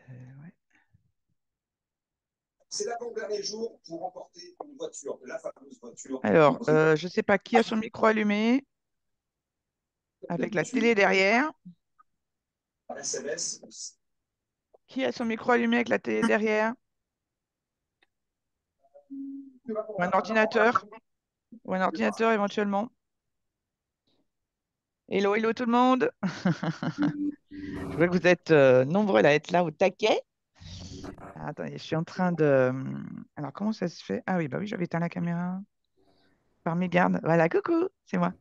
Ouais. C'est l'avant-dernier jour pour remporter une voiture, la fameuse voiture Alors, hybride je ne sais pas qui a son micro allumé comme avec la télé d'habitude, derrière. par SMS. Qui a son micro allumé avec la télé derrière? Ou un ordinateur? Ou un ordinateur éventuellement? Hello, hello tout le monde. Je vois que vous êtes nombreux à être là au taquet. Ah, attendez, je suis en train de. Alors, comment ça se fait? Ah oui, bah oui, j'avais éteint la caméra par mégarde. Voilà, coucou, c'est moi.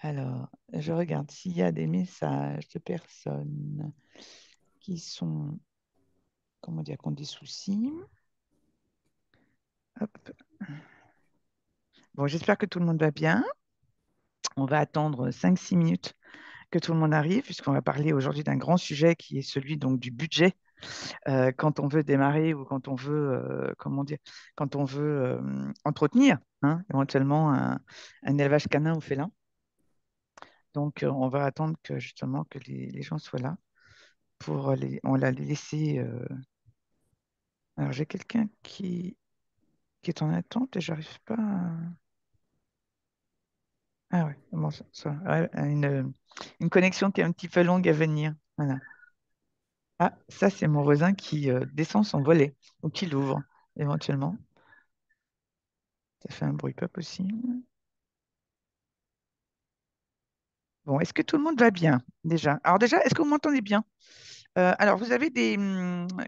Alors, je regarde s'il y a des messages de personnes qui sont, comment dire, qui ont des soucis. Hop. Bon, j'espère que tout le monde va bien. On va attendre 5-6 minutes que tout le monde arrive, puisqu'on va parler aujourd'hui d'un grand sujet qui est celui donc du budget quand on veut démarrer ou quand on veut, comment dire, quand on veut entretenir éventuellement un élevage canin ou félin. Donc, on va attendre que justement que les gens soient là pour on l'a laissé. Alors, j'ai quelqu'un qui est en attente et j'arrive pas à... Ah ouais, bon, ouais, une connexion qui est un petit peu longue à venir. Voilà. Ah, ça, c'est mon voisin qui descend son volet ou qui l'ouvre éventuellement. Ça fait un bruit pas possible. Bon, est-ce que tout le monde va bien déjà? Alors déjà, est-ce que vous m'entendez bien? Alors, vous avez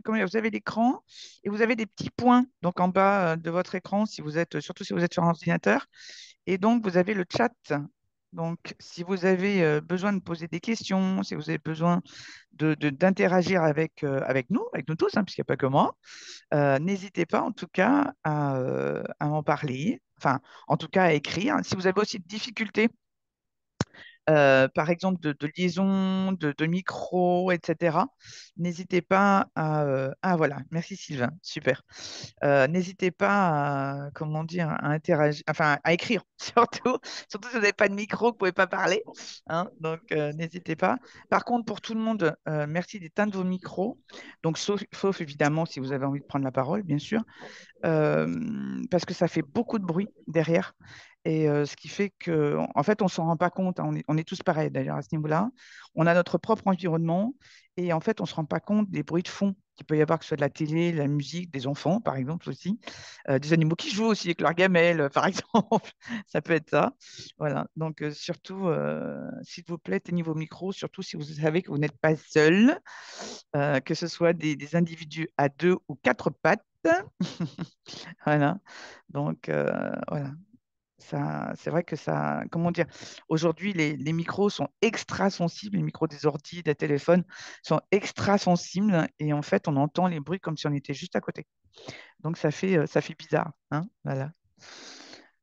comment dire, vous avez l'écran et vous avez des petits points donc en bas de votre écran si vous êtes, surtout si vous êtes sur un ordinateur. Et donc, vous avez le chat. Donc, si vous avez besoin de poser des questions, si vous avez besoin d'interagir avec nous tous, puisqu'il n'y a pas que moi, n'hésitez pas en tout cas à m'en parler, enfin, en tout cas à écrire. Si vous avez aussi des difficultés, par exemple de liaison, de micro, etc., n'hésitez pas Ah voilà, merci Sylvain, super. N'hésitez pas à, comment dire, à interagir, enfin à écrire, surtout si vous n'avez pas de micro, que vous ne pouvez pas parler, hein, donc n'hésitez pas. Par contre, pour tout le monde, merci d'éteindre vos micros, donc sauf évidemment si vous avez envie de prendre la parole, bien sûr, parce que ça fait beaucoup de bruit derrière. Et ce qui fait que, en fait, on ne s'en rend pas compte, hein. On est tous pareils d'ailleurs à ce niveau-là. On a notre propre environnement et en fait, on ne se rend pas compte des bruits de fond qu'il peut y avoir, que ce soit de la télé, de la musique, des enfants, par exemple aussi, des animaux qui jouent aussi avec leurs gamelles, par exemple. Ça peut être ça. Voilà. Donc, surtout, s'il vous plaît, tenez vos micros, surtout si vous savez que vous n'êtes pas seul, que ce soit des individus à deux ou quatre pattes. Voilà. Donc, voilà. Ça, c'est vrai que ça, comment dire, aujourd'hui, les micros sont extra sensibles, les micros des ordi, des téléphones sont extra sensibles et en fait, on entend les bruits comme si on était juste à côté. Donc, ça fait bizarre, hein, voilà.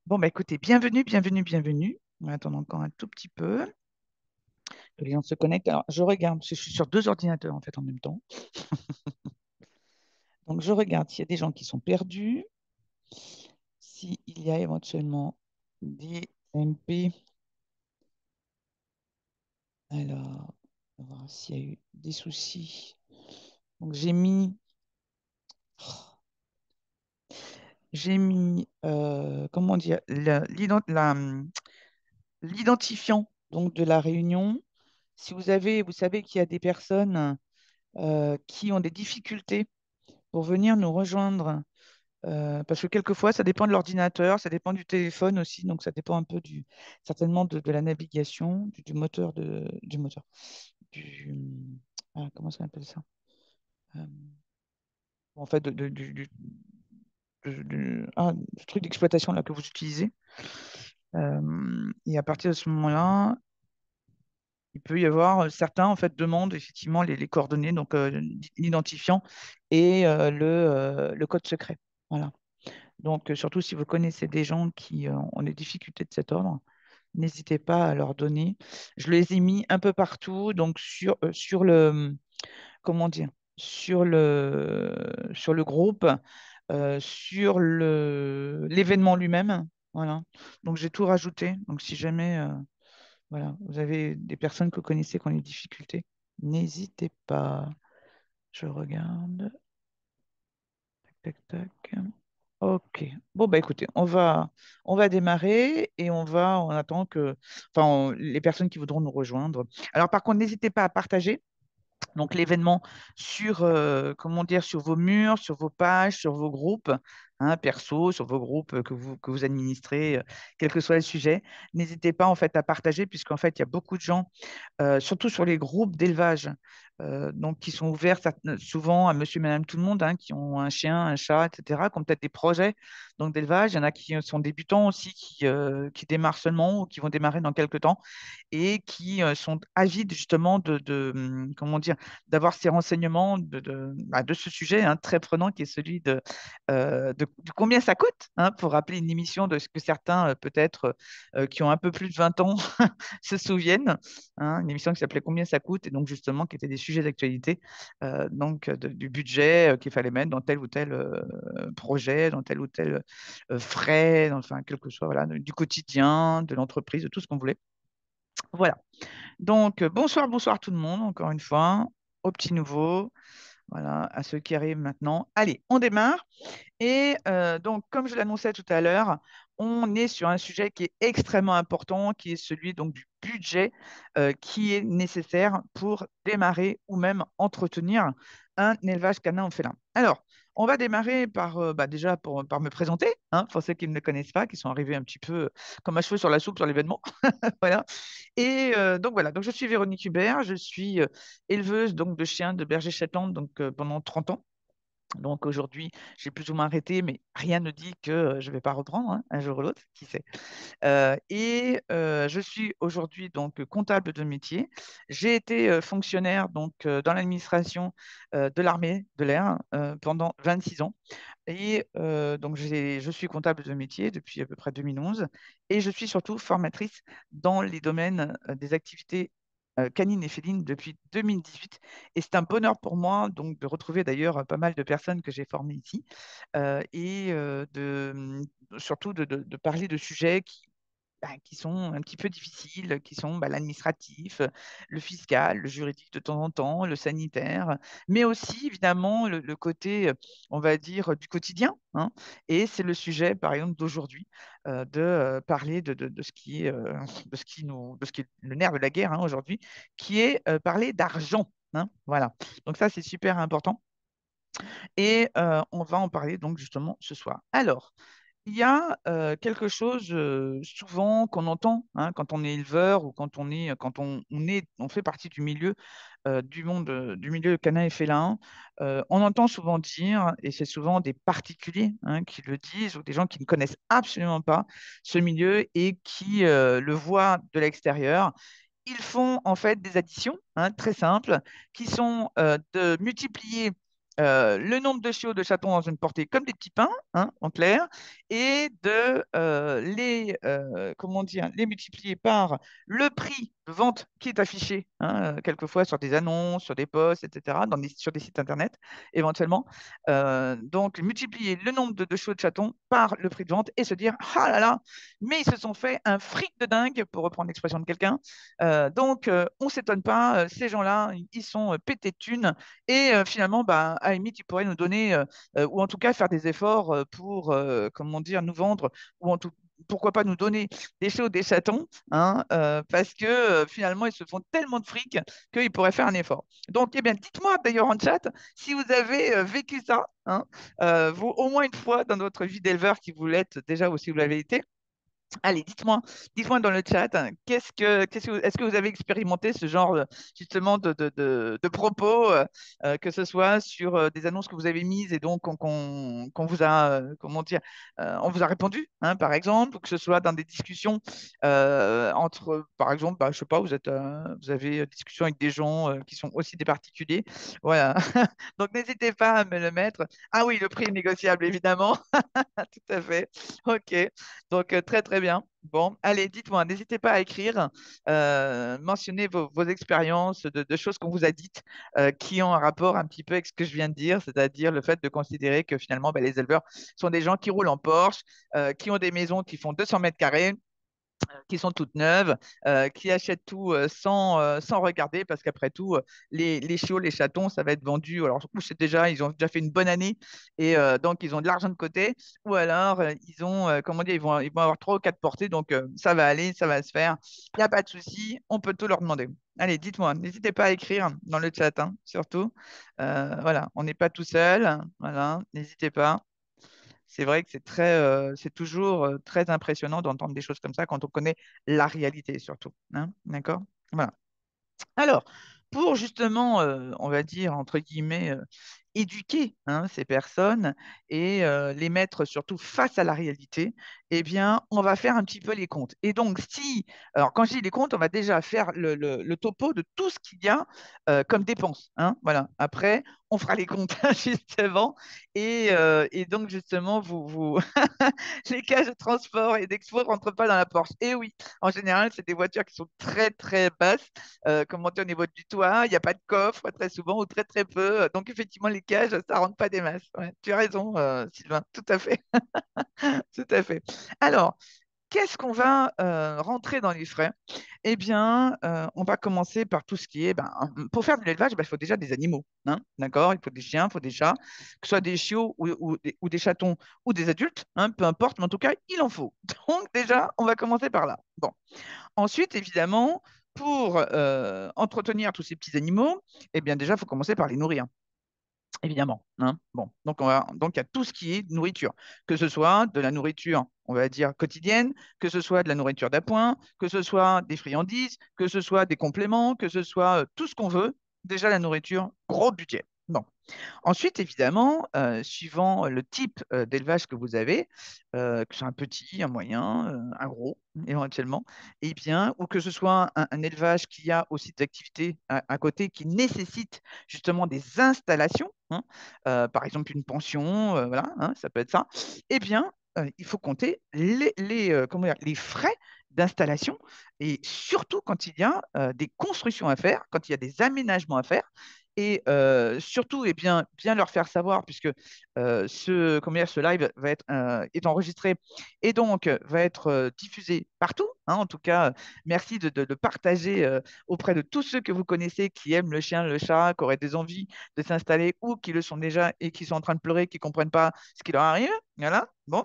Bon, bah écoutez, bienvenue, bienvenue, bienvenue. On va attendre encore un tout petit peu que les gens se connectent. Alors, je regarde, parce que je suis sur deux ordinateurs en fait en même temps. Donc, je regarde s'il y a des gens qui sont perdus, s'il y a éventuellement des MP. Alors, on va voir s'il y a eu des soucis. Donc, j'ai mis, comment dire, l'identifiant donc de la réunion. Si vous savez qu'il y a des personnes qui ont des difficultés pour venir nous rejoindre, parce que quelquefois, ça dépend de l'ordinateur, ça dépend du téléphone aussi, donc ça dépend un peu certainement de la navigation, du moteur du moteur, du, comment ça s'appelle ça? Euh, en fait, du truc d'exploitation là que vous utilisez. Et à partir de ce moment-là, il peut y avoir certains en fait demandent effectivement les coordonnées, donc l'identifiant et le code secret. Voilà. Donc surtout si vous connaissez des gens qui ont des difficultés de cet ordre, n'hésitez pas à leur donner. Je les ai mis un peu partout, donc sur le comment dire, sur le groupe, sur l'événement lui-même. Voilà. Donc j'ai tout rajouté. Donc si jamais voilà, vous avez des personnes que vous connaissez qui ont des difficultés, n'hésitez pas. Je regarde. Tac, tac, tac. Ok. Bon, bah écoutez, on va démarrer et on attend les personnes qui voudront nous rejoindre. Alors, par contre, n'hésitez pas à partager donc l'événement sur, comment dire, sur vos murs, sur vos pages, sur vos groupes, hein, perso, sur vos groupes que vous administrez, quel que soit le sujet. N'hésitez pas en fait à partager, puisqu'en fait, il y a beaucoup de gens surtout sur les groupes d'élevage, donc qui sont ouverts souvent à monsieur, madame, tout le monde, hein, qui ont un chien, un chat, etc., qui ont peut-être des projets donc d'élevage. Il y en a qui sont débutants aussi, qui démarrent seulement ou qui vont démarrer dans quelques temps et qui sont avides justement comment dire, d'avoir ces renseignements de ce sujet hein, très prenant qui est celui de combien ça coûte, hein, pour rappeler une émission de ce que certains, peut-être, qui ont un peu plus de 20 ans, se souviennent, hein, une émission qui s'appelait Combien ça coûte, et donc justement qui était des sujets d'actualité, donc du budget qu'il fallait mettre dans tel ou tel projet, dans tel ou tel frais, enfin, quel que soit, voilà, du quotidien, de l'entreprise, de tout ce qu'on voulait. Voilà. Donc, bonsoir, bonsoir tout le monde, encore une fois, aux petits nouveaux, voilà, à ceux qui arrivent maintenant. Allez, on démarre. Et donc, comme je l'annonçais tout à l'heure, on est sur un sujet qui est extrêmement important, qui est celui donc du budget qui est nécessaire pour démarrer ou même entretenir un élevage canin ou félin. Alors, on va démarrer par déjà par me présenter, hein, pour ceux qui ne me connaissent pas, qui sont arrivés un petit peu comme un cheveu sur la soupe sur l'événement. Voilà. Et donc voilà, donc je suis Véronique Hubert, je suis éleveuse donc de chiens de berger shetland donc pendant 30 ans. Donc aujourd'hui, j'ai plus ou moins arrêté, mais rien ne dit que je ne vais pas reprendre hein, un jour ou l'autre, qui sait. Je suis aujourd'hui donc comptable de métier. J'ai été fonctionnaire donc dans l'administration de l'armée de l'air pendant 26 ans. Et donc je suis comptable de métier depuis à peu près 2011 et je suis surtout formatrice dans les domaines des activités canines et félines depuis 2018. Et c'est un bonheur pour moi donc de retrouver d'ailleurs pas mal de personnes que j'ai formées ici et surtout de parler de sujets qui sont un petit peu difficiles, qui sont l'administratif, le fiscal, le juridique de temps en temps, le sanitaire, mais aussi évidemment le côté, on va dire, du quotidien, hein. Et c'est le sujet, par exemple, d'aujourd'hui, de parler de ce qui est, de ce qui est le nerf de la guerre hein, aujourd'hui, qui est parler d'argent, hein. Voilà. Donc ça, c'est super important. Et on va en parler donc justement ce soir. Alors, il y a quelque chose souvent qu'on entend hein, quand on est éleveur ou on fait partie du milieu du monde du milieu canin et félin. On entend souvent dire, et c'est souvent des particuliers hein, qui le disent ou des gens qui ne connaissent absolument pas ce milieu et qui le voient de l'extérieur. Ils font en fait des additions hein, très simples qui sont de multiplier le nombre de chiots, de chatons dans une portée comme des petits pains, hein, en clair, et de comment dire, les multiplier par le prix de vente qui est affiché, hein, quelquefois sur des annonces, sur des posts, etc., sur des sites internet, éventuellement. Donc, multiplier le nombre de chiots de chatons par le prix de vente et se dire, ah là là, mais ils se sont fait un fric de dingue, pour reprendre l'expression de quelqu'un. On ne s'étonne pas, ces gens-là, ils sont pétés de thunes et finalement, bah, à la limite, ils pourraient nous donner, ou en tout cas faire des efforts pour, comment dire, nous vendre, ou en tout pourquoi pas nous donner des chiots, des chatons, hein, parce que finalement, ils se font tellement de fric qu'ils pourraient faire un effort. Donc, eh bien, dites-moi d'ailleurs en chat si vous avez vécu ça, hein, vous, au moins une fois dans votre vie d'éleveur, si vous l'êtes déjà ou si vous l'avez été. Allez, dites-moi dans le chat, hein, est-ce que vous avez expérimenté ce genre justement de propos, que ce soit sur des annonces que vous avez mises et donc qu'on vous a, comment dire, on vous a répondu, hein, par exemple, ou que ce soit dans des discussions entre, par exemple, je sais pas, vous avez discussion avec des gens qui sont aussi des particuliers, voilà. Donc n'hésitez pas à me le mettre. Ah oui, le prix est négociable, évidemment. Tout à fait. Ok. Donc, très, très bien. Bon, allez, dites-moi, n'hésitez pas à écrire, mentionnez vos expériences de choses qu'on vous a dites qui ont un rapport un petit peu avec ce que je viens de dire, c'est-à-dire le fait de considérer que finalement, les éleveurs sont des gens qui roulent en Porsche, qui ont des maisons qui font 200 mètres carrés, qui sont toutes neuves, qui achètent tout sans regarder, parce qu'après tout, les chiots, les chatons, ça va être vendu. Alors, ou c'est déjà, ils ont déjà fait une bonne année et donc ils ont de l'argent de côté, ou alors ils ont, comment dire, ils vont avoir trois ou quatre portées, donc ça va aller, ça va se faire. Il n'y a pas de souci, on peut tout leur demander. Allez, dites-moi, n'hésitez pas à écrire dans le chat, hein, surtout. Voilà, on n'est pas tout seul, voilà, n'hésitez pas. C'est vrai que c'est toujours très impressionnant d'entendre des choses comme ça quand on connaît la réalité surtout, hein, d'accord? Voilà. Alors, pour justement, on va dire, entre guillemets, éduquer hein, ces personnes et les mettre surtout face à la réalité, eh bien, on va faire un petit peu les comptes. Et donc, si, alors quand je dis les comptes, on va déjà faire le topo de tout ce qu'il y a comme dépenses. Hein, voilà. Après, on fera les comptes justement. Et donc, justement, les cages de transport et d'expo ne rentrent pas dans la Porsche. Et oui, en général, c'est des voitures qui sont très, très basses comment dire, au niveau du toit, il n'y a pas de coffre très souvent ou très très peu. Donc effectivement, les cages, ça ne rentre pas des masses. Ouais, tu as raison, Sylvain, tout à fait. Tout à fait. Alors, qu'est-ce qu'on va rentrer dans les frais? Eh bien, on va commencer par tout ce qui est, ben, pour faire de l'élevage, ben, il faut déjà des animaux, hein, d'accord? Il faut des chiens, il faut des chats, que ce soit des chiots ou des chatons ou des adultes, hein, peu importe, mais en tout cas, il en faut. Donc déjà, on va commencer par là. Bon. Ensuite, évidemment, pour entretenir tous ces petits animaux, eh bien déjà, il faut commencer par les nourrir, évidemment. Hein. Bon, donc il y a tout ce qui est nourriture, que ce soit de la nourriture, on va dire quotidienne, que ce soit de la nourriture d'appoint, que ce soit des friandises, que ce soit des compléments, que ce soit tout ce qu'on veut. Déjà la nourriture, gros budget. Bon. Ensuite, évidemment, suivant le type d'élevage que vous avez, que ce soit un petit, un moyen, un gros, éventuellement, eh bien, ou que ce soit un élevage qui a aussi des activités à côté qui nécessitent justement des installations, hein, par exemple une pension, voilà, hein, ça peut être ça, eh bien, il faut compter comment dire, les frais d'installation et surtout quand il y a des constructions à faire, quand il y a des aménagements à faire et surtout, eh bien leur faire savoir, puisque comment dire, ce live est enregistré et donc va être diffusé partout. Hein, en tout cas, merci de le partager auprès de tous ceux que vous connaissez qui aiment le chien, le chat, qui auraient des envies de s'installer ou qui le sont déjà et qui sont en train de pleurer, qui ne comprennent pas ce qui leur arrive. Voilà. Bon,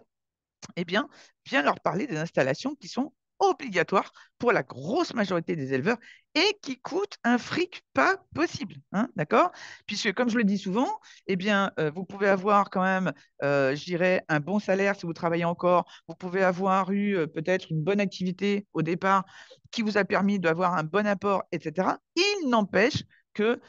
eh bien leur parler des installations qui sont obligatoires pour la grosse majorité des éleveurs et qui coûtent un fric pas possible, hein, d'accord? Puisque, comme je le dis souvent, eh bien, vous pouvez avoir quand même, je dirais, un bon salaire si vous travaillez encore, vous pouvez avoir eu peut-être une bonne activité au départ qui vous a permis d'avoir un bon apport, etc. Il n'empêche que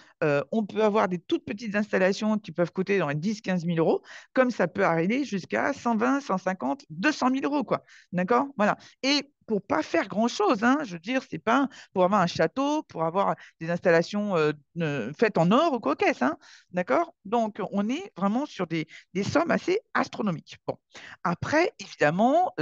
on peut avoir des toutes petites installations qui peuvent coûter dans les 10 000 à 15 000 euros, comme ça peut arriver jusqu'à 120, 150, 200 000 euros, quoi. D'accord? Voilà. Et pour pas faire grand-chose, hein, je veux dire, c'est pas pour avoir un château, pour avoir des installations faites en or ou quoi qu'est-ce, hein, d'accord? Donc, on est vraiment sur des sommes assez astronomiques. Bon. Après, évidemment,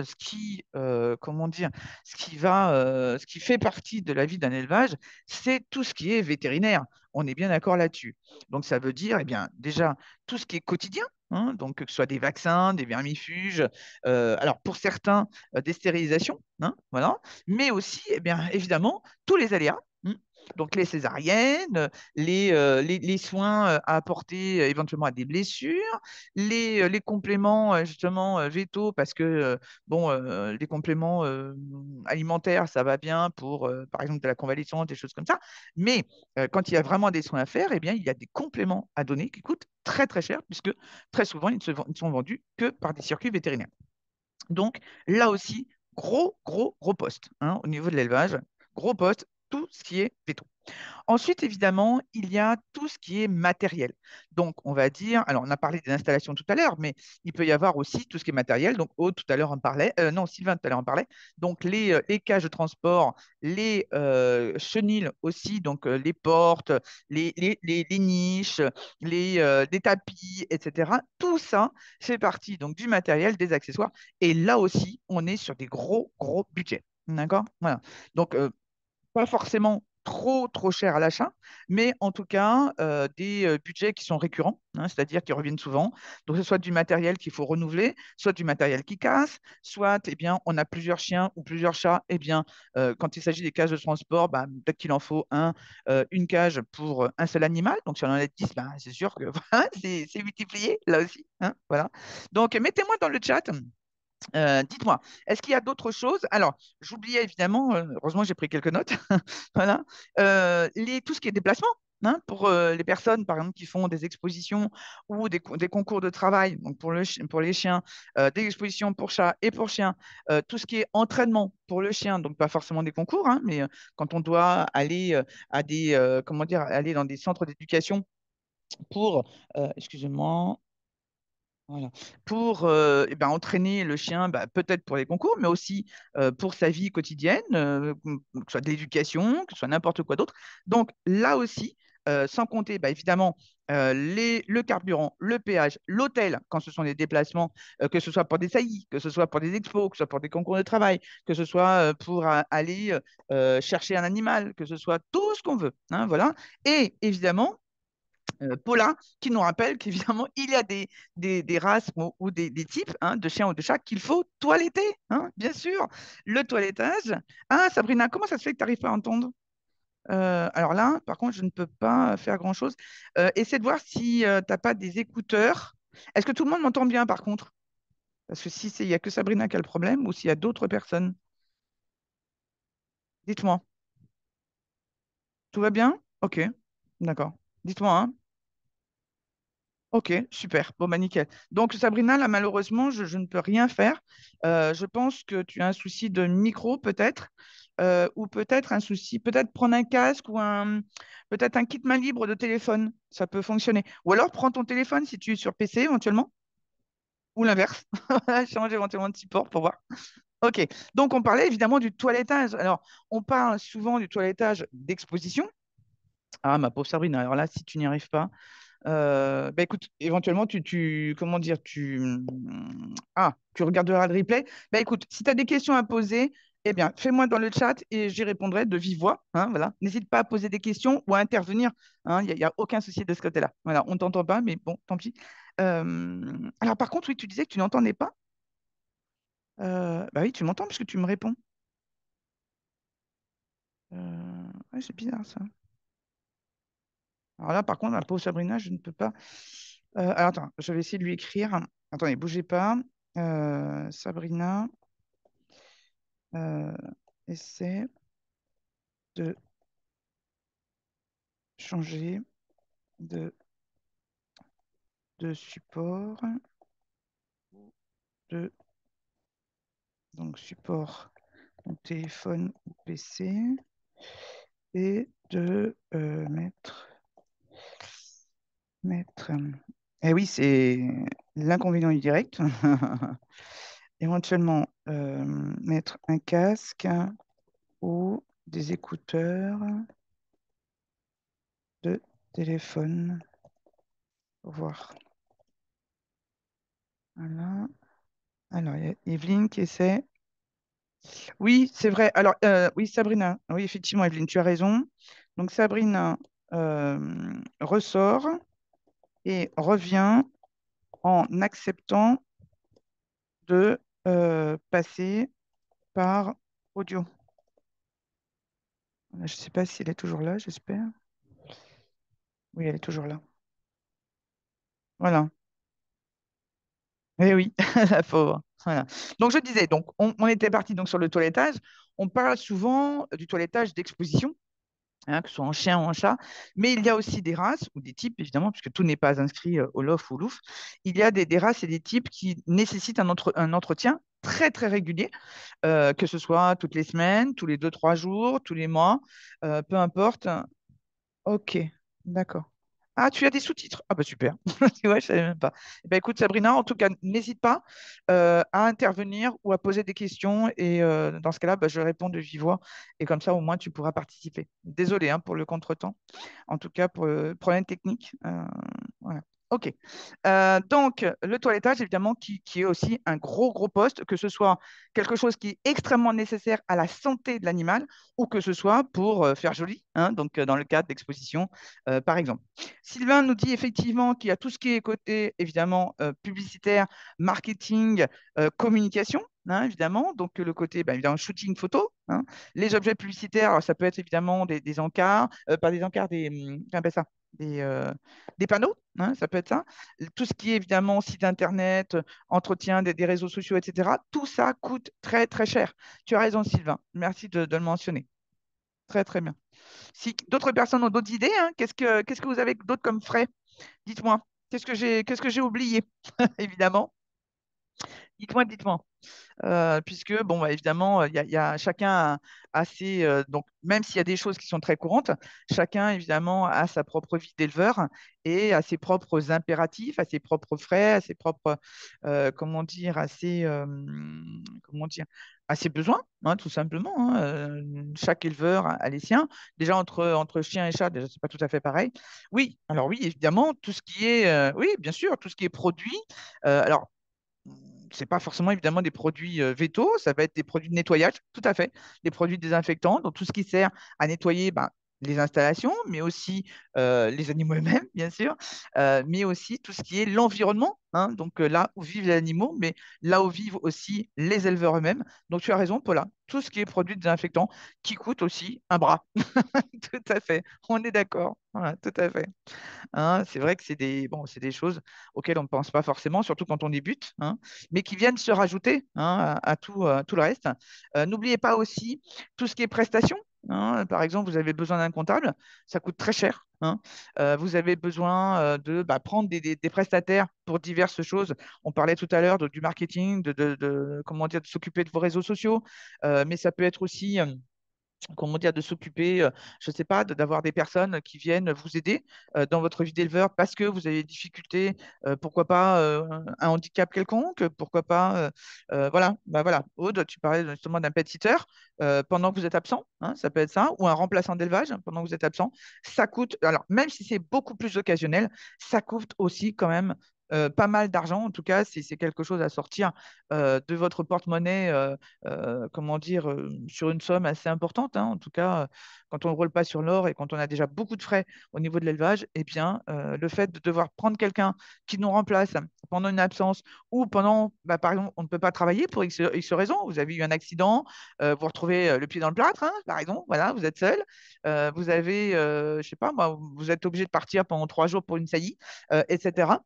comment dire, ce qui fait partie de la vie d'un élevage, c'est tout ce qui est vétérinaire. On est bien d'accord là-dessus. Donc, ça veut dire, eh bien, déjà, tout ce qui est quotidien, hein, donc que ce soit des vaccins, des vermifuges, alors pour certains, des stérilisations, hein, voilà, mais aussi, eh bien, évidemment, tous les aléas. Hein. Donc les césariennes, les soins à apporter éventuellement à des blessures, les compléments justement véto, parce que bon, les compléments alimentaires, ça va bien pour, par exemple, de la convalescence, des choses comme ça. Mais quand il y a vraiment des soins à faire, eh bien, il y a des compléments à donner qui coûtent très très cher, puisque très souvent, ils ne sont vendus que par des circuits vétérinaires. Donc là aussi, gros, gros, gros poste hein, au niveau de l'élevage, gros poste, tout ce qui est véto. Ensuite, évidemment, il y a tout ce qui est matériel. Donc, on va dire, alors on a parlé des installations tout à l'heure, mais il peut y avoir aussi tout ce qui est matériel. Donc, Aude tout à l'heure en parlait, non, Sylvain tout à l'heure en parlait. Donc, les cages de transport, les chenilles aussi, donc les portes, les niches, les tapis, etc. Tout ça fait partie donc du matériel, des accessoires. Et là aussi, on est sur des gros, gros budgets. D'accord? Voilà. Donc, pas forcément trop cher à l'achat, mais en tout cas des budgets qui sont récurrents, hein, c'est-à-dire qui reviennent souvent. Donc, ce soit du matériel qu'il faut renouveler, soit du matériel qui casse, soit eh bien, on a plusieurs chiens ou plusieurs chats. Eh bien, quand il s'agit des cages de transport, bah, peut-être qu'il en faut une cage pour un seul animal. Donc, si on en a 10, bah, c'est sûr que voilà, c'est multiplié là aussi, hein, voilà. Donc, mettez-moi dans le chat. Dites-moi, est-ce qu'il y a d'autres choses? Alors, j'oubliais évidemment, heureusement j'ai pris quelques notes, voilà, tout ce qui est déplacement, hein, pour les personnes, par exemple, qui font des expositions ou des concours de travail, donc pour les chiens, des expositions pour chats et pour chiens, tout ce qui est entraînement pour le chien, donc pas forcément des concours, hein, mais quand on doit aller à comment dire, aller dans des centres d'éducation pour, excusez-moi, voilà. Pour eh ben, entraîner le chien, bah, peut-être pour les concours, mais aussi pour sa vie quotidienne, que ce soit de l'éducation, que ce soit n'importe quoi d'autre. Donc là aussi, sans compter bah, évidemment le carburant, le péage, l'hôtel, quand ce sont des déplacements, que ce soit pour des saillies, que ce soit pour des expos, que ce soit pour des concours de travail, que ce soit pour aller chercher un animal, que ce soit tout ce qu'on veut, hein, voilà. Et évidemment, Paula, qui nous rappelle qu'évidemment, il y a des races ou des types hein, de chiens ou de chats qu'il faut toiletter, hein, bien sûr. Le toilettage. Ah, Sabrina, comment ça se fait que tu n'arrives pas à entendre? Alors là, par contre, je ne peux pas faire grand-chose. Essaie de voir si tu n'as pas des écouteurs. Est-ce que tout le monde m'entend bien, par contre? Parce que si il n'y a que Sabrina qui a le problème ou s'il y a d'autres personnes, dites-moi. Tout va bien? Ok, d'accord. Dites-moi, hein. Ok, super. Bon, bah nickel. Donc, Sabrina, là, malheureusement, je ne peux rien faire. Je pense que tu as un souci de micro, peut-être, ou peut-être un souci, peut-être prendre un casque ou peut-être un kit main libre de téléphone. Ça peut fonctionner. Ou alors, prends ton téléphone si tu es sur PC éventuellement, ou l'inverse. Change éventuellement de support pour voir. Ok. Donc, on parlait évidemment du toilettage. Alors, on parle souvent du toilettage d'exposition. Ah, ma pauvre Sabrina. Alors là, si tu n'y arrives pas. Bah écoute, éventuellement, comment dire, tu regarderas le replay. Bah écoute, si tu as des questions à poser, eh bien, fais-moi dans le chat et j'y répondrai de vive voix, hein, voilà. N'hésite pas à poser des questions ou à intervenir, hein, il n'y a aucun souci de ce côté-là. Voilà, on ne t'entend pas, mais bon, tant pis. Alors, par contre, oui, tu disais que tu n'entendais pas. Bah oui, tu m'entends puisque tu me réponds. Ouais, c'est bizarre ça. Alors là, par contre, ma pauvre Sabrina, je ne peux pas. Alors, attends, je vais essayer de lui écrire. Attendez, bougez pas. Sabrina, euh, essaie de changer de, de support, de, donc support donc téléphone ou PC, et de mettre. Eh oui, c'est l'inconvénient du direct. Éventuellement, mettre un casque ou des écouteurs de téléphone. Pour voir. Voilà. Alors, il y a Evelyne qui essaie. Oui, c'est vrai. Alors, oui, Sabrina. Oui, effectivement, Evelyne, tu as raison. Donc, Sabrina ressort et revient en acceptant de passer par audio. Je ne sais pas si elle est toujours là, j'espère. Oui, elle est toujours là. Voilà. Eh oui, la pauvre. Voilà. Donc, je disais, donc, on était parti donc, sur le toilettage. On parle souvent du toilettage d'exposition, hein, que ce soit en chien ou en chat. Mais il y a aussi des races ou des types, évidemment, puisque tout n'est pas inscrit au LOF ou LOUF. Il y a des races et des types qui nécessitent un entretien très régulier, que ce soit toutes les semaines, tous les 2, 3 jours, tous les mois, peu importe. Ok, d'accord. Ah, tu as des sous-titres? Ah bah super. Tu vois, je savais même pas. Eh ben, écoute, Sabrina, en tout cas, n'hésite pas à intervenir ou à poser des questions. Et dans ce cas-là, bah, je réponds de vive voix. Et comme ça, au moins, tu pourras participer. Désolé hein, pour le contretemps. En tout cas, pour le problème technique. Voilà. OK. Donc, le toilettage, évidemment, qui est aussi un gros, gros poste, que ce soit quelque chose qui est extrêmement nécessaire à la santé de l'animal ou que ce soit pour faire joli, hein, donc dans le cadre d'exposition, par exemple. Sylvain nous dit effectivement qu'il y a tout ce qui est côté, évidemment, publicitaire, marketing, communication. Hein, évidemment, donc le côté évidemment shooting photo, hein. Les objets publicitaires, alors, ça peut être évidemment des encarts, pas des encarts, comment on appelle ça, des, euh, des panneaux, hein, ça peut être ça. Tout ce qui est évidemment site internet, entretien des réseaux sociaux, etc. Tout ça coûte très, très cher. Tu as raison, Sylvain. Merci de le mentionner. Très, très bien. Si d'autres personnes ont d'autres idées, hein, qu'est-ce que vous avez d'autre comme frais? Dites-moi. Qu'est-ce que j'ai oublié? Évidemment. Dites-moi, dites-moi. Puisque, bon, évidemment, il y a chacun a ses, donc, même s'il y a des choses qui sont très courantes, chacun, évidemment, a sa propre vie d'éleveur et a ses propres impératifs, a ses propres frais, a ses propres, comment dire, comment dire, à ses besoins, hein, tout simplement, hein. Chaque éleveur a les siens. Déjà, entre chien et chat, déjà, c'est pas tout à fait pareil. Oui, alors oui, évidemment, tout ce qui est, oui, bien sûr, tout ce qui est produit. Alors, c'est pas forcément évidemment des produits vétos, ça va être des produits de nettoyage, tout à fait, des produits désinfectants, donc tout ce qui sert à nettoyer les installations, mais aussi les animaux eux-mêmes, bien sûr, mais aussi tout ce qui est l'environnement, hein, donc là où vivent les animaux, mais là où vivent aussi les éleveurs eux-mêmes. Donc tu as raison, Paula, tout ce qui est produit désinfectant qui coûte aussi un bras. Tout à fait, on est d'accord. Voilà, tout à fait. Hein, c'est vrai que c'est des choses auxquelles on ne pense pas forcément, surtout quand on débute, hein, mais qui viennent se rajouter, hein, à tout le reste. N'oubliez pas aussi tout ce qui est prestations, hein. Par exemple, vous avez besoin d'un comptable, ça coûte très cher, hein. Vous avez besoin de prendre des prestataires pour diverses choses. On parlait tout à l'heure du marketing, comment dire, de s'occuper de vos réseaux sociaux, mais ça peut être aussi comment dire, de s'occuper, je ne sais pas, d'avoir des personnes qui viennent vous aider dans votre vie d'éleveur parce que vous avez des difficultés, pourquoi pas un handicap quelconque, pourquoi pas, voilà, voilà. Aude, tu parlais justement d'un pet sitter pendant que vous êtes absent, hein, ça peut être ça, ou un remplaçant d'élevage pendant que vous êtes absent. Ça coûte, alors même si c'est beaucoup plus occasionnel, ça coûte aussi quand même pas mal d'argent. En tout cas, c'est quelque chose à sortir de votre porte-monnaie, comment dire, sur une somme assez importante, hein. En tout cas, quand on ne roule pas sur l'or et quand on a déjà beaucoup de frais au niveau de l'élevage, eh bien, le fait de devoir prendre quelqu'un qui nous remplace pendant une absence ou pendant, par exemple, on ne peut pas travailler pour X raisons, vous avez eu un accident, vous retrouvez le pied dans le plâtre, hein, par exemple, voilà, vous êtes seul, vous avez, je sais pas, moi, vous êtes obligé de partir pendant 3 jours pour une saillie, etc.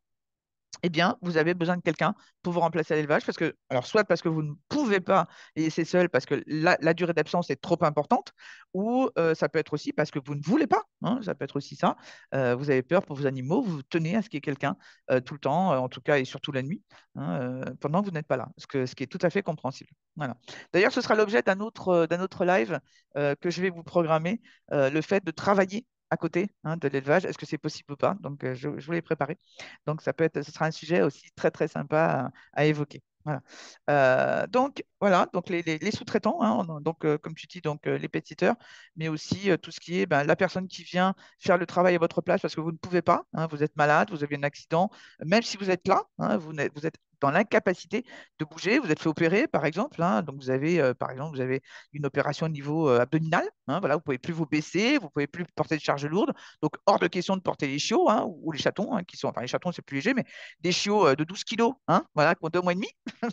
Eh bien, vous avez besoin de quelqu'un pour vous remplacer à l'élevage parce que, alors, soit parce que vous ne pouvez pas les laisser seuls parce que la durée d'absence est trop importante, ou ça peut être aussi parce que vous ne voulez pas, hein, ça peut être aussi ça. Vous avez peur pour vos animaux, vous tenez à ce qu'il y ait quelqu'un tout le temps, en tout cas et surtout la nuit, hein, pendant que vous n'êtes pas là, ce qui est tout à fait compréhensible. Voilà. D'ailleurs, ce sera l'objet d'un autre live que je vais vous programmer, le fait de travailler à côté, hein, de l'élevage. Est-ce que c'est possible ou pas? Donc, je voulais préparer. Donc, ce sera un sujet aussi très, très sympa à évoquer. Voilà. Donc, voilà, donc les sous-traitants, hein, donc, comme tu dis, donc, les pétiteurs, mais aussi tout ce qui est la personne qui vient faire le travail à votre place parce que vous ne pouvez pas, hein, vous êtes malade, vous avez un accident, même si vous êtes là, hein, vous êtes dans l'incapacité de bouger, vous êtes fait opérer, par exemple, hein, donc vous avez, par exemple, vous avez une opération au niveau abdominal, hein, voilà, vous ne pouvez plus vous baisser, vous ne pouvez plus porter de charges lourdes, donc hors de question de porter les chiots, hein, ou les chatons, hein, qui sont, enfin les chatons c'est plus léger, mais des chiots de 12 kilos, hein, voilà, qui ont 2 mois et demi,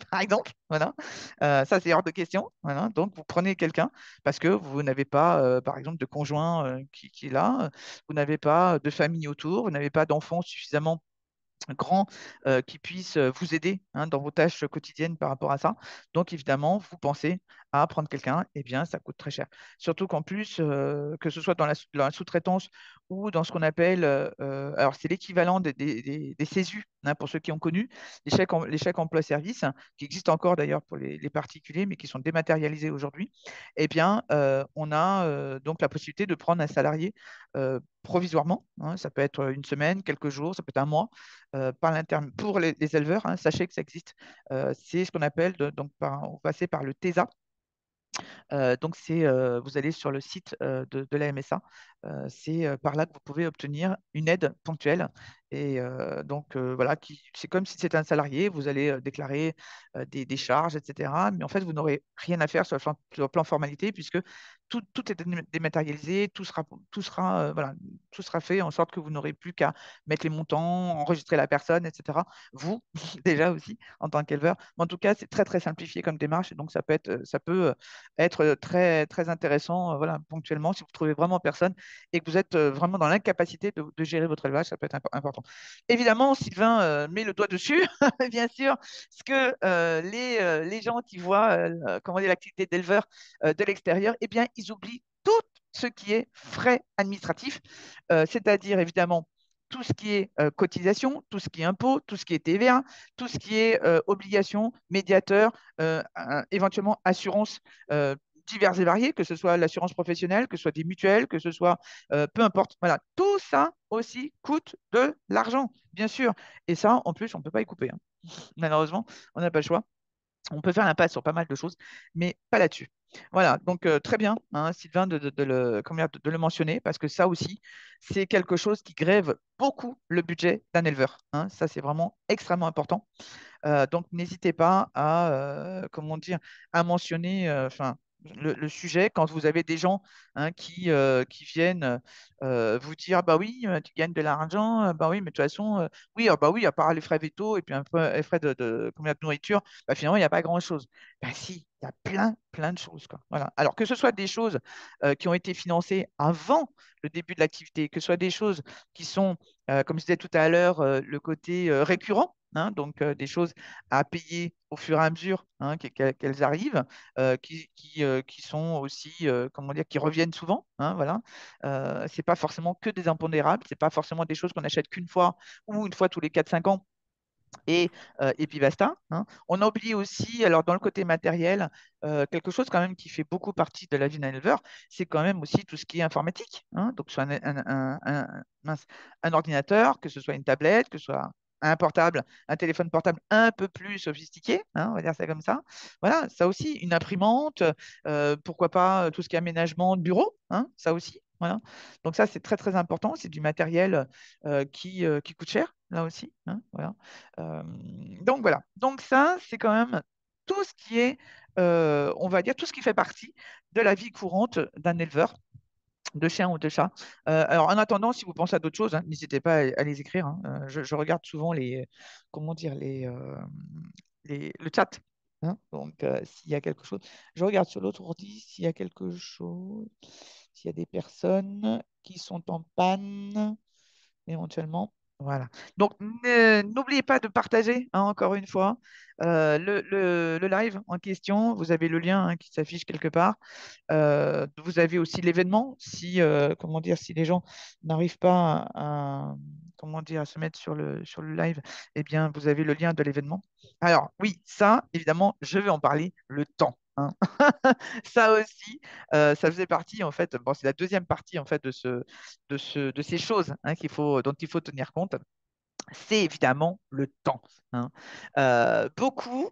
par exemple, voilà. Ça c'est hors de question, voilà. Donc vous prenez quelqu'un parce que vous n'avez pas, par exemple, de conjoint qui est là, vous n'avez pas de famille autour, vous n'avez pas d'enfants suffisamment grands qui puissent vous aider, hein, dans vos tâches quotidiennes par rapport à ça. Donc, évidemment, vous pensez à prendre quelqu'un, eh bien, ça coûte très cher. Surtout qu'en plus, que ce soit dans la sous-traitance ou dans ce qu'on appelle, alors c'est l'équivalent des CESU, hein, pour ceux qui ont connu, les chèques emploi-service, qui existent encore d'ailleurs pour les particuliers, mais qui sont dématérialisés aujourd'hui, eh bien, on a donc la possibilité de prendre un salarié provisoirement, hein. Ça peut être une semaine, quelques jours, ça peut être un mois, pour les éleveurs, hein, sachez que ça existe. C'est ce qu'on appelle, donc, on passait par le TESA. Donc, vous allez sur le site de la MSA. C'est par là que vous pouvez obtenir une aide ponctuelle Et donc, voilà, c'est comme si c'était un salarié, vous allez déclarer des charges, etc. Mais en fait, vous n'aurez rien à faire sur le plan formalité, puisque tout est dématérialisé, voilà, tout sera fait en sorte que vous n'aurez plus qu'à mettre les montants, enregistrer la personne, etc. Vous, déjà aussi, en tant qu'éleveur. Mais en tout cas, c'est très, très simplifié comme démarche, et donc ça peut être très, très intéressant, voilà, ponctuellement, si vous trouvez vraiment personne et que vous êtes vraiment dans l'incapacité de gérer votre élevage, ça peut être important. Évidemment, Sylvain met le doigt dessus, bien sûr, ce que les gens qui voient comment dire, l'activité d'éleveur de l'extérieur, eh bien, ils oublient tout ce qui est frais administratifs, c'est-à-dire évidemment tout ce qui est cotisation, tout ce qui est impôt, tout ce qui est TVA, tout ce qui est obligation, médiateur, éventuellement assurance diverses et variées, que ce soit l'assurance professionnelle, que ce soit des mutuelles, que ce soit peu importe. Voilà, tout ça aussi coûte de l'argent, bien sûr. Et ça, en plus, on ne peut pas y couper, hein. Malheureusement, on n'a pas le choix. On peut faire l'impasse sur pas mal de choses, mais pas là-dessus. Voilà, donc très bien, hein, Sylvain, de le mentionner, parce que ça aussi, c'est quelque chose qui grève beaucoup le budget d'un éleveur, hein. Ça, c'est vraiment extrêmement important. Donc, n'hésitez pas à, comment dire, à mentionner enfin, le sujet quand vous avez des gens hein, qui viennent vous dire, bah oui, tu gagnes de l'argent, bah oui, mais de toute façon, oui, bah oui, à part les frais véto et puis un peu les frais combien de nourriture, bah finalement, il n'y a pas grand-chose. Bah si, il y a plein, plein de choses, quoi. Voilà. Alors que ce soit des choses qui ont été financées avant le début de l'activité, que ce soit des choses qui sont, comme je disais tout à l'heure, le côté récurrent, hein, donc des choses à payer au fur et à mesure hein, qu'elles arrivent, qui sont aussi, comment dire, qui reviennent souvent. Hein, voilà. C'est pas forcément que des impondérables, c'est pas forcément des choses qu'on achète qu'une fois ou une fois tous les 4 5 ans et puis basta. Hein. On a oublié aussi, alors dans le côté matériel, quelque chose quand même qui fait beaucoup partie de la vie d'un éleveur, c'est quand même aussi tout ce qui est informatique. Hein. Donc, soit mince, un ordinateur, que ce soit une tablette, que ce soit un portable, un téléphone portable un peu plus sophistiqué, hein, on va dire ça comme ça. Voilà, ça aussi, une imprimante, pourquoi pas tout ce qui est aménagement de bureau, hein, ça aussi. Voilà. Donc ça, c'est très très important. C'est du matériel qui coûte cher, là aussi. Hein, voilà. Euh, donc voilà. Donc ça, c'est quand même tout ce qui est, on va dire, tout ce qui fait partie de la vie courante d'un éleveur de chiens ou de chats. Alors en attendant, si vous pensez à d'autres choses, hein, n'hésitez pas à les écrire. Hein. Je regarde souvent comment dire, le chat. Hein. Donc s'il y a quelque chose, je regarde sur l'autre ordi s'il y a quelque chose, s'il y a des personnes qui sont en panne éventuellement. Voilà. Donc, n'oubliez pas de partager, hein, encore une fois, le live en question. Vous avez le lien hein, qui s'affiche quelque part. Vous avez aussi l'événement. Si, comment dire, si les gens n'arrivent pas comment dire, à se mettre sur le live, eh bien, vous avez le lien de l'événement. Alors, oui, ça, évidemment, je vais en parler le temps. Hein. Ça aussi, ça faisait partie, en fait, bon, c'est la deuxième partie, en fait, de ces choses hein, dont il faut tenir compte c'est évidemment le temps. Hein. Beaucoup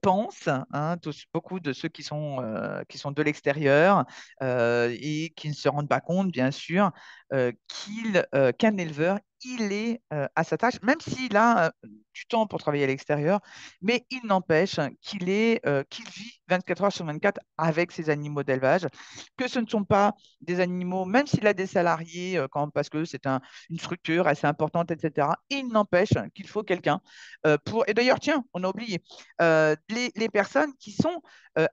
pensent, hein, beaucoup de ceux qui sont de l'extérieur et qui ne se rendent pas compte, bien sûr, qu'un éleveur, il est à sa tâche, même s'il a du temps pour travailler à l'extérieur, mais il n'empêche qu'il vit 24 heures sur 24 avec ses animaux d'élevage, que ce ne sont pas des animaux, même s'il a des salariés, parce que c'est une structure assez importante, etc. Il n'empêche qu'il faut quelqu'un pour. Et d'ailleurs, tiens, on a oublié les personnes qui sont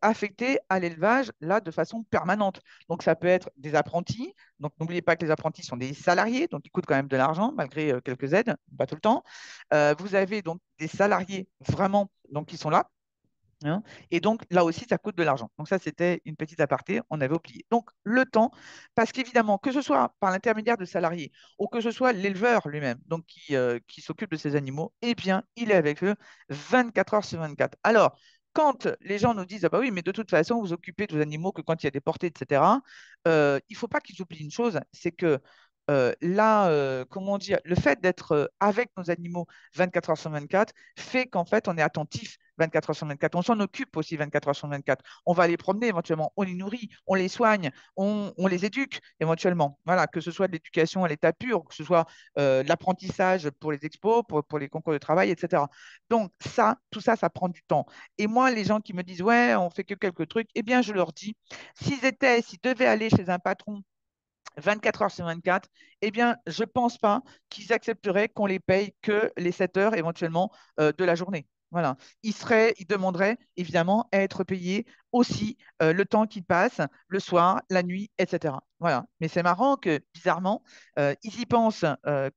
affectées à l'élevage là de façon permanente. Donc, ça peut être des apprentis. Donc, n'oubliez pas que les apprentis sont des salariés, donc ils coûtent quand même de l'argent malgré quelques aides, pas tout le temps. Vous avez donc des salariés vraiment donc qui sont là. Hein. Et donc, là aussi, ça coûte de l'argent. Donc, ça, c'était une petite aparté, on avait oublié. Donc, le temps, parce qu'évidemment, que ce soit par l'intermédiaire de salariés ou que ce soit l'éleveur lui-même, donc qui s'occupe de ces animaux, eh bien, il est avec eux 24 heures sur 24. Alors, quand les gens nous disent, ah bah oui, mais de toute façon, vous occupez de vos animaux que quand il y a des portées, etc., il ne faut pas qu'ils oublient une chose, c'est que là, comment dire, le fait d'être avec nos animaux 24 heures sur 24 fait qu'en fait, on est attentif 24 heures sur 24. On s'en occupe aussi 24 heures sur 24. On va les promener éventuellement, on les nourrit, on les soigne, on les éduque éventuellement. Voilà, que ce soit de l'éducation à l'état pur, que ce soit de l'apprentissage pour les expos, pour les concours de travail, etc. Donc ça, tout ça, ça prend du temps. Et moi, les gens qui me disent, ouais, on fait que quelques trucs, eh bien, je leur dis, s'ils devaient aller chez un patron 24 heures sur 24, eh bien, je ne pense pas qu'ils accepteraient qu'on les paye que les 7 heures éventuellement de la journée. Voilà. Ils demanderaient évidemment à être payés aussi le temps qu'ils passent, le soir, la nuit, etc. Voilà. Mais c'est marrant que, bizarrement, ils y pensent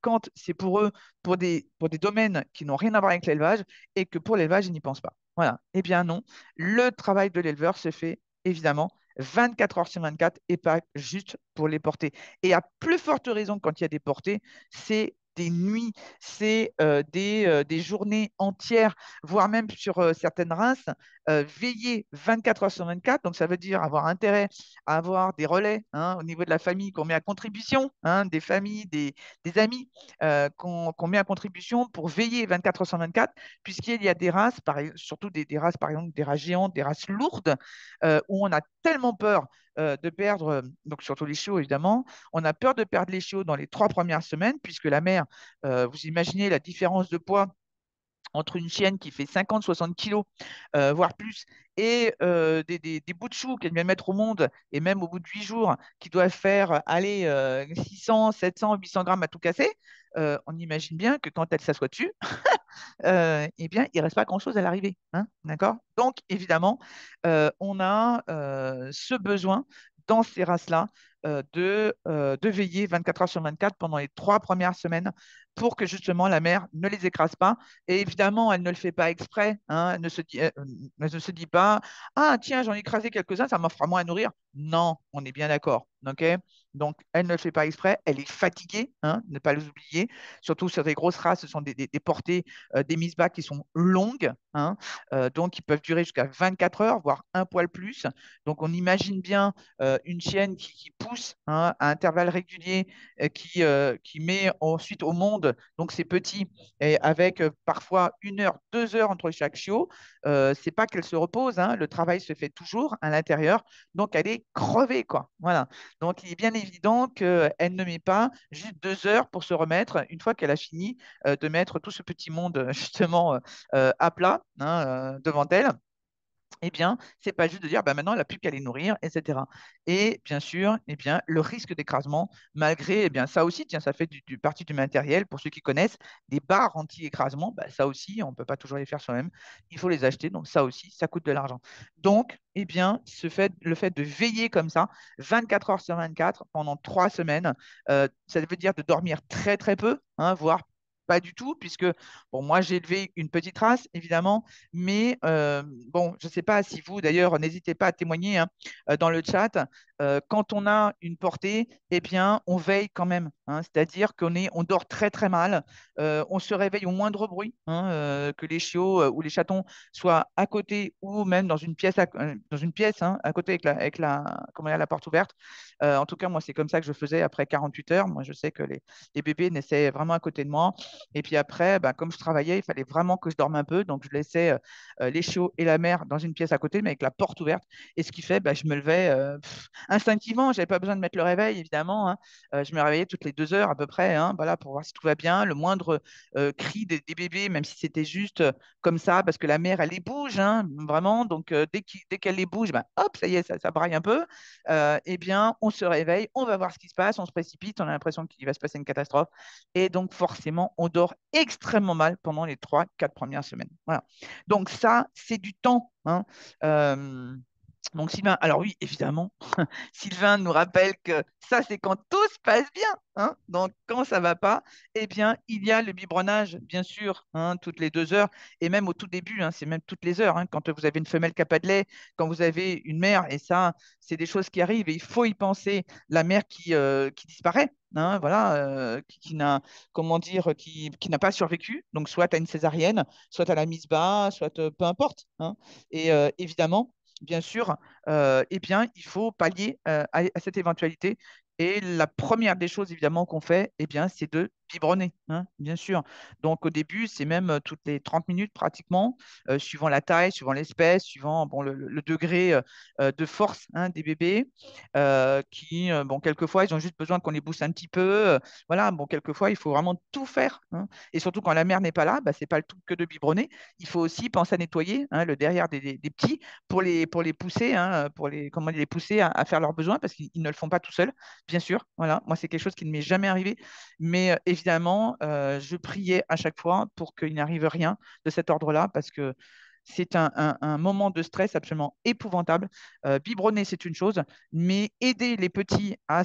quand c'est pour eux, pour des domaines qui n'ont rien à voir avec l'élevage, et que pour l'élevage, ils n'y pensent pas. Voilà. Eh bien non, le travail de l'éleveur se fait évidemment 24 heures sur 24 et pas juste pour les portées. Et à plus forte raison quand il y a des portées, c'est des nuits, c'est des journées entières, voire même sur certaines races, veiller 24 heures sur 24. Donc, ça veut dire avoir intérêt à avoir des relais hein, au niveau de la famille qu'on met à contribution, hein, des familles, des amis qu'on met à contribution pour veiller 24 heures sur 24, puisqu'il y a des races, surtout des races, par exemple, des races géantes, des races lourdes, où on a tellement peur de perdre, donc surtout les chiots évidemment, on a peur de perdre les chiots dans les 3 premières semaines, puisque la mère, vous imaginez la différence de poids entre une chienne qui fait 50-60 kilos, voire plus, et des bouts de chou qu'elle vient mettre au monde, et même au bout de 8 jours, qui doivent faire aller 600, 700, 800 grammes à tout casser, on imagine bien que quand elle s'assoit dessus, eh bien, il ne reste pas grand-chose à l'arrivée. Hein, d'accord? Donc, évidemment, on a ce besoin dans ces races-là de veiller 24 heures sur 24 pendant les 3 premières semaines pour que justement la mère ne les écrase pas. Et évidemment, elle ne le fait pas exprès. Hein, elle ne se dit pas, ah tiens, j'en ai écrasé quelques-uns, ça m'en fera moins à nourrir. Non, on est bien d'accord. Ok. Donc, elle ne le fait pas exprès. Elle est fatiguée, hein, ne pas les oublier. Surtout sur des grosses races, ce sont des portées des mises bas qui sont longues, hein, donc qui peuvent durer jusqu'à 24 heures, voire un poil plus. Donc on imagine bien une chienne qui pousse hein, à intervalles réguliers, qui met ensuite au monde donc ces petits, et avec parfois 1 heure, 2 heures entre chaque chiot. C'est pas qu'elle se repose, hein, le travail se fait toujours à l'intérieur, donc elle est crevée, quoi. Voilà. Donc il est bien évident qu'elle ne met pas juste 2 heures pour se remettre une fois qu'elle a fini de mettre tout ce petit monde justement à plat hein, devant elle. Eh bien, c'est pas juste de dire bah, maintenant elle n'a plus qu'à les nourrir, etc. Et bien sûr, eh bien, le risque d'écrasement, malgré eh bien, ça aussi, tiens, ça fait partie du matériel, pour ceux qui connaissent, des barres anti-écrasement, bah, ça aussi, on ne peut pas toujours les faire soi-même, il faut les acheter, donc ça aussi, ça coûte de l'argent. Donc, eh bien, le fait de veiller comme ça, 24 heures sur 24, pendant 3 semaines, ça veut dire de dormir très très peu, hein, voire pas du tout, puisque, bon, moi j'ai élevé une petite race, évidemment, mais bon, je ne sais pas si vous, d'ailleurs, n'hésitez pas à témoigner hein, dans le chat. Quand on a une portée, eh bien, on veille quand même. Hein, c'est-à-dire on dort très très mal. On se réveille au moindre bruit, hein, que les chiots ou les chatons soient à côté ou même dans une pièce, dans une pièce hein, à côté comment dire, la porte ouverte. En tout cas, moi, c'est comme ça que je faisais après 48 heures. Moi, je sais que les bébés naissaient vraiment à côté de moi. Et puis après, bah, comme je travaillais, il fallait vraiment que je dorme un peu. Donc, je laissais les chiots et la mère dans une pièce à côté, mais avec la porte ouverte. Et ce qui fait, bah, je me levais instinctivement. Je n'avais pas besoin de mettre le réveil, évidemment. Hein. Je me réveillais toutes les 2 heures à peu près, hein, voilà, pour voir si tout va bien. Le moindre cri des bébés, même si c'était juste comme ça, parce que la mère, elle les bouge, hein, vraiment. Donc, dès qu'elle les bouge, bah, hop, ça y est, ça braille un peu. Eh bien, on se réveille, on va voir ce qui se passe, on se précipite, on a l'impression qu'il va se passer une catastrophe. Et donc, forcément, on dort extrêmement mal pendant les 3, 4 premières semaines. Voilà. Donc ça, c'est du temps. Hein. Euh, donc Sylvain, alors oui, évidemment, Sylvain nous rappelle que ça, c'est quand tout se passe bien. Hein. Donc quand ça va pas, eh bien, il y a le biberonnage, bien sûr, hein, toutes les 2 heures, et même au tout début, hein, c'est même toutes les heures. Hein, quand vous avez une femelle qui n'a pas de lait, quand vous avez une mère, et ça, c'est des choses qui arrivent, et il faut y penser, la mère qui disparaît. Hein, voilà, qui n'a, comment dire, qui n'a pas survécu, donc soit à une césarienne, soit à la mise bas, soit peu importe. Hein. Et évidemment, bien sûr, eh bien, il faut pallier à cette éventualité Et la première des choses, évidemment, qu'on fait, eh bien, c'est de biberonner, hein, bien sûr. Donc, au début, c'est même toutes les 30 minutes pratiquement, suivant la taille, suivant l'espèce, suivant bon, le degré de force, hein, des bébés, bon, quelquefois, ils ont juste besoin qu'on les booste un petit peu. Voilà, bon, quelquefois, il faut vraiment tout faire, hein. Et surtout, quand la mère n'est pas là, bah, c'est pas le tout que de biberonner. Il faut aussi penser à nettoyer, hein, le derrière des petits pour les pousser, hein, comment dire, les pousser à faire leurs besoins parce qu'ils ne le font pas tout seuls, bien sûr. Voilà, moi, c'est quelque chose qui ne m'est jamais arrivé. Mais évidemment, je priais à chaque fois pour qu'il n'arrive rien de cet ordre-là parce que c'est un moment de stress absolument épouvantable. Biberonner, c'est une chose, mais aider les petits à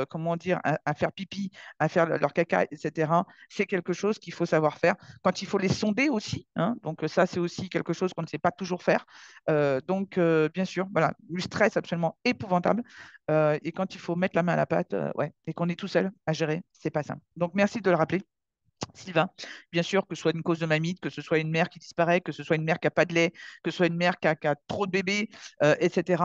comment dire, à faire pipi, à faire leur caca, etc., c'est quelque chose qu'il faut savoir faire. Quand il faut les sonder aussi, hein, donc ça, c'est aussi quelque chose qu'on ne sait pas toujours faire. Bien sûr, voilà, du stress absolument épouvantable. Et quand il faut mettre la main à la pâte, ouais, et qu'on est tout seul à gérer, c'est pas simple. Donc, merci de le rappeler. Sylvain, bien sûr, que ce soit une cause de mamite, que ce soit une mère qui disparaît, que ce soit une mère qui n'a pas de lait, que ce soit une mère qui a trop de bébés, etc.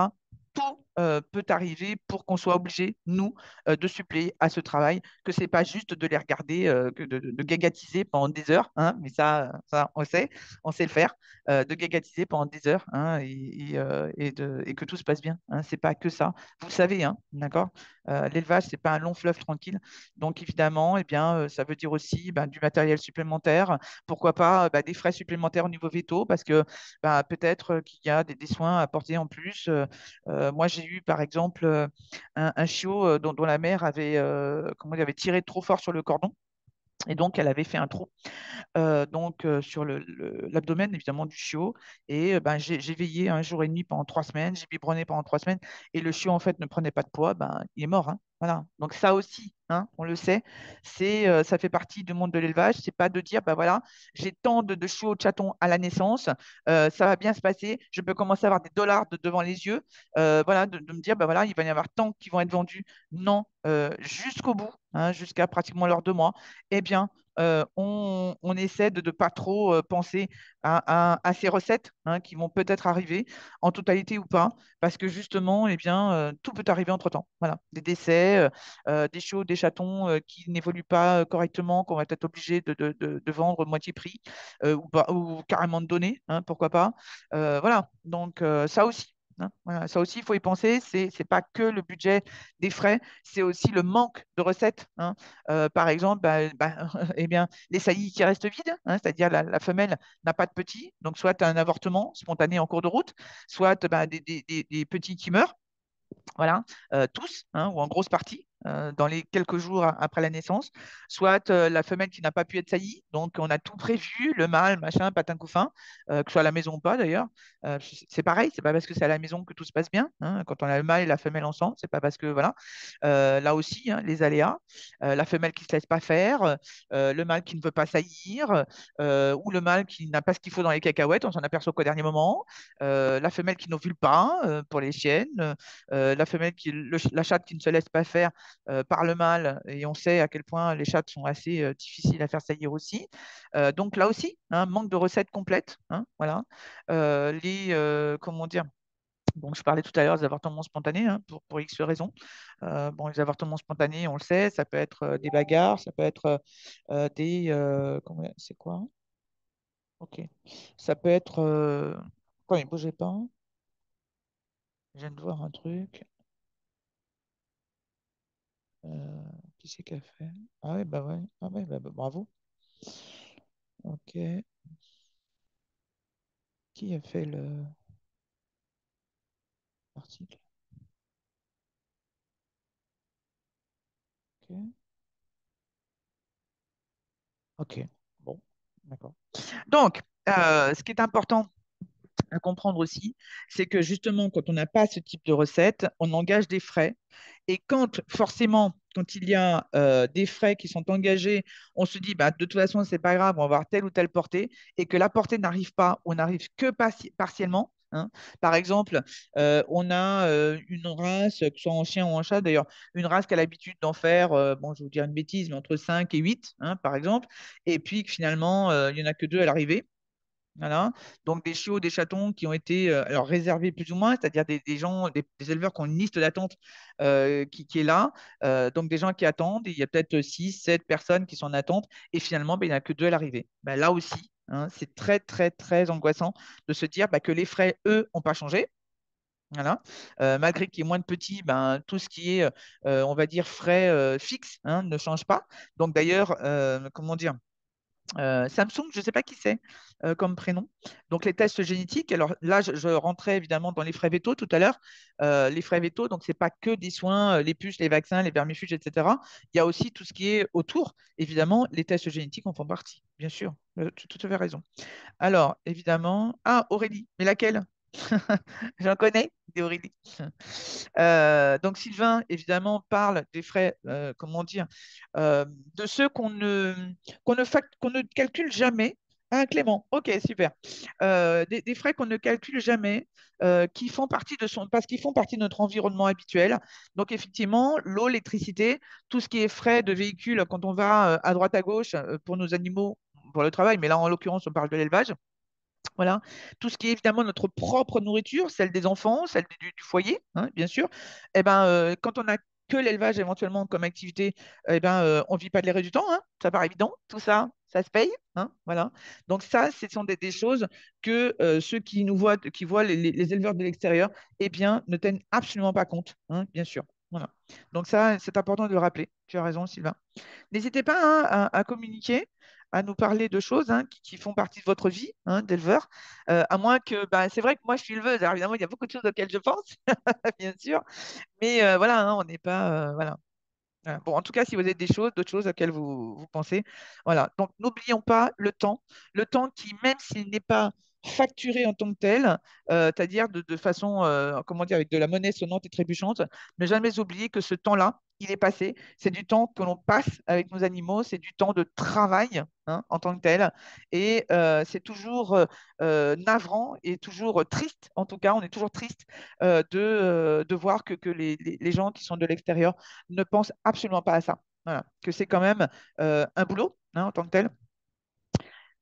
Tout peut arriver pour qu'on soit obligé, nous, de suppléer à ce travail, que ce n'est pas juste de les regarder, que de gagatiser pendant des heures, hein, mais ça, on sait le faire, de gagatiser pendant des heures, hein, et que tout se passe bien, hein, ce n'est pas que ça. Vous le savez, hein, d'accord? L'élevage, ce n'est pas un long fleuve tranquille. Donc, évidemment, eh bien, ça veut dire aussi ben, du matériel supplémentaire. Pourquoi pas des frais supplémentaires au niveau veto, parce que peut-être qu'il y a des soins à apporter en plus. Moi, j'ai eu, par exemple, un chiot dont la mère comment, il avait tiré trop fort sur le cordon. Et donc, elle avait fait un trou sur l'abdomen, évidemment, du chiot. Et ben, j'ai veillé un jour et demi pendant 3 semaines, j'ai biberonné pendant 3 semaines, et le chiot, en fait, ne prenait pas de poids, ben, il est mort, hein. Voilà. Donc ça aussi, hein, on le sait, ça fait partie du monde de l'élevage. C'est pas de dire, ben voilà, j'ai tant de chiots de chatons à la naissance, ça va bien se passer, je peux commencer à avoir des dollars devant les yeux, voilà, de me dire, ben voilà, il va y avoir tant qui vont être vendus. Non, jusqu'au bout, hein, jusqu'à pratiquement leurs 2 mois, eh bien, on essaie de ne pas trop penser à ces recettes, hein, qui vont peut-être arriver en totalité ou pas, parce que justement, eh bien, tout peut arriver entre-temps. Voilà, des décès, des chiots, des chatons qui n'évoluent pas correctement, qu'on va être obligé de vendre moitié prix, ou carrément de donner, hein, pourquoi pas. Voilà, donc ça aussi. Hein, voilà, ça aussi, il faut y penser. C'est pas que le budget des frais, c'est aussi le manque de recettes, hein. Par exemple, eh bien, les saillies qui restent vides, hein, c'est-à-dire la femelle n'a pas de petits, donc soit un avortement spontané en cours de route, soit des petits qui meurent, voilà, tous, hein, ou en grosse partie, dans les quelques jours après la naissance, soit la femelle qui n'a pas pu être saillie, donc on a tout prévu, le mâle, machin, patin couffin, que ce soit à la maison ou pas d'ailleurs. C'est pareil, c'est pas parce que c'est à la maison que tout se passe bien, hein, quand on a le mâle et la femelle ensemble, c'est pas parce que, voilà. Là aussi, hein, les aléas, la femelle qui se laisse pas faire, le mâle qui ne veut pas saillir, ou le mâle qui n'a pas ce qu'il faut dans les cacahuètes, on s'en aperçoit qu'au dernier moment, la femelle qui n'ovule pas, pour les chiennes, la femelle la chatte qui ne se laisse pas faire par le mâle, et on sait à quel point les chattes sont assez difficiles à faire saillir aussi. Donc là aussi, hein, manque de recettes complètes, hein, voilà. Comment dire, bon, je parlais tout à l'heure des avortements spontanés, hein, pour X raisons. Bon, les avortements spontanés, on le sait, ça peut être des bagarres, ça peut être c'est quoi? Ok. Ça peut être. Attends, bougez pas. Je viens de voir un truc. Euh, qui c'est qui a fait? Ah ouais, bah ouais. Ah ouais, bravo. Ok. Qui a fait l'article? Ok. Ok. Bon, d'accord. Donc, ce qui est important à comprendre aussi, c'est que justement, quand on n'a pas ce type de recette, on engage des frais. Et quand, forcément, quand il y a des frais qui sont engagés, on se dit, bah, de toute façon, c'est pas grave, on va avoir telle ou telle portée, et que la portée n'arrive pas, ou n'arrive que partiellement, hein. Par exemple, on a une race, que ce soit en chien ou en chat, d'ailleurs, une race qui a l'habitude d'en faire, bon, je vais vous dire une bêtise, mais entre 5 et 8, hein, par exemple, et puis que finalement, il n'y en a que 2 à l'arrivée. Voilà. Donc des chiots, des chatons qui ont été alors réservés plus ou moins, c'est-à-dire des gens, des éleveurs qui ont une liste d'attente qui est là. Donc des gens qui attendent, et il y a peut-être 6, 7 personnes qui sont en attente, et finalement, ben, il n'y en a que deux à l'arrivée. Ben, là aussi, hein, c'est très, très, très angoissant de se dire ben, que les frais, eux, n'ont pas changé. Voilà. Malgré qu'il y ait moins de petits, ben, tout ce qui est, on va dire, frais fixes hein, ne change pas. Donc d'ailleurs, comment dire, Samsung, je ne sais pas qui c'est comme prénom. Donc, les tests génétiques. Alors là, je rentrais évidemment dans les frais vétos tout à l'heure. Les frais vétos, donc, ce n'est pas que des soins, les puces, les vaccins, les vermifuges, etc. Il y a aussi tout ce qui est autour. Évidemment, les tests génétiques en font partie, bien sûr. Tu as tout à fait raison. Alors, évidemment. Ah, Aurélie, mais laquelle? J'en connais des Aurélie. Donc Sylvain, évidemment, parle des frais, comment dire, euh, de ceux qu'on ne calcule jamais. Hein, Clément, ok, super. Des frais qu'on ne calcule jamais, qui font partie parce qu'ils font partie de notre environnement habituel. Donc effectivement, l'eau, l'électricité, tout ce qui est frais de véhicule quand on va à droite à gauche pour nos animaux, pour le travail, mais là en l'occurrence on parle de l'élevage. Voilà. Tout ce qui est évidemment notre propre nourriture, celle des enfants, celle du foyer, hein, bien sûr. Eh ben, quand on n'a que l'élevage éventuellement comme activité, eh ben, on ne vit pas de l'air et du temps, hein, ça paraît évident. Tout ça, ça se paye. Hein, voilà. Donc ça, ce sont des choses que ceux qui nous voient, qui voient les éleveurs de l'extérieur, eh bien, ne tiennent absolument pas compte, hein, bien sûr. Voilà. Donc ça, c'est important de le rappeler. Tu as raison, Sylvain. N'hésitez pas hein, à communiquer, à nous parler de choses hein, qui font partie de votre vie hein, d'éleveur. À moins que, bah, c'est vrai que moi je suis éleveuse, alors évidemment il y a beaucoup de choses auxquelles je pense, bien sûr, mais voilà, hein, on n'est pas, voilà. Voilà. Bon, en tout cas, si vous avez des choses, d'autres choses auxquelles vous pensez, voilà. Donc, n'oublions pas le temps qui, même s'il n'est pas facturé en tant que tel, c'est-à-dire de façon, comment dire, avec de la monnaie sonnante et trébuchante, ne jamais oublier que ce temps-là, il est passé. C'est du temps que l'on passe avec nos animaux, c'est du temps de travail hein, en tant que tel, et c'est toujours navrant et toujours triste. En tout cas, on est toujours triste de voir que les gens qui sont de l'extérieur ne pense absolument pas à ça. Voilà. Que c'est quand même un boulot hein, en tant que tel.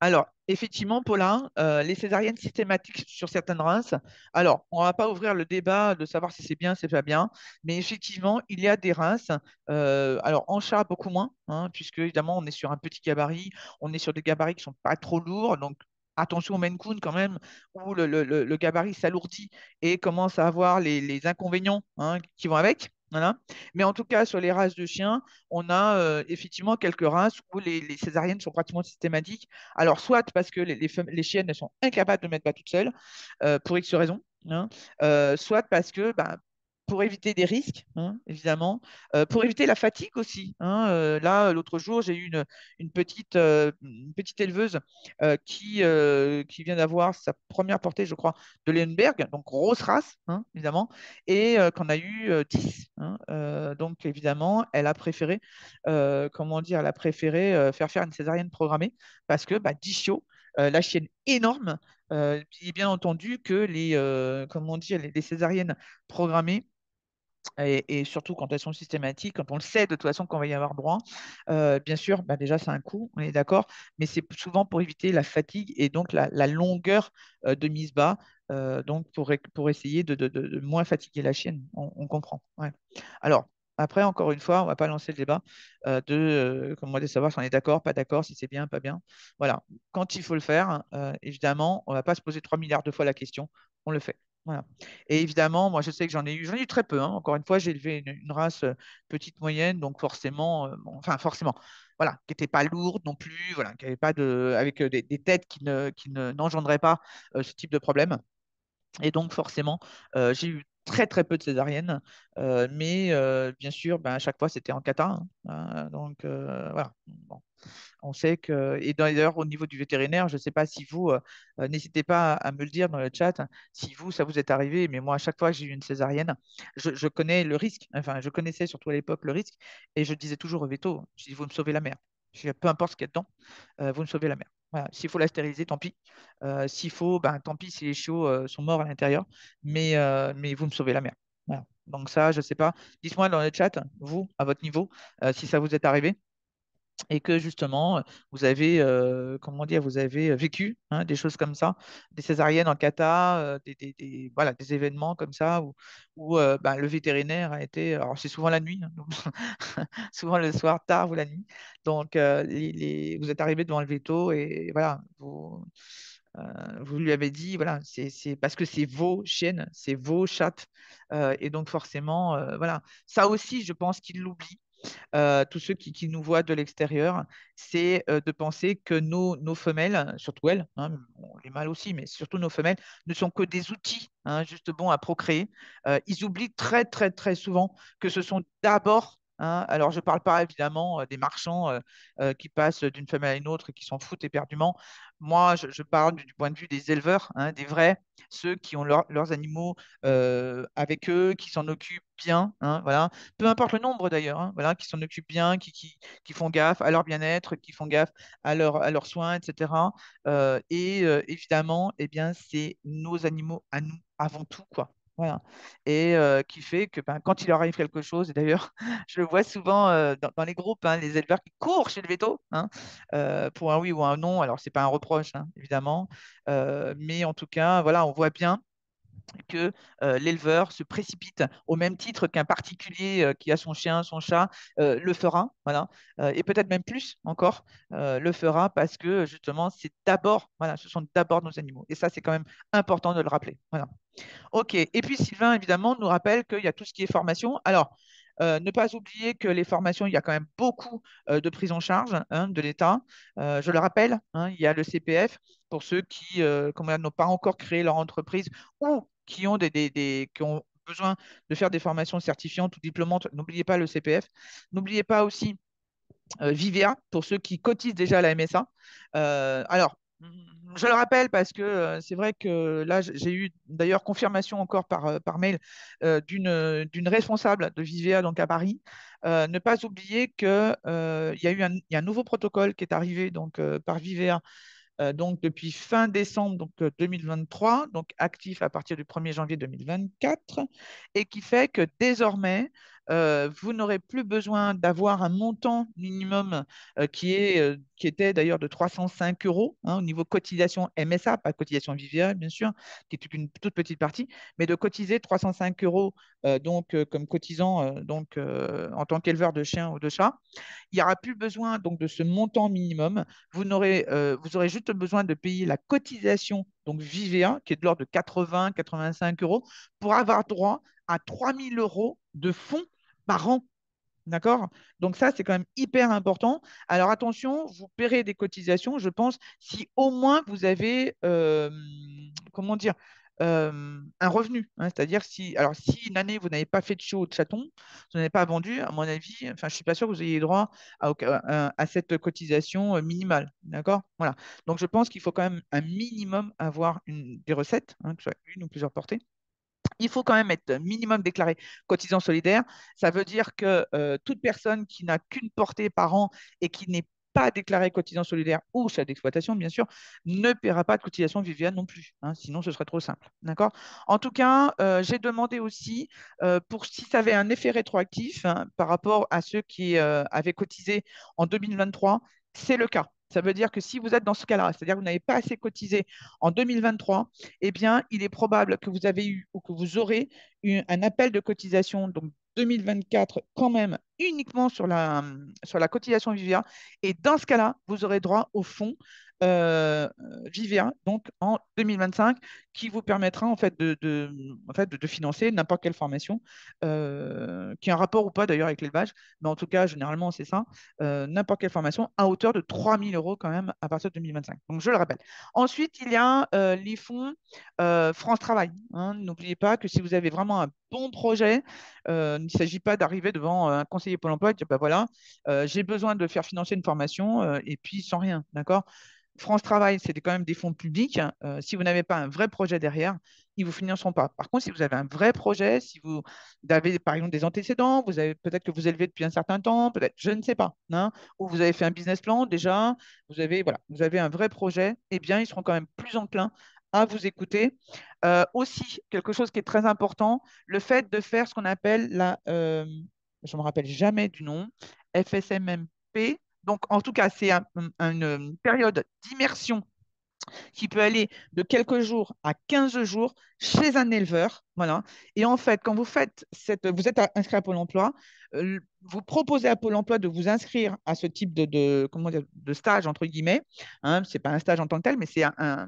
Alors, effectivement, Paulin, les césariennes systématiques sur certaines races. Alors, on ne va pas ouvrir le débat de savoir si c'est bien, c'est pas bien, mais effectivement, il y a des races. Alors, en chat, beaucoup moins, hein, puisque évidemment, on est sur un petit gabarit, on est sur des gabarits qui ne sont pas trop lourds, donc attention au Maine Coon quand même, où le gabarit s'alourdit et commence à avoir les inconvénients hein, qui vont avec. Voilà. Mais en tout cas, sur les races de chiens, on a effectivement quelques races où les césariennes sont pratiquement systématiques. Alors, soit parce que les chiennes elles sont incapables de mettre bas toutes seules, pour X raisons, hein, soit parce que, bah, pour éviter des risques, hein, évidemment, pour éviter la fatigue aussi. Hein, là, l'autre jour, j'ai eu une petite éleveuse qui vient d'avoir sa première portée, je crois, de Leonberg, donc grosse race, hein, évidemment, et qu'on a eu 10. Hein, donc, évidemment, elle a préféré, comment dire, elle a préféré faire une césarienne programmée parce que bah, 10 chiots, la chienne énorme, et bien entendu que comment dire, les césariennes programmées, et surtout quand elles sont systématiques, quand on le sait de toute façon qu'on va y avoir droit, bien sûr, bah déjà c'est un coût, on est d'accord, mais c'est souvent pour éviter la fatigue et donc la longueur de mise bas, donc pour essayer de moins fatiguer la chienne, on comprend. Ouais. Alors, après, encore une fois, on ne va pas lancer le débat comment de savoir si on est d'accord, pas d'accord, si c'est bien, pas bien. Voilà, quand il faut le faire, évidemment, on ne va pas se poser 3 milliards de fois la question, on le fait. Voilà. Et évidemment, moi, je sais que j'en ai eu très peu. Hein. Encore une fois, j'ai élevé une race petite moyenne, donc forcément, bon, enfin forcément, voilà, qui n'était pas lourde non plus, voilà, qui avait pas avec des têtes n'engendraient pas ce type de problème. Et donc, forcément, j'ai eu très, très peu de césariennes. Mais bien sûr, ben, à chaque fois, c'était en cata. Hein. Donc, voilà. Bon. On sait que, et d'ailleurs, au niveau du vétérinaire, je ne sais pas si vous, n'hésitez pas à me le dire dans le chat, hein, si vous, ça vous est arrivé, mais moi, à chaque fois que j'ai eu une césarienne, je connais le risque, enfin, je connaissais surtout à l'époque le risque, et je disais toujours au veto, je dis, vous me sauvez la mère. Je dis, peu importe ce qu'il y a dedans, vous me sauvez la mère. Voilà. S'il faut la stériliser, tant pis. S'il faut, ben, tant pis si les chiots sont morts à l'intérieur, mais vous me sauvez la mère. Voilà. Donc ça, je ne sais pas. Dites-moi dans le chat, vous, à votre niveau, si ça vous est arrivé. et que justement, vous avez, comment dire, vous avez vécu hein, des choses comme ça, des césariennes en cata, voilà, des événements comme ça, où ben, le vétérinaire a été, alors c'est souvent la nuit, hein, donc, souvent le soir tard ou la nuit, donc vous êtes arrivé devant le veto et voilà, vous lui avez dit, voilà, c'est parce que c'est vos chiennes, c'est vos chattes, et donc forcément, voilà, ça aussi, je pense qu'il l'oublie tous ceux qui nous voient de l'extérieur, c'est de penser que nos femelles, surtout elles, hein, bon, les mâles aussi, mais surtout nos femelles, ne sont que des outils, hein, juste bons à procréer. Ils oublient très, très, très souvent que ce sont d'abord, hein, alors je ne parle pas évidemment des marchands qui passent d'une femelle à une autre et qui s'en foutent éperdument. Moi, je parle du point de vue des éleveurs, hein, des vrais, ceux qui ont leurs animaux avec eux, qui s'en occupent bien, hein, voilà, peu importe le nombre d'ailleurs, hein, voilà, qui s'en occupent bien, qui font gaffe à leur bien-être, qui font gaffe à leurs soins, etc. Évidemment, eh bien, c'est nos animaux à nous avant tout, quoi. Voilà. Et qui fait que ben, quand il leur arrive quelque chose, et d'ailleurs, je le vois souvent dans les groupes, hein, les éleveurs qui courent chez le veto hein, pour un oui ou un non. Alors, c'est pas un reproche, hein, évidemment, mais en tout cas, voilà, on voit bien que l'éleveur se précipite au même titre qu'un particulier qui a son chien, son chat, le fera, voilà, et peut-être même plus encore, le fera parce que justement, c'est d'abord, voilà, ce sont d'abord nos animaux. Et ça, c'est quand même important de le rappeler. Voilà. OK. Et puis Sylvain, évidemment, nous rappelle qu'il y a tout ce qui est formation. Alors, ne pas oublier que les formations, il y a quand même beaucoup de prise en charge hein, de l'État. Je le rappelle, hein, il y a le CPF pour ceux qui comment dire, n'ont pas encore créé leur entreprise ou qui ont, qui ont besoin de faire des formations certifiantes ou diplômantes. N'oubliez pas le CPF. N'oubliez pas aussi Vivea pour ceux qui cotisent déjà à la MSA. Alors, je le rappelle parce que c'est vrai que là, j'ai eu d'ailleurs confirmation encore par mail d'une responsable de Vivea donc à Paris. Ne pas oublier qu'il y a il y a un nouveau protocole qui est arrivé donc, par Vivea donc depuis fin décembre donc, 2023, donc actif à partir du 1er janvier 2024, et qui fait que désormais, vous n'aurez plus besoin d'avoir un montant minimum qui était d'ailleurs de 305 euros hein, au niveau cotisation MSA, pas cotisation Vivia, bien sûr, qui est une toute petite partie, mais de cotiser 305 euros donc, comme cotisant donc, en tant qu'éleveur de chiens ou de chats. Il n'y aura plus besoin donc de ce montant minimum. Vous aurez juste besoin de payer la cotisation, donc Vivea, qui est de l'ordre de 80-85 euros, pour avoir droit à 3 000 euros de fonds par an. D'accord? Donc ça, c'est quand même hyper important. Alors attention, vous paierez des cotisations, je pense, si au moins vous avez, comment dire, un revenu. Hein. C'est-à-dire si, alors si une année vous n'avez pas fait de chiot ou de chaton, vous n'avez pas vendu, à mon avis, enfin, je ne suis pas sûr que vous ayez droit à cette cotisation minimale. D'accord? Voilà. Donc je pense qu'il faut quand même un minimum avoir des recettes, hein, que ce soit une ou plusieurs portées. Il faut quand même être minimum déclaré cotisant solidaire. Ça veut dire que toute personne qui n'a qu'une portée par an et qui n'est pas déclaré cotisant solidaire ou chef d'exploitation, bien sûr, ne paiera pas de cotisation Viviane non plus. Hein, sinon, ce serait trop simple. D'accord? En tout cas, j'ai demandé aussi pour si ça avait un effet rétroactif hein, par rapport à ceux qui avaient cotisé en 2023. C'est le cas. Ça veut dire que si vous êtes dans ce cas-là, c'est-à-dire que vous n'avez pas assez cotisé en 2023, eh bien, il est probable que vous avez eu ou que vous aurez eu un appel de cotisation, donc 2024, quand même, uniquement sur la cotisation Vivia. Et dans ce cas-là, vous aurez droit au fonds euh, Vivia, donc en 2025, qui vous permettra en fait en fait, de financer n'importe quelle formation, qui a un rapport ou pas d'ailleurs avec l'élevage, mais en tout cas, généralement, c'est ça, n'importe quelle formation à hauteur de 3 000 euros quand même à partir de 2025. Donc, je le rappelle. Ensuite, il y a les fonds France Travail. Hein. N'oubliez pas que si vous avez vraiment un bon projet, il ne s'agit pas d'arriver devant un conseiller Pôle emploi et de dire, bah voilà, j'ai besoin de faire financer une formation et puis sans rien, d'accord? France Travail, c'est quand même des fonds publics. Si vous n'avez pas un vrai projet derrière, ils ne vous financeront pas. Par contre, si vous avez un vrai projet, si vous avez par exemple des antécédents, vous avez peut-être que vous élevez depuis un certain temps, peut-être, je ne sais pas, hein, ou vous avez fait un business plan déjà, voilà, vous avez un vrai projet, eh bien, ils seront quand même plus enclins à vous écouter. Aussi, quelque chose qui est très important, le fait de faire ce qu'on appelle je ne me rappelle jamais du nom, FSMMP, Donc, en tout cas, c'est une période d'immersion qui peut aller de quelques jours à 15 jours chez un éleveur. Voilà. Et en fait, quand vous êtes inscrit à Pôle emploi, vous proposez à Pôle emploi de vous inscrire à ce type comment dire, de stage, entre guillemets. Hein, ce n'est pas un stage en tant que tel, mais c'est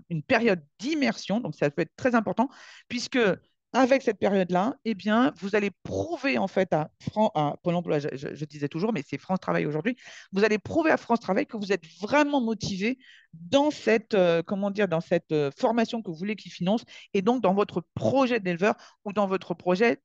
une période d'immersion. Donc, ça peut être très important, puisque avec cette période-là, eh bien, vous allez prouver en fait à Pôle emploi, je disais toujours, mais c'est France Travail aujourd'hui, vous allez prouver à France Travail que vous êtes vraiment motivé dans cette, comment dire, dans cette formation que vous voulez qu'ils financent et donc dans votre projet d'éleveur ou dans votre projet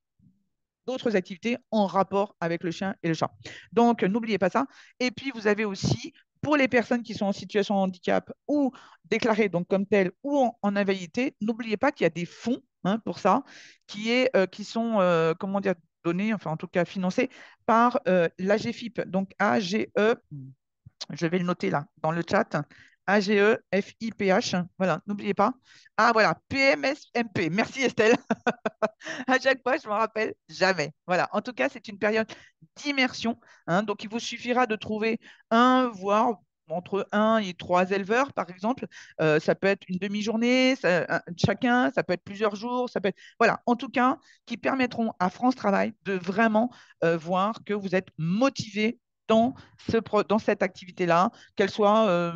d'autres activités en rapport avec le chien et le chat. Donc, n'oubliez pas ça. Et puis, vous avez aussi, pour les personnes qui sont en situation de handicap ou déclarées donc comme telles ou en invalidité, n'oubliez pas qu'il y a des fonds pour ça qui sont, comment dire, donnés, enfin en tout cas financés par l'AGFIP, donc AGE, je vais le noter là dans le chat. AGEFIPH. Voilà, n'oubliez pas. Ah voilà, PMSMP. Merci Estelle. À chaque fois, je ne me rappelle jamais. Voilà, en tout cas, c'est une période d'immersion. Donc, il vous suffira de trouver un, voire entre un et trois éleveurs, par exemple. Ça peut être une demi-journée, chacun, ça peut être plusieurs jours, ça peut être. Voilà, en tout cas, qui permettront à France Travail de vraiment voir que vous êtes motivé dans cette activité-là, qu'elle soit,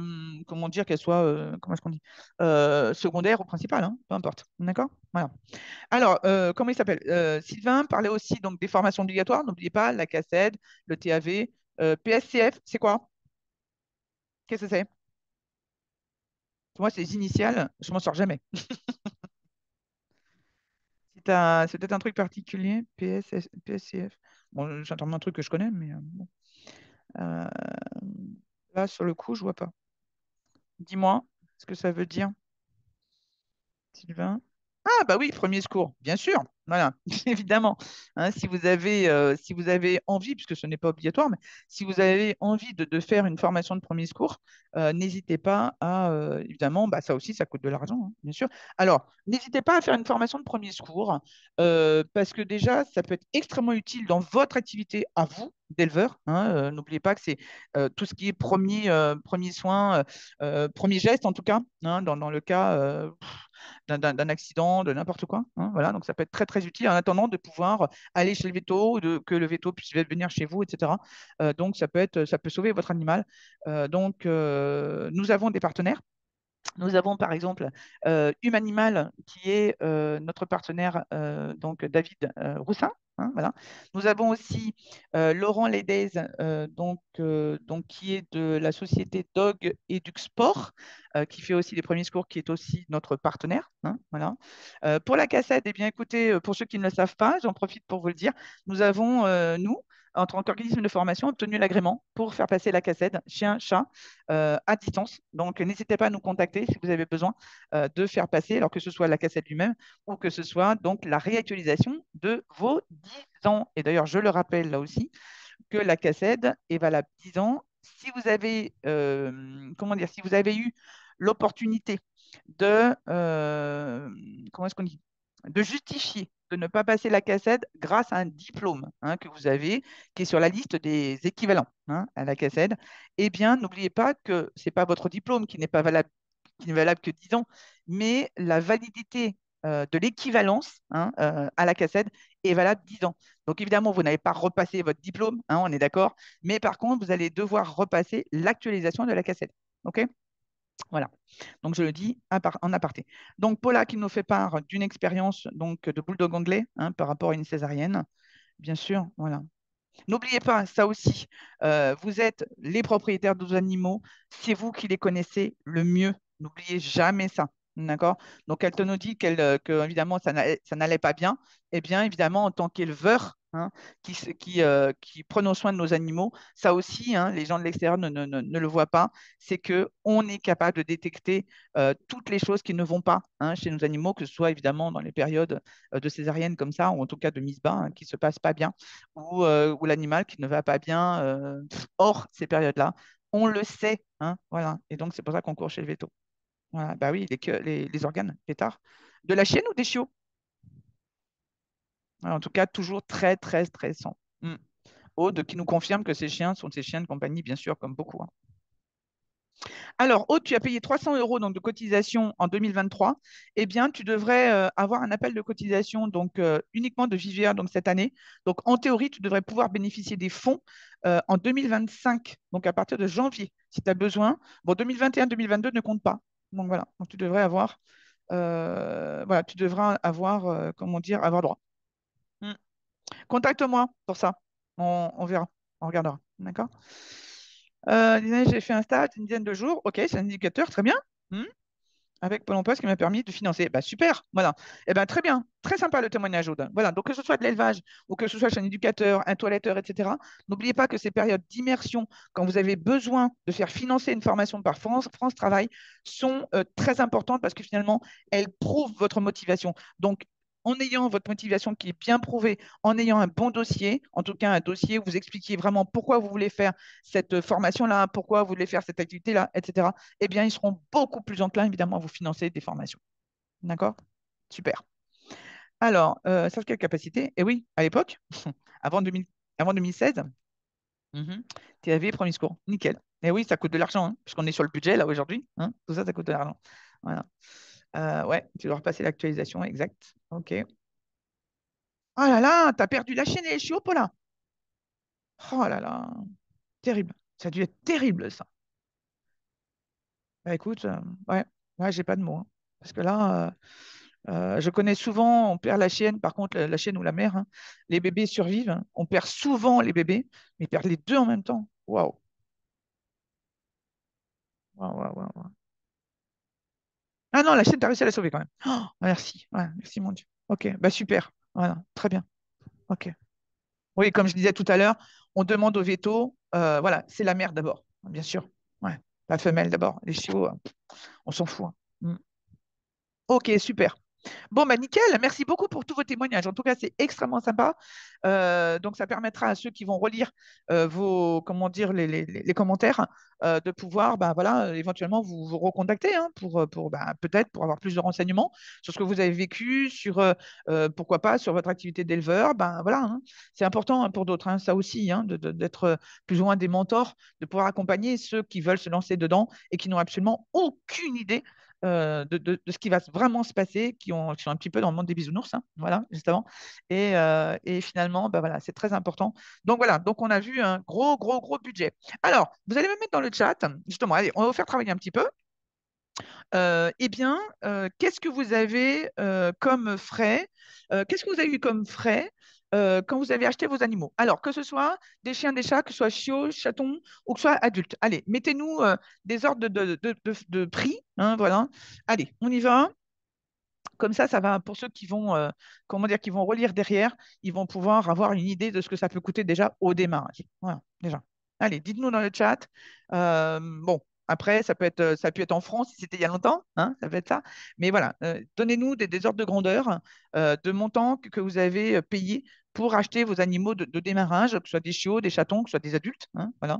comment dire, qu'elle soit, comment est-ce qu'on dit, secondaire ou principale, hein, peu importe. D'accord? Voilà. Alors, comment il s'appelle? Sylvain parlait aussi donc des formations obligatoires. N'oubliez pas la CACED, le TAV, PSCF, c'est quoi? Qu'est-ce que c'est? Pour moi, c'est les initiales. Je m'en sors jamais. Si c'est peut-être un truc particulier. PSCF. Bon, j'entends un truc que je connais, mais bon. Euh, Là, sur le coup, je vois pas. Dis-moi ce que ça veut dire, Sylvain. Ah bah oui, premier secours, bien sûr, voilà, évidemment. Si vous avez envie, puisque ce n'est pas obligatoire, mais si vous avez envie de faire une formation de premier secours, n'hésitez pas à, évidemment, bah, ça aussi, ça coûte de l'argent, hein, bien sûr. Alors, n'hésitez pas à faire une formation de premier secours, parce que déjà, ça peut être extrêmement utile dans votre activité à vous, d'éleveur. Hein. N'oubliez pas que c'est tout ce qui est premier soin, premier geste, en tout cas, hein, dans le cas d'un accident, de n'importe quoi. Hein, voilà, donc ça peut être très très utile en attendant de pouvoir aller chez le veto, que le veto puisse venir chez vous, etc. Donc ça peut sauver votre animal. Nous avons des partenaires. Nous avons par exemple Humanimal qui est notre partenaire, donc David Roussin. Hein, voilà. Nous avons aussi Laurent Ledez, donc, qui est de la société Dog Sport, qui fait aussi les premiers secours, qui est aussi notre partenaire. Hein, voilà. Pour la cassette, eh bien, écoutez, pour ceux qui ne le savent pas, j'en profite pour vous le dire, nous avons, nous, en tant qu'organisme de formation, obtenu l'agrément pour faire passer la cassette chien-chat à distance. Donc, n'hésitez pas à nous contacter si vous avez besoin de faire passer, alors que ce soit la cassette lui-même ou que ce soit donc la réactualisation de vos 10 ans. Et d'ailleurs, je le rappelle là aussi, que la cassette est valable 10 ans. Si vous avez, comment dire, si vous avez eu l'opportunité de, comment est-ce qu'on dit, de justifier de ne pas passer la cassette grâce à un diplôme que vous avez, qui est sur la liste des équivalents à la cassette, eh bien, n'oubliez pas que ce n'est pas votre diplôme qui n'est valable que 10 ans, mais la validité de l'équivalence à la cassette est valable 10 ans. Donc évidemment, vous n'avez pas repassé votre diplôme, on est d'accord, mais par contre, vous allez devoir repasser l'actualisation de la cassette. OK? Voilà. Donc je le dis en aparté. Donc Paula qui nous fait part d'une expérience donc de bulldog anglais par rapport à une césarienne, bien sûr, voilà. N'oubliez pas, ça aussi, vous êtes les propriétaires de vos animaux, c'est vous qui les connaissez le mieux. N'oubliez jamais ça. D'accord? Donc, elle te nous dit que, évidemment, ça n'allait pas bien. Eh bien, évidemment, en tant qu'éleveur, qui prenons soin de nos animaux, ça aussi, les gens de l'extérieur ne le voient pas, c'est qu'on est capable de détecter toutes les choses qui ne vont pas chez nos animaux, que ce soit évidemment dans les périodes de césarienne comme ça, ou en tout cas de mise bas, qui ne se passe pas bien ou l'animal qui ne va pas bien hors ces périodes-là. On le sait, voilà. Et donc, c'est pour ça qu'on court chez le veto. Voilà. Bah oui, les organes, pétard. De la chienne ou des chiots? En tout cas, toujours très, très stressant. Mm. Aude qui nous confirme que ces chiens sont ses chiens de compagnie, bien sûr, comme beaucoup, hein. Alors, Aude, tu as payé 300 euros donc, de cotisation en 2023. Eh bien, tu devrais avoir un appel de cotisation donc, uniquement de Vivia donc, cette année. Donc, en théorie, tu devrais pouvoir bénéficier des fonds en 2025, donc à partir de janvier, si tu as besoin. Bon, 2021-2022 ne compte pas. Donc, voilà. Donc, tu devrais avoir, voilà, tu devras avoir, comment dire, avoir droit. Hmm. Contacte-moi pour ça. On verra. On regardera. D'accord? Lina, j'ai fait un stage d'une dizaine de jours. OK, c'est un indicateur, très bien. Hmm. Avec Pôle emploi, ce qui m'a permis de financer. Bah, super, voilà. Eh ben, très bien, très sympa le témoignage, Aude. Voilà, donc que ce soit de l'élevage ou que ce soit chez un éducateur, un toiletteur, etc., n'oubliez pas que ces périodes d'immersion, quand vous avez besoin de faire financer une formation par France Travail, sont très importantes parce que finalement, elles prouvent votre motivation. Donc, en ayant votre motivation qui est bien prouvée, en ayant un bon dossier, en tout cas un dossier où vous expliquez vraiment pourquoi vous voulez faire cette formation-là, pourquoi vous voulez faire cette activité-là, etc., eh bien, ils seront beaucoup plus enclins, évidemment, à vous financer des formations. D'accord? Super. Alors, sur quelle capacité? Eh oui, à l'époque, avant 2000 avant 2016, TAV, premier secours. Nickel. Eh oui, ça coûte de l'argent, hein, puisqu'on est sur le budget, là, aujourd'hui, hein. Tout ça, ça coûte de l'argent. Voilà. Ouais, tu dois repasser l'actualisation, exact. OK. Oh là là, t'as perdu la chaîne et les chiots, Paula. Oh là là, terrible. Ça a dû être terrible, ça. Bah écoute, ouais, ouais, j'ai pas de mots, hein. Parce que là, je connais souvent, on perd la chienne, par contre, la chienne ou la mère, hein, les bébés survivent, hein. On perd souvent les bébés, mais perdre les deux en même temps. Waouh. Waouh, waouh, waouh, waouh. Ah non, la chienne, t'as réussi à la sauver quand même. Oh, merci. Ouais, merci, mon Dieu. Ok, bah super. Voilà, très bien. Ok. Oui, comme je disais tout à l'heure, on demande au veto, voilà, c'est la mère d'abord, bien sûr. Ouais, la femelle d'abord. Les chiots, on s'en fout, hein. Mm. Ok, super. Bon, bah nickel, merci beaucoup pour tous vos témoignages. En tout cas, c'est extrêmement sympa. Donc, ça permettra à ceux qui vont relire vos, comment dire, les commentaires de pouvoir, bah, voilà, éventuellement vous recontacter hein, pour bah, peut-être pour avoir plus de renseignements sur ce que vous avez vécu, sur pourquoi pas sur votre activité d'éleveur. Ben voilà, hein. C'est important hein, pour d'autres, hein, ça aussi, hein, d'être plus ou moins des mentors, de pouvoir accompagner ceux qui veulent se lancer dedans et qui n'ont absolument aucune idée de ce qui va vraiment se passer, qui sont un petit peu dans le monde des bisounours, hein, voilà, justement. Et finalement, bah, voilà, c'est très important. Donc voilà, donc on a vu un gros, gros, gros budget. Alors, vous allez me mettre dans le chat, justement, allez, on va vous faire travailler un petit peu. Eh bien, qu'est-ce que vous avez comme frais? Qu'est-ce que vous avez eu comme frais quand vous avez acheté vos animaux? Alors, que ce soit des chiens, des chats, que ce soit chiots, chatons ou que ce soit adultes. Allez, mettez-nous des ordres de prix, hein, voilà. Allez, on y va. Comme ça va pour ceux qui vont, comment dire, qui vont relire derrière, ils vont pouvoir avoir une idée de ce que ça peut coûter déjà au démarrage. Voilà, déjà. Allez, dites-nous dans le chat. Bon, après, ça peut être en France si c'était il y a longtemps, hein, ça peut être ça. Mais voilà, donnez-nous des ordres de grandeur, de montants que vous avez payés pour acheter vos animaux de démarrage, que ce soit des chiots, des chatons, que ce soit des adultes, hein, voilà.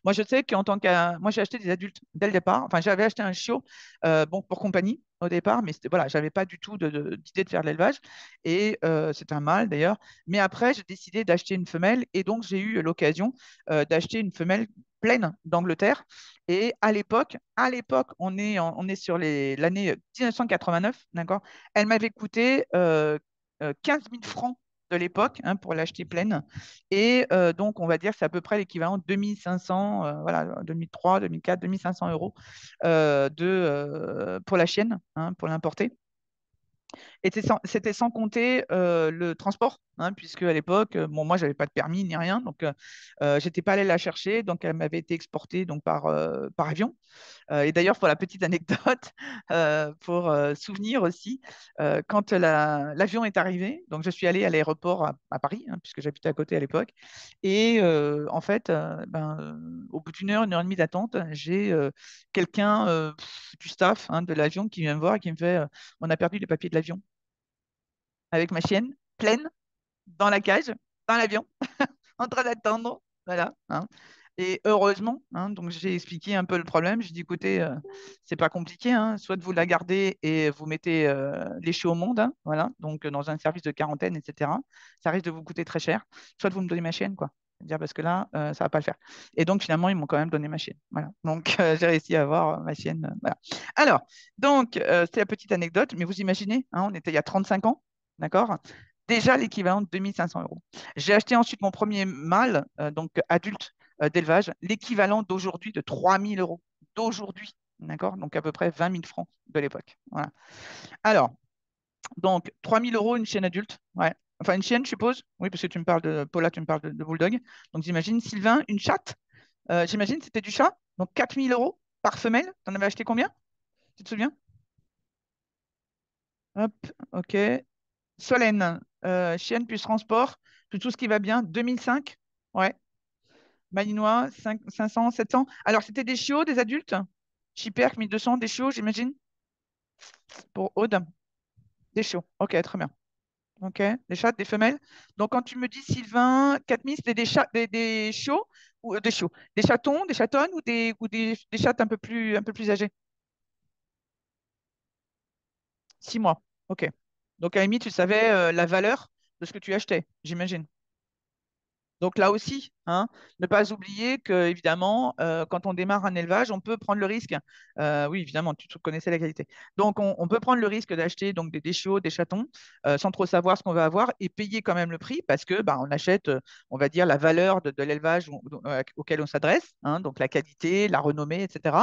Moi, je sais qu'en tant que, moi, j'ai acheté des adultes dès le départ. Enfin, j'avais acheté un chiot, bon, pour compagnie au départ, mais voilà, j'avais pas du tout d'idée de faire de l'élevage et c'est un mâle d'ailleurs. Mais après, j'ai décidé d'acheter une femelle et donc j'ai eu l'occasion d'acheter une femelle pleine d'Angleterre. Et à l'époque, on est sur l'année 1989, d'accord? Elle m'avait coûté 15 000 francs de l'époque hein, pour l'acheter pleine. Et donc, on va dire que c'est à peu près l'équivalent de 2500, voilà, 2003, 2004, 2500 euros pour la chienne, hein, pour l'importer. Et c'était sans compter le transport, hein, puisque à l'époque, bon, moi, j'avais pas de permis ni rien, donc j'étais pas allée la chercher, donc elle m'avait été exportée donc par avion. Et d'ailleurs, pour la petite anecdote, pour souvenir aussi, quand l'avion est arrivé, donc je suis allée à l'aéroport à Paris, hein, puisque j'habitais à côté à l'époque, et en fait, au bout d'une heure et demie d'attente, j'ai quelqu'un du staff hein, de l'avion qui vient me voir et qui me fait on a perdu les papiers de l'avion avec ma chienne pleine dans la cage, dans l'avion, en train d'attendre. Voilà, hein. Et heureusement, hein, donc j'ai expliqué un peu le problème. J'ai dit, écoutez, c'est pas compliqué, hein, soit vous la gardez et vous mettez les chiots au monde, hein, voilà, donc dans un service de quarantaine, etc. Ça risque de vous coûter très cher. Soit vous me donnez ma chienne, quoi. Dire parce que là, ça va pas le faire. Et donc finalement, ils m'ont quand même donné ma chienne. Voilà. Donc j'ai réussi à avoir ma chienne. Voilà. Alors, donc c'était la petite anecdote, mais vous imaginez, hein, on était il y a 35 ans, d'accord? Déjà l'équivalent de 2 500 euros. J'ai acheté ensuite mon premier mâle, donc adulte d'élevage, l'équivalent d'aujourd'hui de 3 000 euros. D'aujourd'hui, d'accord? Donc à peu près 20 000 francs de l'époque. Voilà. Alors, donc, 3 000 euros, une chienne adulte. Ouais. Enfin, une chienne, je suppose. Oui, parce que tu me parles de Paula, tu me parles de Bulldog. Donc, j'imagine, Sylvain, une chatte. J'imagine, c'était du chat. Donc, 4 000 euros par femelle. T'en avais acheté combien? Tu te souviens? Hop, ok. Solène, chienne plus transport, plus tout ce qui va bien. 2005. Ouais. Malinois, 500, 700. Alors, c'était des chiots, des adultes? Chiperk, 1200, des chiots, j'imagine. Pour Aude, des chiots. Ok, très bien. Ok, des chats, des femelles. Donc, quand tu me dis Sylvain, 4000, c'était des chats, des chiots ou des chiots, des chatons, des chatonnes ou des chattes un peu plus âgées? 6 mois. Ok. Donc, à la limite, tu savais la valeur de ce que tu achetais, j'imagine. Donc là aussi, hein, ne pas oublier que, évidemment, quand on démarre un élevage, on peut prendre le risque. Oui, évidemment, tu connaissais la qualité. Donc, on peut prendre le risque d'acheter donc des chiots, des chatons, sans trop savoir ce qu'on va avoir et payer quand même le prix parce que bah, on achète, on va dire, la valeur de l'élevage auquel on s'adresse, hein, donc la qualité, la renommée, etc.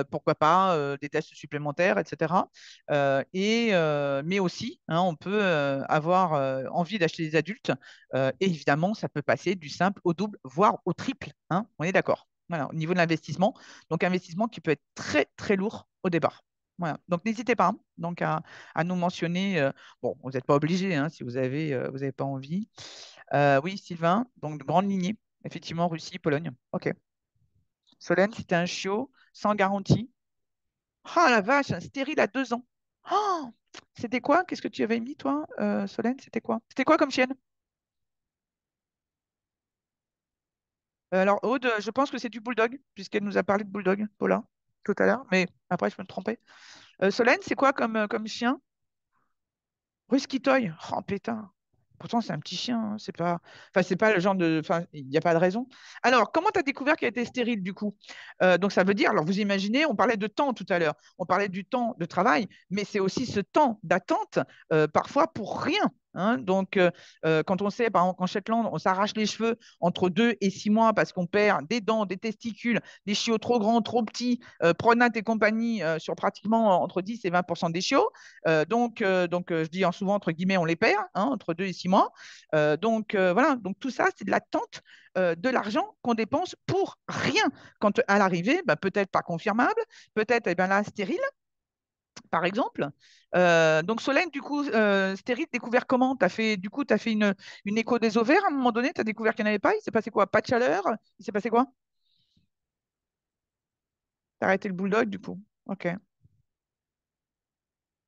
Pourquoi pas des tests supplémentaires, etc. Mais aussi, hein, on peut avoir envie d'acheter des adultes et évidemment, ça peut passer du simple au double, voire au triple, hein, on est d'accord. Voilà, au niveau de l'investissement. Donc, investissement qui peut être très, très lourd au départ. Voilà. Donc, n'hésitez pas, hein, donc à nous mentionner. Bon, vous n'êtes pas obligé hein, si vous avez pas envie. Oui, Sylvain, donc de grande lignée. Effectivement, Russie, Pologne. OK. Solène, c'était un chiot sans garantie. Ah la vache, un stérile à 2 ans. Oh, c'était quoi? Qu'est-ce que tu avais mis, toi, Solène? C'était quoi? C'était quoi comme chienne? Alors, Aude, je pense que c'est du bulldog, puisqu'elle nous a parlé de bulldog, Paula, tout à l'heure, mais après, je peux me tromper. Solène, c'est quoi comme chien? Husky Toy. Oh, pétard. Pourtant, c'est un petit chien, hein, c'est pas... Enfin, c'est pas le genre de... Enfin, il n'y a pas de raison. Alors, comment tu as découvert qu'elle était stérile, du coup? Donc, ça veut dire, alors vous imaginez, on parlait de temps tout à l'heure, on parlait du temps de travail, mais c'est aussi ce temps d'attente, parfois pour rien. Hein. Donc, quand on sait, par exemple, qu'en Shetland, on s'arrache les cheveux entre 2 et 6 mois parce qu'on perd des dents, des testicules, des chiots trop grands, trop petits, Pronat et compagnie sur pratiquement entre 10 et 20% des chiots. Je dis souvent entre guillemets, on les perd hein, entre 2 et 6 mois. Voilà, donc tout ça, c'est de l'attente de l'argent qu'on dépense pour rien. Quand à l'arrivée, bah, peut-être pas confirmable, peut-être eh ben, là, stérile, par exemple. Donc Solène, du coup, stérile, découvert comment? Tu as fait une écho des ovaires à un moment donné, tu as découvert qu'il n'y en avait pas, il s'est passé quoi? Pas de chaleur? Il s'est passé quoi? Tu as arrêté le bulldog, du coup. Ok.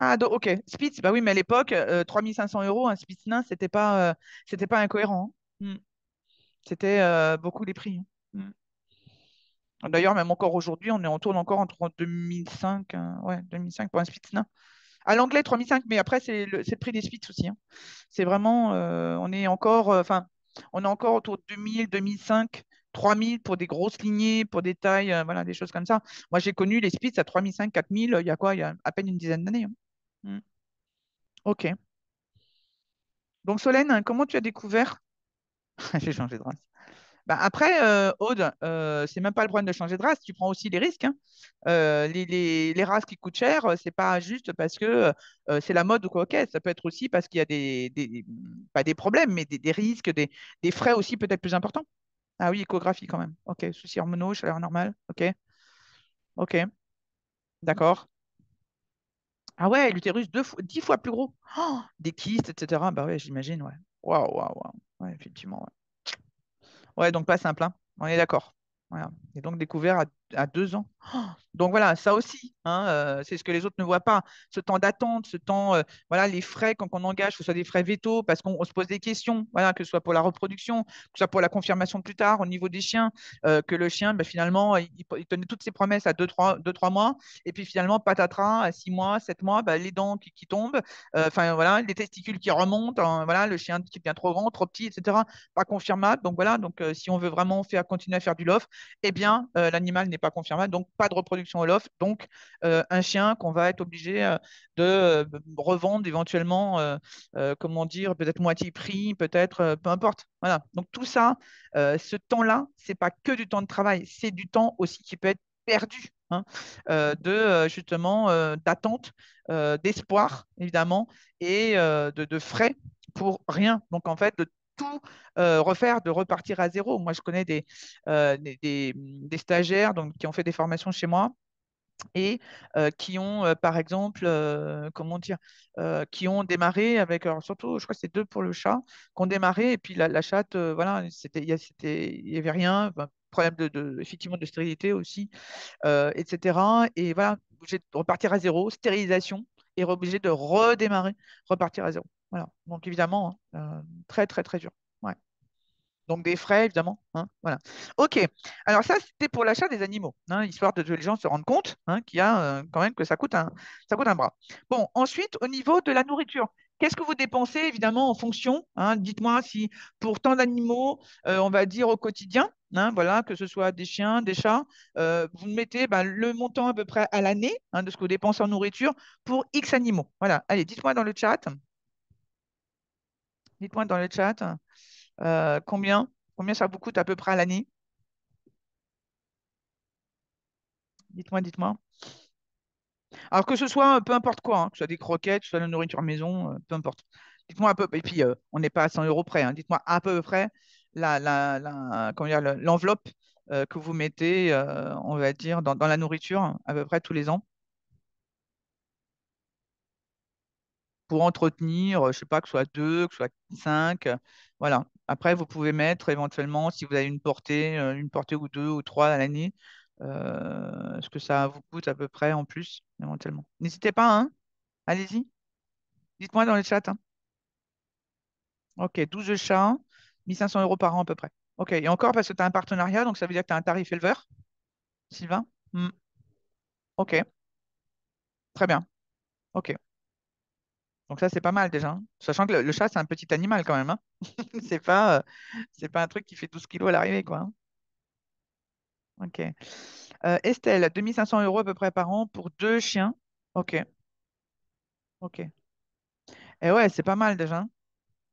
Ah, ok. Spitz, bah oui, mais à l'époque, 3 500 euros, un Spitz nain, c'était pas incohérent. Hein. C'était beaucoup les prix. Hein. D'ailleurs, même encore aujourd'hui, on tourne encore entre 2005, ouais, 2005 pour un Spitz nain. À l'anglais, 3005, mais après, c'est le prix des Spitz aussi. Hein. C'est vraiment, on est encore autour de 2000, 2005, 3000 pour des grosses lignées, pour des tailles, voilà, des choses comme ça. Moi, j'ai connu les Spitz à 3005, 4000, il y a quoi? Il y a à peine une dizaine d'années. Hein. Mm. Ok. Donc, Solène, hein, comment tu as découvert? J'ai changé de race. Bah, après, Aude, c'est même pas le problème de changer de race, tu prends aussi les risques. Hein. Les races qui coûtent cher, c'est pas juste parce que c'est la mode ou quoi, ok, ça peut être aussi parce qu'il y a pas des problèmes, mais des risques, des frais aussi peut-être plus importants. Ah oui, échographie quand même. Ok, soucis hormonaux, chaleur normale. Ok, ok, d'accord. Ah ouais, l'utérus 10 fois plus gros. Oh, des kystes, etc. Bah ouais, j'imagine, ouais. Waouh, waouh, waouh. Ouais, effectivement, ouais. Ouais, donc pas simple, hein. On est d'accord. Voilà. Et donc découvert à 2 ans. Donc voilà, ça aussi, hein, c'est ce que les autres ne voient pas. Ce temps d'attente, ce temps, voilà, les frais quand on engage, que ce soit des frais véto, parce qu'on se pose des questions, voilà, que ce soit pour la reproduction, que ce soit pour la confirmation plus tard au niveau des chiens, que le chien, ben, finalement, il tenait toutes ses promesses à 2, 3 mois, et puis finalement, patatras, à 6 mois, 7 mois, ben, les dents qui tombent, enfin voilà, les testicules qui remontent, hein, voilà, le chien qui devient trop grand, trop petit, etc. Pas confirmable. Donc voilà, donc si on veut vraiment continuer à faire du loft, eh bien, l'animal n'est pas confirmable, donc pas de reproduction au loft, donc un chien qu'on va être obligé de revendre éventuellement, comment dire, peut-être moitié prix, peut-être, peu importe. Voilà. Donc tout ça, ce temps-là, c'est pas que du temps de travail, c'est du temps aussi qui peut être perdu, hein, de justement d'attente, d'espoir évidemment, et de frais pour rien. Donc en fait, de tout refaire, de repartir à zéro. Moi, je connais des stagiaires donc, qui ont fait des formations chez moi et qui ont, par exemple, comment dire, qui ont démarré avec, alors surtout, je crois que c'est deux pour le chat, qui ont démarré et puis la chatte, voilà, il y avait rien, ben, problème effectivement de stérilité aussi, etc. Et voilà, obligé de repartir à zéro, stérilisation, et obligé de redémarrer, repartir à zéro. Voilà, donc évidemment, hein, très, très, très dur. Ouais. Donc des frais, évidemment, hein, voilà. OK. Alors ça, c'était pour l'achat des animaux, hein, histoire que les gens se rendent compte, hein, qu'il y a quand même que ça coûte un bras. Bon, ensuite, au niveau de la nourriture, qu'est-ce que vous dépensez, évidemment, en fonction, hein, dites-moi si pour tant d'animaux, on va dire au quotidien, hein, voilà, que ce soit des chiens, des chats, vous mettez ben, le montant à peu près à l'année, hein, de ce que vous dépensez en nourriture pour X animaux. Voilà. Allez, dites-moi dans le chat. Dites-moi dans le chat. Combien ça vous coûte à peu près à l'année? Dites-moi, dites-moi. Alors que ce soit peu importe quoi, hein, que ce soit des croquettes, que ce soit de la nourriture maison, peu importe. Dites-moi un peu, et puis on n'est pas à 100 € près, hein. Dites-moi à peu près comment dire, l'enveloppe que vous mettez, on va dire, dans la nourriture, hein, à peu près tous les ans, pour entretenir, je ne sais pas, que ce soit deux, que ce soit cinq, voilà. Après, vous pouvez mettre éventuellement, si vous avez une portée ou deux ou trois à l'année, ce que ça vous coûte à peu près en plus, éventuellement. N'hésitez pas, hein, allez-y. Dites-moi dans le chat, hein. Ok, 12 chats, 1 500 € par an à peu près. Ok, et encore parce que tu as un partenariat, donc ça veut dire que tu as un tarif éleveur, Sylvain? Hmm. Ok, très bien. Ok, donc ça c'est pas mal déjà, hein. Sachant que le chat c'est un petit animal quand même, hein. C'est pas un truc qui fait 12 kilos à l'arrivée, quoi, hein. Ok. Estelle, 2 500 € à peu près par an pour deux chiens. Ok, ok. Et ouais, c'est pas mal déjà, hein.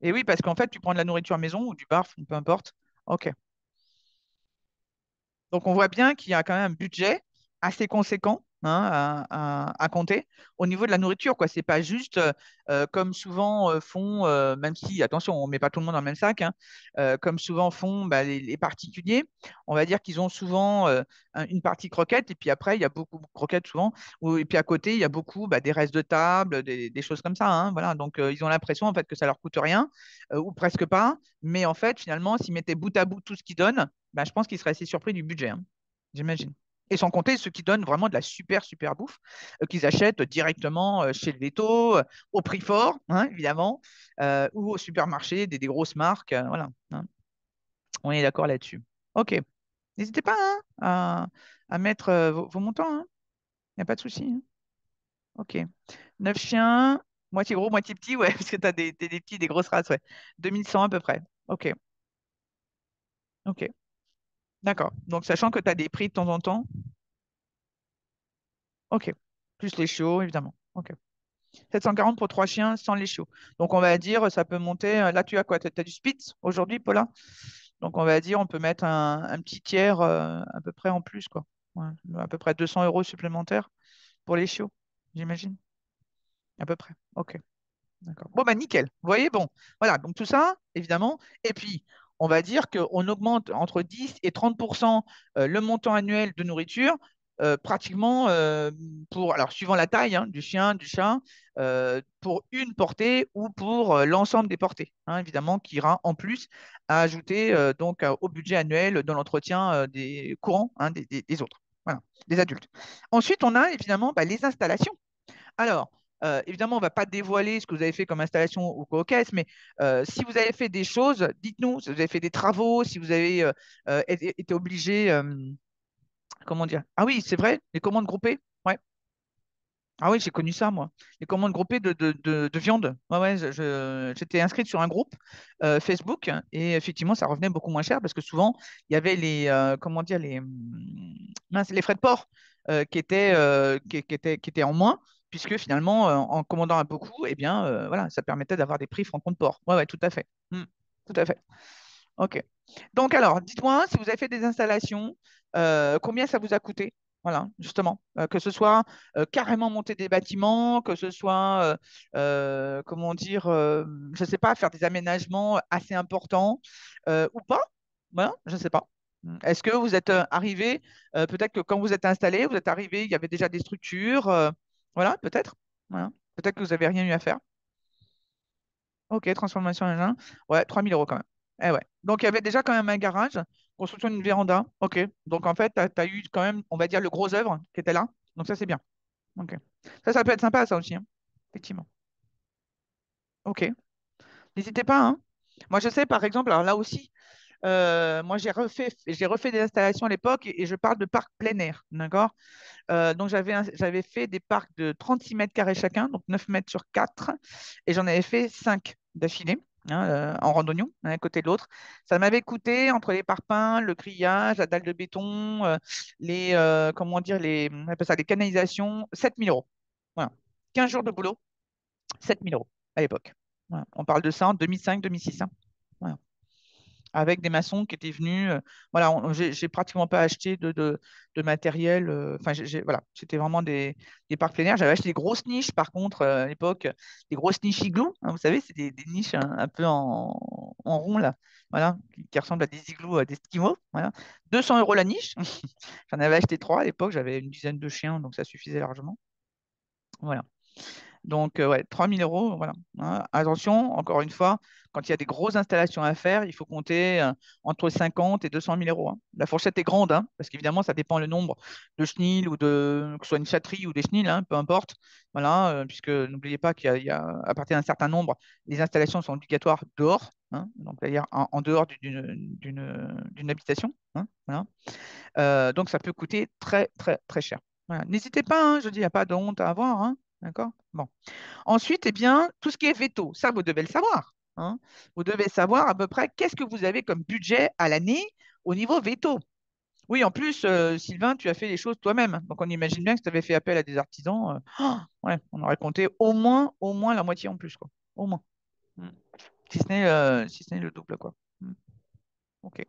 Et oui, parce qu'en fait, tu prends de la nourriture à maison ou du barf, peu importe. Ok. Donc, on voit bien qu'il y a quand même un budget assez conséquent, hein, à compter au niveau de la nourriture, quoi. C'est pas juste comme souvent font, même si, attention, on ne met pas tout le monde dans le même sac, hein, comme souvent font bah, les particuliers. On va dire qu'ils ont souvent une partie croquette, et puis après, il y a beaucoup de croquettes souvent, et puis à côté, il y a beaucoup bah, des restes de table, des choses comme ça, hein, voilà. Donc, ils ont l'impression en fait que ça leur coûte rien, ou presque pas, mais en fait, finalement, s'ils mettaient bout à bout tout ce qu'ils donnent, bah, je pense qu'ils seraient assez surpris du budget, hein, j'imagine. Et sans compter ceux qui donnent vraiment de la super, super bouffe, qu'ils achètent directement chez le veto, au prix fort, hein, évidemment, ou au supermarché, des grosses marques. Voilà, hein. On est d'accord là-dessus. OK. N'hésitez pas, hein, à mettre vos montants, hein. Il n'y a pas de souci, hein. OK. 9 chiens, moitié gros, moitié petit, ouais, parce que tu as des petits, des grosses races, ouais. 2100 à peu près. OK. OK. D'accord. Donc, sachant que tu as des prix de temps en temps. OK. Plus les chiots, évidemment. OK. 740 pour trois chiens sans les chiots. Donc, on va dire, ça peut monter. Là, tu as quoi? Tu as du Spitz aujourd'hui, Paula? Donc, on va dire, on peut mettre un petit tiers à peu près en plus, quoi. Ouais, à peu près 200 € supplémentaires pour les chiots, j'imagine. À peu près. OK. D'accord. Bon, bah nickel. Vous voyez, bon, voilà, donc tout ça, évidemment. Et puis, on va dire qu'on augmente entre 10 et 30 le montant annuel de nourriture, pratiquement alors suivant la taille, hein, du chien, du chat, pour une portée ou pour l'ensemble des portées, hein, évidemment, qui ira en plus à ajouter donc au budget annuel de l'entretien des courants, hein, des autres. Voilà, des adultes. Ensuite, on a évidemment bah, les installations. Alors, évidemment, on ne va pas dévoiler ce que vous avez fait comme installation ou co-caisse, mais si vous avez fait des choses, dites-nous, si vous avez fait des travaux, si vous avez été obligé, comment dire? Ah oui, c'est vrai, les commandes groupées. Ouais. Ah oui, j'ai connu ça, moi. Les commandes groupées de viande. Ouais, ouais, j'étais inscrite sur un groupe Facebook et effectivement, ça revenait beaucoup moins cher parce que souvent, il y avait les, comment dire, mince, les frais de port qui étaient en moins, puisque finalement, en commandant un beaucoup, eh bien, voilà, ça permettait d'avoir des prix francs de port. Ouais, ouais, tout à fait. Tout à fait. OK. Donc, alors, dites-moi si vous avez fait des installations, combien ça vous a coûté? Voilà, justement. Que ce soit carrément monter des bâtiments, que ce soit, comment dire, je ne sais pas, faire des aménagements assez importants ou pas. Voilà, je ne sais pas. Est-ce que vous êtes arrivé, peut-être que quand vous êtes installé, vous êtes arrivé, il y avait déjà des structures, voilà, peut-être. Voilà. Peut-être que vous n'avez rien eu à faire. Ok, transformation engin. Ouais, 3 000 € quand même. Eh ouais. Donc, il y avait déjà quand même un garage, construction d'une véranda. Ok. Donc, en fait, tu as eu quand même, on va dire, le gros œuvre qui était là. Donc, ça, c'est bien. Ok. Ça peut être sympa, ça aussi, hein. Effectivement. Ok. N'hésitez pas, hein. Moi, je sais, par exemple, alors là aussi, moi, j'ai refait des installations à l'époque et je parle de parc plein air. D'accord? Donc, j'avais fait des parcs de 36 mètres carrés chacun, donc 9 mètres sur 4, et j'en avais fait 5 d'affilée, hein, en randonnion, l'un à côté de l'autre. Ça m'avait coûté, entre les parpaings, le grillage, la dalle de béton, comment dire, on appelle ça, les canalisations, 7 000 €. Voilà. 15 jours de boulot, 7 000 € à l'époque. Voilà. On parle de ça en 2005-2006, hein. Voilà, avec des maçons qui étaient venus. Voilà, j'ai pratiquement pas acheté de matériel. Enfin, voilà, c'était vraiment des parcs plein air. J'avais acheté des grosses niches, par contre, à l'époque, des grosses niches igloos, hein, vous savez, c'est des niches un peu en rond, là, voilà, qui ressemblent à des igloos, des esquimaux. Voilà. 200 € la niche. J'en avais acheté trois à l'époque, j'avais une dizaine de chiens, donc ça suffisait largement. Voilà. Donc, ouais, 3 000 €, voilà, hein. Attention, encore une fois, quand il y a des grosses installations à faire, il faut compter entre 50 et 200 000 €, hein. La fourchette est grande, hein, parce qu'évidemment, ça dépend le nombre de chenilles ou que ce soit une chatterie ou des chenilles, hein, peu importe. Voilà, puisque n'oubliez pas à partir d'un certain nombre, les installations sont obligatoires dehors, hein, donc c'est-à-dire en dehors d'une habitation, hein, voilà. Donc, ça peut coûter très, très, très cher. Voilà. N'hésitez pas, hein, je dis, il n'y a pas de honte à avoir, hein, d'accord? Bon. Ensuite, eh bien, tout ce qui est veto, ça, vous devez le savoir, hein. Vous devez savoir à peu près qu'est-ce que vous avez comme budget à l'année au niveau veto. Oui, en plus, Sylvain, tu as fait les choses toi-même. Donc, on imagine bien que tu avais fait appel à des artisans. Ouais, on aurait compté au moins la moitié en plus, quoi. Au moins. Mm. Si ce n'est le double, quoi. Mm. OK.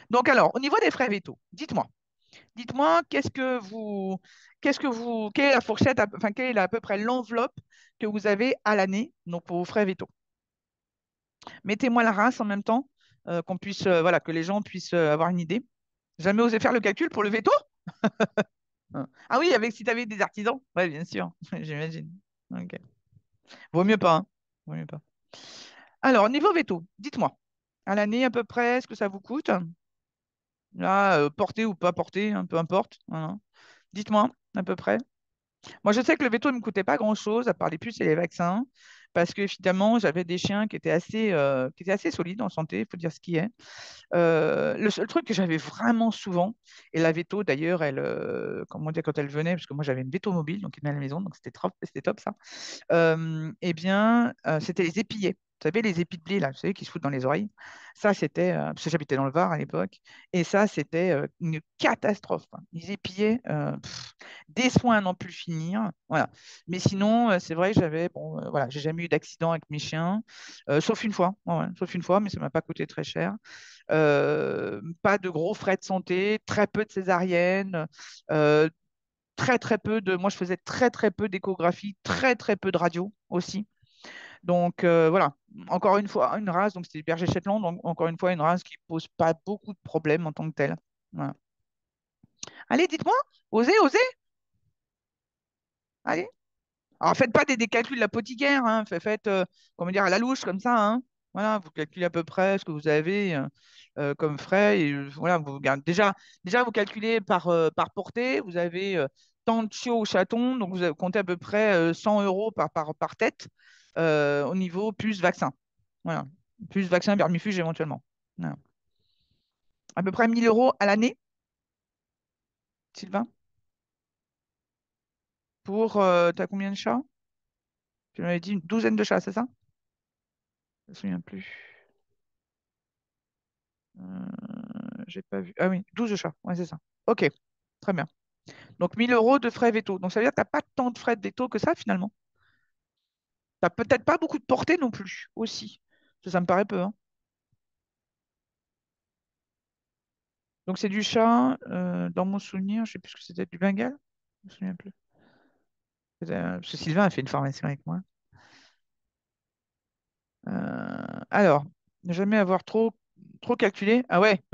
Donc, alors, au niveau des frais veto, dites-moi, quelle est la fourchette, enfin, quelle est à peu près l'enveloppe que vous avez à l'année, donc pour vos frais veto. Mettez-moi la race en même temps, qu'on puisse, voilà, que les gens puissent avoir une idée. Jamais osé faire le calcul pour le veto? Ah oui, avec si tu avais des artisans? Oui, bien sûr, j'imagine. Ok. Vaut mieux pas, hein. Vaut mieux pas. Alors, niveau veto, dites-moi, à l'année à peu près, ce que ça vous coûte? Là, porter ou pas porter, hein, peu importe. Voilà. Dites-moi, à peu près. Moi, je sais que le veto ne me coûtait pas grand-chose, à part les puces et les vaccins, parce que finalement, j'avais des chiens qui étaient assez solides en santé, il faut dire ce qui est. Le seul truc que j'avais vraiment souvent, et la veto d'ailleurs, comment dire, quand elle venait, parce que moi j'avais une veto mobile, donc elle venait à la maison, donc c'était top ça. Eh bien, c'était les épillets. Vous savez, les épis de blé, là, vous savez, qui se foutent dans les oreilles. Ça, c'était, parce que j'habitais dans le Var à l'époque, et ça, c'était une catastrophe, quoi. Ils épillaient des soins à n'en plus finir. Voilà. Mais sinon, c'est vrai que bon, voilà, j'ai jamais eu d'accident avec mes chiens, sauf une fois. Ouais, ouais, sauf une fois, mais ça m'a pas coûté très cher. Pas de gros frais de santé, très peu de césariennes, euh, très très peu moi je faisais très très peu d'échographie, très très peu de radio aussi. Donc voilà, encore une fois, une race, donc c'était berger Shetland, donc encore une fois, une race qui pose pas beaucoup de problèmes en tant que telle. Voilà. Allez, dites-moi, osez, allez. Alors faites pas des calculs de l'apothicaire, hein, faites, comment dire, à la louche comme ça, hein. Voilà, vous calculez à peu près ce que vous avez comme frais. Et voilà, déjà, vous calculez par portée. Vous avez tant de chiots au chaton, donc vous avez compté à peu près 100 euros par tête au niveau plus vaccin. Voilà, plus vaccin vermifuge éventuellement. Voilà. À peu près 1000 euros à l'année, Sylvain, pour, t'as combien de chats? Tu m'avais dit une douzaine de chats, c'est ça? Je me souviens plus. J'ai pas vu. Ah oui, 12 chats. Ouais, c'est ça. Ok, très bien. Donc 1000 euros de frais veto. Donc ça veut dire que tu n'as pas tant de frais de veto que ça finalement. Tu n'as peut-être pas beaucoup de portée non plus aussi. Ça me paraît peu, hein. Donc c'est du chat, dans mon souvenir, je sais plus ce que c'était, du Bengale? Je me souviens plus. Parce que Sylvain a fait une formation avec moi. Alors, ne jamais avoir trop calculé. Ah ouais,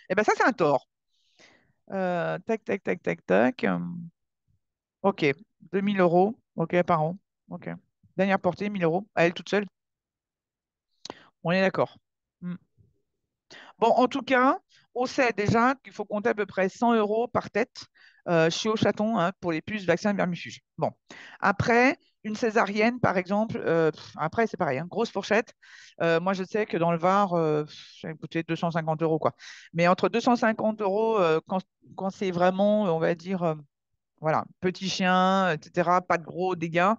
eh ben ça c'est un tort. Tac, tac, tac, tac, tac. Ok, 2000 euros, ok, par an. Ok. Dernière portée, 1000 euros. À elle toute seule. On est d'accord. Hmm. Bon, en tout cas, on sait déjà qu'il faut compter à peu près 100 euros par tête chez Au-Chaton, hein, pour les puces vaccins vermifuges. Bon, après, une césarienne, par exemple, après, c'est pareil, hein, grosse fourchette. Moi, je sais que dans le Var, ça va coûter 250 euros, quoi. Mais entre 250 euros, quand c'est vraiment, on va dire, voilà, petit chien, etc., pas de gros dégâts,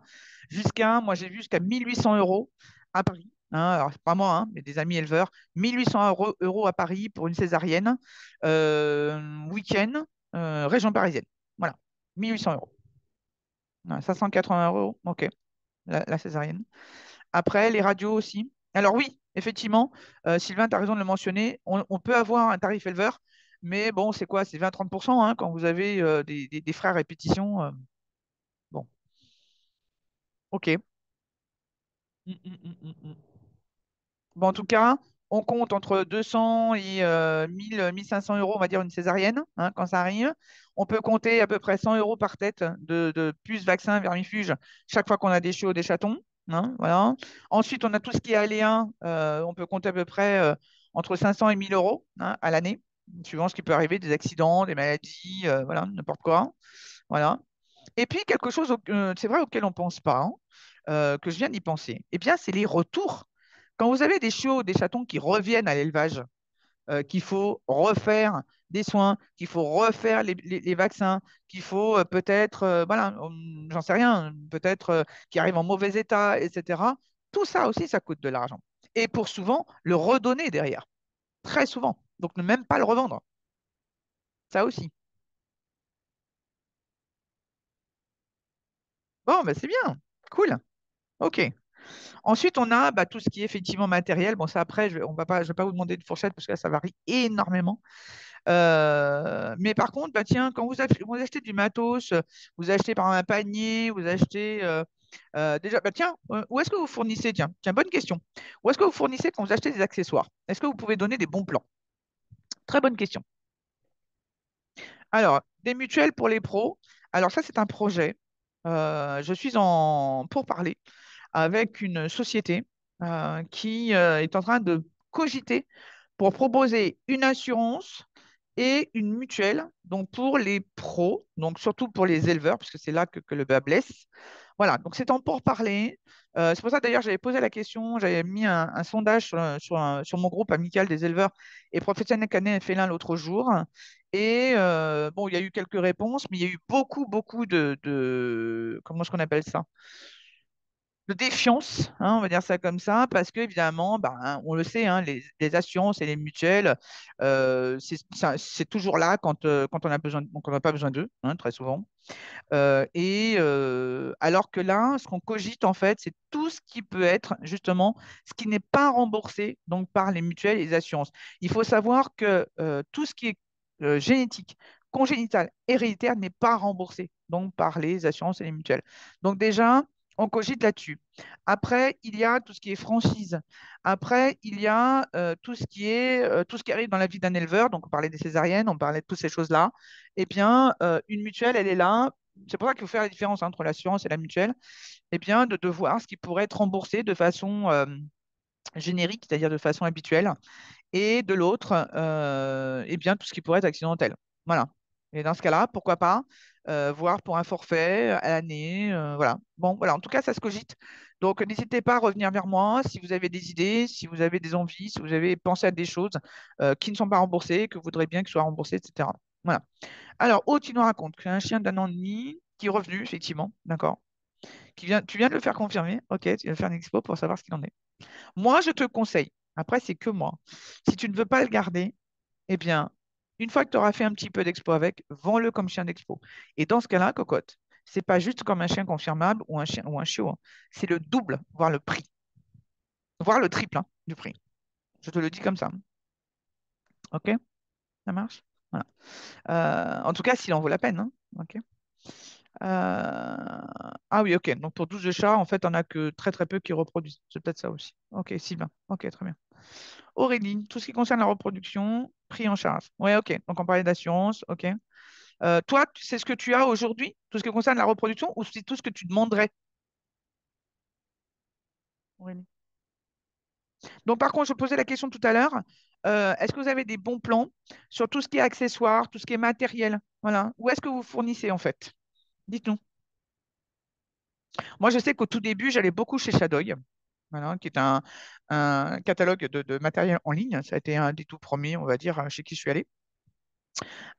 moi j'ai vu jusqu'à 1800 euros à Paris. Hein, alors, c'est pas moi, hein, mais des amis éleveurs. 1800 euros à Paris pour une césarienne, week-end, région parisienne. Voilà, 1800 euros. Ouais, 580 euros, ok, la césarienne. Après, les radios aussi. Alors oui, effectivement, Sylvain, tu as raison de le mentionner, on peut avoir un tarif éleveur, mais bon, c'est quoi? C'est 20-30%, hein, quand vous avez des frais à répétition. Bon, ok. Mm. Bon, en tout cas, on compte entre 200 et 1000, 1500 euros, on va dire une césarienne, hein, quand ça arrive. On peut compter à peu près 100 euros par tête de puces, vaccins, vermifuges, chaque fois qu'on a des chiots ou des chatons, hein, voilà. Ensuite, on a tout ce qui est aléa. On peut compter à peu près entre 500 et 1000 euros, hein, à l'année, suivant ce qui peut arriver, des accidents, des maladies, voilà, n'importe quoi. Voilà. Et puis, quelque chose, c'est vrai, auquel on ne pense pas, hein, que je viens d'y penser, eh bien, c'est les retours. Quand vous avez des chiots, des chatons qui reviennent à l'élevage, qu'il faut refaire des soins, qu'il faut refaire les vaccins, qu'il faut peut-être, voilà, j'en sais rien, peut-être qui arrivent en mauvais état, etc. Tout ça aussi, ça coûte de l'argent. Et pour souvent, le redonner derrière, très souvent. Donc, ne même pas le revendre. Ça aussi. Bon, ben, c'est bien. Cool. OK. Ensuite, on a, bah, tout ce qui est effectivement matériel. Bon, ça après, je vais pas vous demander de fourchette parce que là, ça varie énormément. Mais par contre, bah, tiens, quand vous achetez du matos, vous achetez par exemple un panier, vous achetez déjà, bah, tiens, où est-ce que vous fournissez? Tiens, bonne question. Où est-ce que vous fournissez quand vous achetez des accessoires? Est-ce que vous pouvez donner des bons plans? Très bonne question. Alors, des mutuelles pour les pros. Alors ça, c'est un projet. Je suis en pourparlers avec une société qui est en train de cogiter pour proposer une assurance et une mutuelle, donc pour les pros, donc surtout pour les éleveurs, parce que c'est là que le bas blesse. Voilà, donc c'est en pourparlers. C'est pour ça d'ailleurs j'avais posé la question, j'avais mis un sondage sur mon groupe amical des éleveurs et professionnels canins et félins l'autre jour. Et bon, il y a eu quelques réponses, mais il y a eu beaucoup comment est-ce qu'on appelle ça? De défiance, hein, on va dire ça comme ça, parce que évidemment, ben, on le sait, hein, les assurances et les mutuelles, c'est toujours là quand on a besoin, donc on n'a pas besoin d'eux, hein, très souvent. Alors que là, ce qu'on cogite en fait, c'est tout ce qui peut être justement ce qui n'est pas remboursé donc par les mutuelles et les assurances. Il faut savoir que tout ce qui est génétique, congénital, héréditaire n'est pas remboursé donc par les assurances et les mutuelles. Donc déjà, on cogite là-dessus. Après, il y a tout ce qui est franchise. Après, il y a tout ce qui arrive dans la vie d'un éleveur. Donc, on parlait des césariennes, on parlait de toutes ces choses-là. Eh bien, une mutuelle, elle est là. C'est pour ça qu'il faut faire la différence, hein, entre l'assurance et la mutuelle. Eh bien, de voir ce qui pourrait être remboursé de façon générique, c'est-à-dire de façon habituelle, et de l'autre, eh bien, tout ce qui pourrait être accidentel. Voilà. Et dans ce cas-là, pourquoi pas voir pour un forfait à l'année. Voilà. Bon, voilà. En tout cas, ça se cogite. Donc, n'hésitez pas à revenir vers moi si vous avez des idées, si vous avez des envies, si vous avez pensé à des choses qui ne sont pas remboursées, que vous voudrez bien qu'elles soient remboursées, etc. Voilà. Alors, Aude, tu nous racontes qu'il y a un chien d'un an et demi qui est revenu, effectivement. D'accord. Tu viens de le faire confirmer. Ok, tu viens de faire une expo pour savoir ce qu'il en est. Moi, je te conseille, après, c'est que moi, si tu ne veux pas le garder, eh bien, une fois que tu auras fait un petit peu d'expo avec, vends-le comme chien d'expo. Et dans ce cas-là, cocotte, c'est pas juste comme un chien confirmable ou un chien ou un chiot, hein. C'est le double, voire le prix, voire le triple hein, du prix. Je te le dis comme ça. Ok? Ça marche? Voilà. En tout cas, s'il en vaut la peine, hein. Ok? Ah oui, ok. Donc pour 12 de chats, en fait, on n'a que très très peu qui reproduisent. C'est peut-être ça aussi. Ok, Sylvain. Ok, très bien. Aurélie, tout ce qui concerne la reproduction, pris en charge. Ouais, ok. Donc on parlait d'assurance, ok. Toi, c'est ce que tu as aujourd'hui, tout ce qui concerne la reproduction, ou c'est tout ce que tu demanderais, Aurélie? Donc par contre, je posais la question tout à l'heure, est-ce que vous avez des bons plans sur tout ce qui est accessoires, tout ce qui est matériel? Voilà. Où est-ce que vous fournissez en fait? Dites-nous. Moi, je sais qu'au tout début, j'allais beaucoup chez Shadow, voilà, qui est un catalogue de matériel en ligne. Ça a été un des tout premiers, on va dire, chez qui je suis allée.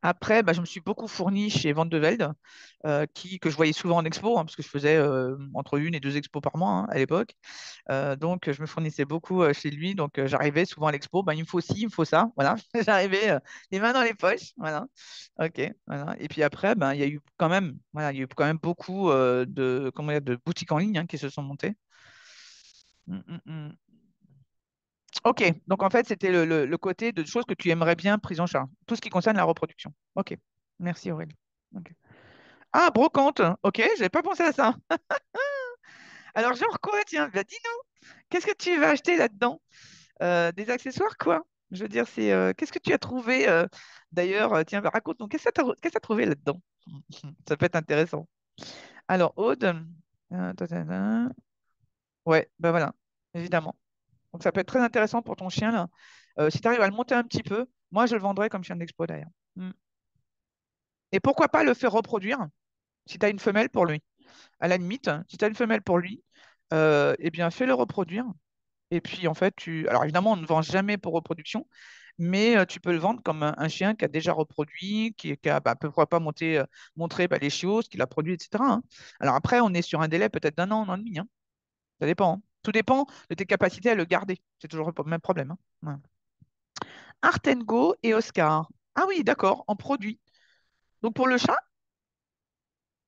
Après, bah, je me suis beaucoup fournie chez Van de Velde, que je voyais souvent en expo, hein, parce que je faisais entre une et deux expos par mois hein, à l'époque. Donc, je me fournissais beaucoup chez lui. Donc, j'arrivais souvent à l'expo, bah, il me faut ci, il me faut ça. Voilà, j'arrivais les mains dans les poches. Voilà, ok. Voilà. Et puis après, ben, il y a eu quand même, voilà, il y a eu quand même beaucoup comment dire, de boutiques en ligne hein, qui se sont montées. Mm, mm, mm. Ok, donc en fait, c'était le côté de choses que tu aimerais bien prises en charge, tout ce qui concerne la reproduction. Ok, merci Aurélie. Ok. Ah, brocante, ok, j'avais pas pensé à ça. Alors, genre quoi, tiens, bah, dis-nous, qu'est-ce que tu vas acheter là-dedans? Des accessoires, quoi? Je veux dire, qu'est-ce que tu as trouvé d'ailleurs, tiens, bah, raconte-nous, qu'est-ce que tu as trouvé là-dedans? Ça peut être intéressant. Alors, Aude, ouais, ben voilà, évidemment. Donc, ça peut être très intéressant pour ton chien, là. Si tu arrives à le monter un petit peu, moi, je le vendrais comme chien d'expo, d'ailleurs. Mm. Et pourquoi pas le faire reproduire si tu as une femelle pour lui? À la limite, si tu as une femelle pour lui, eh bien, fais-le reproduire. Et puis, en fait, alors évidemment, on ne vend jamais pour reproduction, mais tu peux le vendre comme un chien qui a déjà reproduit, qui a, bah, pourquoi pas montrer bah, les chiots, ce qu'il a produit, etc. hein. Alors après, on est sur un délai peut-être d'un an, un an et demi, hein. Ça dépend, hein. Tout dépend de tes capacités à le garder. C'est toujours le même problème, hein. Ouais. Artengo et Oscar. Ah oui, d'accord, en produit. Donc pour le chat,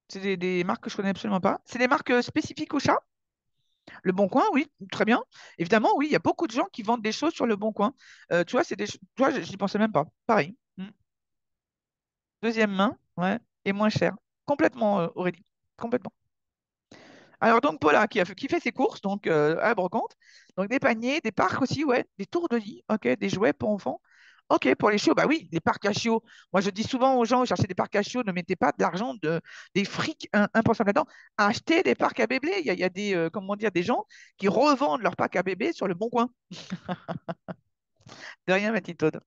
c'est des marques que je connais absolument pas. C'est des marques spécifiques au chat? Le Bon Coin, oui, très bien. Évidemment, oui, il y a beaucoup de gens qui vendent des choses sur le Bon Coin. Tu vois, tu vois, j'y pensais même pas. Pareil. Mm. Deuxième main, ouais, et moins cher. Complètement, Aurélie. Complètement. Alors donc Paula qui fait ses courses donc à la brocante, donc des paniers, des parcs aussi, ouais, des tours de lit, ok, des jouets pour enfants. Ok, pour les chiots, bah oui, les parcs à chiots. Moi, je dis souvent aux gens, vous cherchez des parcs à chiots, ne mettez pas de l'argent, des frics impensables là-dedans. Achetez des parcs à bébés. Il y a des, comment dire, des gens qui revendent leurs parcs à bébés sur le bon coin. De rien, ma petite Aude.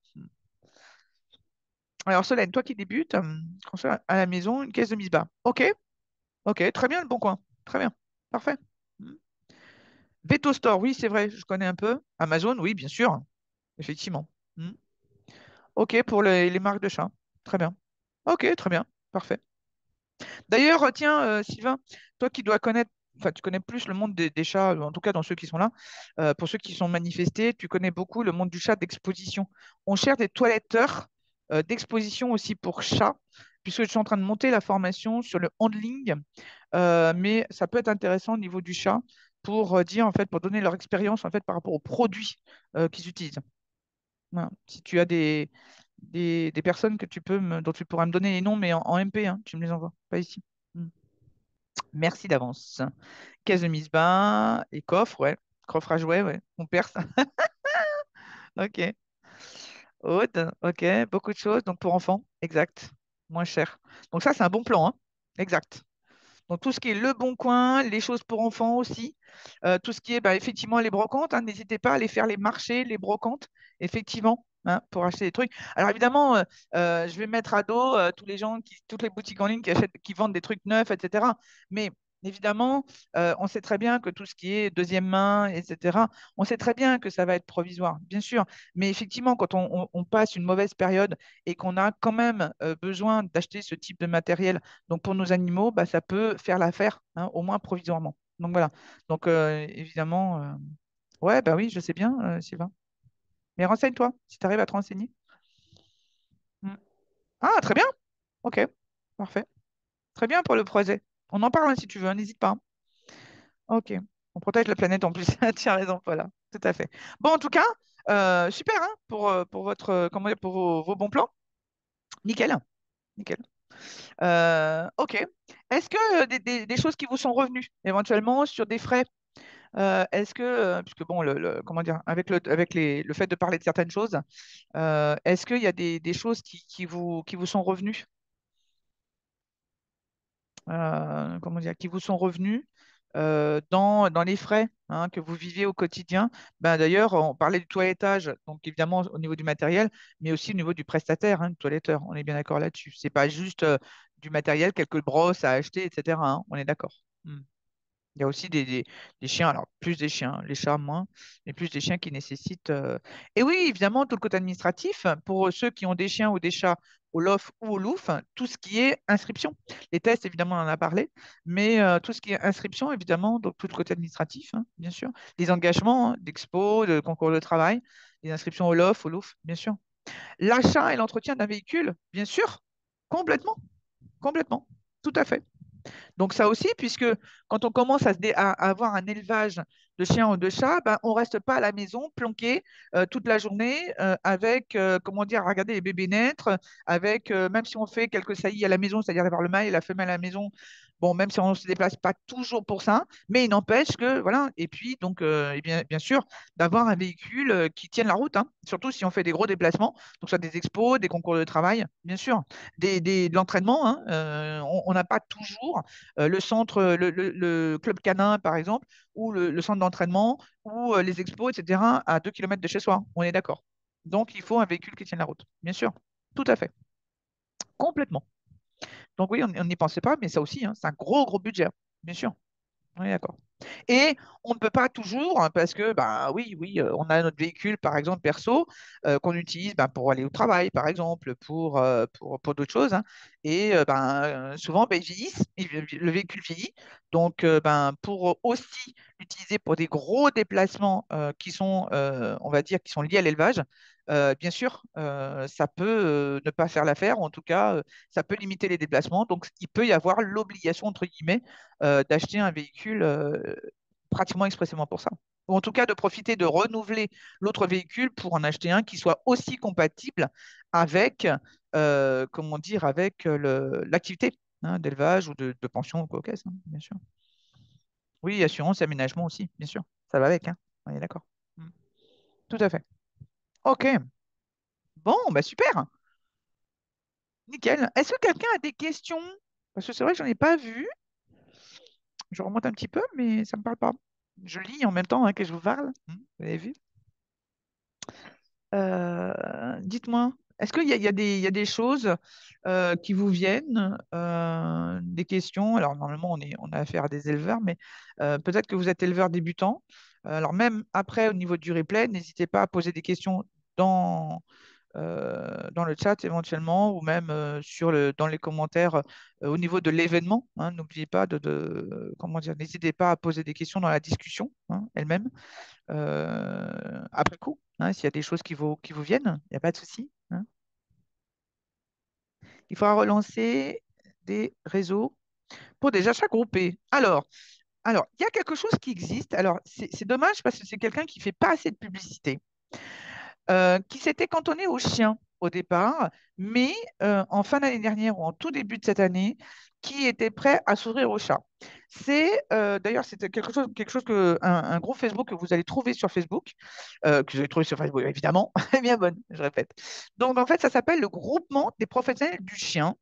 Alors, Solène, toi qui débutes, construire à la maison, une caisse de mise bas. Ok, ok, très bien le bon coin. Très bien. Parfait. Hmm. Veto Store, oui, c'est vrai, je connais un peu. Amazon, oui, bien sûr, effectivement. Hmm. Ok, pour les marques de chat. Très bien. Ok, très bien. Parfait. D'ailleurs, tiens, Sylvain, toi qui dois connaître, enfin, tu connais plus le monde des chats, en tout cas dans ceux qui sont là, pour ceux qui sont manifestés, tu connais beaucoup le monde du chat d'exposition. On cherche des toiletteurs d'exposition aussi pour chats, puisque je suis en train de monter la formation sur le handling, mais ça peut être intéressant au niveau du chat pour dire, en fait, pour donner leur expérience, en fait, par rapport aux produits qu'ils utilisent. Voilà. Si tu as des personnes dont tu pourras me donner les noms, mais en MP, hein, tu me les envoies, pas ici. Hmm. Merci d'avance. Caisse de mise bain et coffre, ouais. Coffre à jouets, ouais. On perce. Ok. Aude, ok. Beaucoup de choses. Donc pour enfants, exact. Moins cher. Donc ça, c'est un bon plan, hein. Exact. Donc, tout ce qui est Le Bon Coin, les choses pour enfants aussi, tout ce qui est bah, effectivement les brocantes, hein, n'hésitez pas à aller faire les marchés, les brocantes, effectivement, hein, pour acheter des trucs. Alors, évidemment, je vais mettre à dos tous les gens, toutes les boutiques en ligne qui vendent des trucs neufs, etc. Mais évidemment, on sait très bien que tout ce qui est deuxième main, etc., on sait très bien que ça va être provisoire, bien sûr. Mais effectivement, quand on passe une mauvaise période et qu'on a quand même besoin d'acheter ce type de matériel, donc pour nos animaux, bah, ça peut faire l'affaire, hein, au moins provisoirement. Donc voilà. Donc évidemment, ouais, bah oui, je sais bien, Sylvain. Mais renseigne-toi, si tu arrives à te renseigner. Mm. Ah, très bien. Ok, parfait. Très bien pour le projet. On en parle hein, si tu veux, hein, n'hésite pas. Ok. On protège la planète en plus. Tu as raison, voilà. Tout à fait. Bon, en tout cas, super hein, pour votre, comment dire, pour vos bons plans. Nickel. Nickel. Ok. Est-ce que des choses qui vous sont revenues éventuellement sur des frais? Est-ce que, puisque bon, comment dire, le fait de parler de certaines choses, est-ce qu'il y a des choses qui vous sont revenues, comment dire, qui vous sont revenues dans les frais hein, que vous vivez au quotidien? Ben, d'ailleurs, on parlait du toilettage, donc évidemment au niveau du matériel, mais aussi au niveau du prestataire, hein, du toiletteur. On est bien d'accord là-dessus. C'est pas juste du matériel, quelques brosses à acheter, etc., hein, on est d'accord. Hmm. Il y a aussi des chiens, alors plus des chiens, les chats moins, mais plus des chiens qui nécessitent. Et oui, évidemment, tout le côté administratif, pour ceux qui ont des chiens ou des chats au LOF ou au LOUF, tout ce qui est inscription. Les tests, évidemment, on en a parlé, mais tout ce qui est inscription, évidemment, donc tout le côté administratif, hein, bien sûr. Les engagements hein, d'expo, de concours de travail, les inscriptions au LOF, au LOUF, bien sûr. L'achat et l'entretien d'un véhicule, bien sûr, complètement, complètement, tout à fait. Donc ça aussi, puisque quand on commence à avoir un élevage de chiens ou de chats, ben, on ne reste pas à la maison planqué toute la journée avec, comment dire, à regarder les bébés naître, avec, même si on fait quelques saillies à la maison, c'est-à-dire d'avoir le mâle et la femelle à la maison, bon, même si on ne se déplace pas toujours pour ça, mais il n'empêche que, voilà, et puis donc, et bien sûr, d'avoir un véhicule qui tienne la route, hein, surtout si on fait des gros déplacements, donc soit des expos, des concours de travail, bien sûr, de l'entraînement, hein, on n'a pas toujours le centre, le club canin, par exemple, ou le centre d'entraînement, ou les expos, etc., à 2 kilomètres de chez soi. On est d'accord. Donc, il faut un véhicule qui tienne la route. Bien sûr. Tout à fait. Complètement. Donc, oui, on n'y pensait pas, mais ça aussi, hein, c'est un gros, gros budget. Bien sûr. On est d'accord. Et on ne peut pas toujours, hein, parce que, bah, oui, oui, on a notre véhicule, par exemple, perso, qu'on utilise bah, pour aller au travail, par exemple, pour d'autres choses, hein. Et souvent, bah, ils vieillissent, le véhicule vieillit. Donc, pour aussi l'utiliser pour des gros déplacements qui sont, on va dire, qui sont liés à l'élevage, bien sûr, ça peut ne pas faire l'affaire, ou en tout cas, ça peut limiter les déplacements. Donc, il peut y avoir l'obligation, entre guillemets, d'acheter un véhicule pratiquement expressément pour ça. Ou en tout cas de profiter de renouveler l'autre véhicule pour en acheter un qui soit aussi compatible avec, comment dire, avec l'activité hein, d'élevage ou de pension ou quoi que ce soit, hein, bien sûr. Oui, assurance et aménagement aussi, bien sûr. Ça va avec, hein. On est d'accord. Mm. Tout à fait. Ok. Bon, bah super. Nickel. Est-ce que quelqu'un a des questions? Parce que c'est vrai que j'en ai pas vu. Je remonte un petit peu, mais ça me parle pas. Je lis en même temps hein, que je vous parle. Vous avez vu? Dites-moi, est-ce qu'il y a des choses qui vous viennent, des questions? Alors, normalement, on a affaire à des éleveurs, mais peut-être que vous êtes éleveur débutant. Alors, même après, au niveau du replay, n'hésitez pas à poser des questions dans, dans le chat éventuellement, ou même dans les commentaires au niveau de l'événement, hein. N'oubliez pas comment dire, n'hésitez pas à poser des questions dans la discussion hein, elle-même après coup, hein, s'il y a des choses qui vous viennent, il n'y a pas de souci, hein. Il faudra relancer des réseaux pour des achats groupés. Alors, il y a quelque chose qui existe. Alors, c'est dommage parce que c'est quelqu'un qui ne fait pas assez de publicité. Qui s'était cantonné aux chiens au départ, mais en fin d'année dernière ou en tout début de cette année, qui était prêt à s'ouvrir aux chats. D'ailleurs, c'était quelque chose un groupe Facebook que vous allez trouver sur Facebook, que vous allez trouver sur Facebook, évidemment, elle est bien bonne, je répète. Donc, en fait, ça s'appelle le Groupement des professionnels du chien.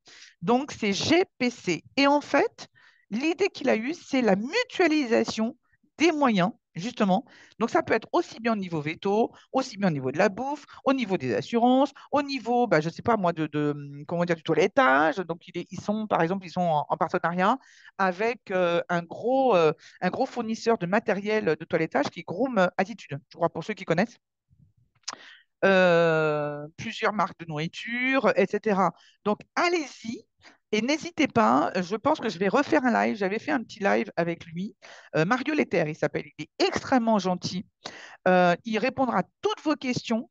Donc, c'est GPC. Et en fait, l'idée qu'il a eue, c'est la mutualisation des moyens, justement. Donc, ça peut être aussi bien au niveau veto, aussi bien au niveau de la bouffe, au niveau des assurances, au niveau, bah, je ne sais pas moi, comment dire, du toilettage. Donc, ils sont, par exemple, ils sont en partenariat avec un gros fournisseur de matériel de toilettage qui est Groom Attitude, je crois, pour ceux qui connaissent plusieurs marques de nourriture, etc. Donc, allez-y et n'hésitez pas. Je pense que je vais refaire un live. J'avais fait un petit live avec lui. Mario Letter, il s'appelle. Il est extrêmement gentil. Il répondra à toutes vos questions.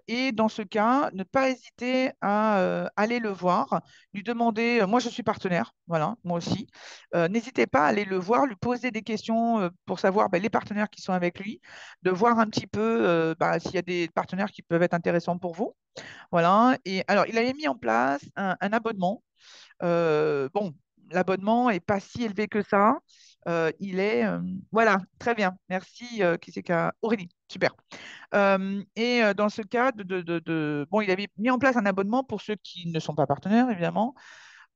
Et dans ce cas, ne pas hésiter à aller le voir, lui demander, moi je suis partenaire, voilà, moi aussi. N'hésitez pas à aller le voir, lui poser des questions pour savoir ben, les partenaires qui sont avec lui, de voir un petit peu bah, s'il y a des partenaires qui peuvent être intéressants pour vous. Voilà. Et alors, il avait mis en place un abonnement. Bon, l'abonnement n'est pas si élevé que ça. Voilà, très bien. Merci. Qui c'est qu'à Aurélie, super. Dans ce cas, bon, il avait mis en place un abonnement pour ceux qui ne sont pas partenaires, évidemment,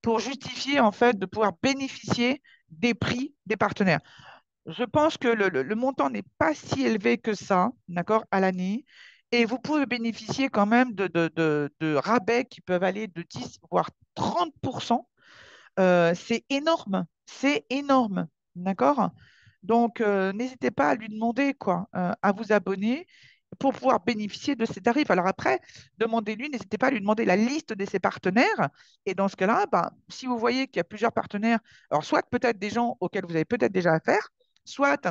pour justifier en fait de pouvoir bénéficier des prix des partenaires. Je pense que le montant n'est pas si élevé que ça, d'accord, à l'année. Et vous pouvez bénéficier quand même de rabais qui peuvent aller de 10 voire 30%. C'est énorme, c'est énorme, d'accord? Donc, n'hésitez pas à lui demander, quoi, à vous abonner pour pouvoir bénéficier de ces tarifs. Alors après, demandez-lui, n'hésitez pas à lui demander la liste de ses partenaires. Et dans ce cas-là, bah, si vous voyez qu'il y a plusieurs partenaires, alors soit peut-être des gens auxquels vous avez peut-être déjà affaire, soit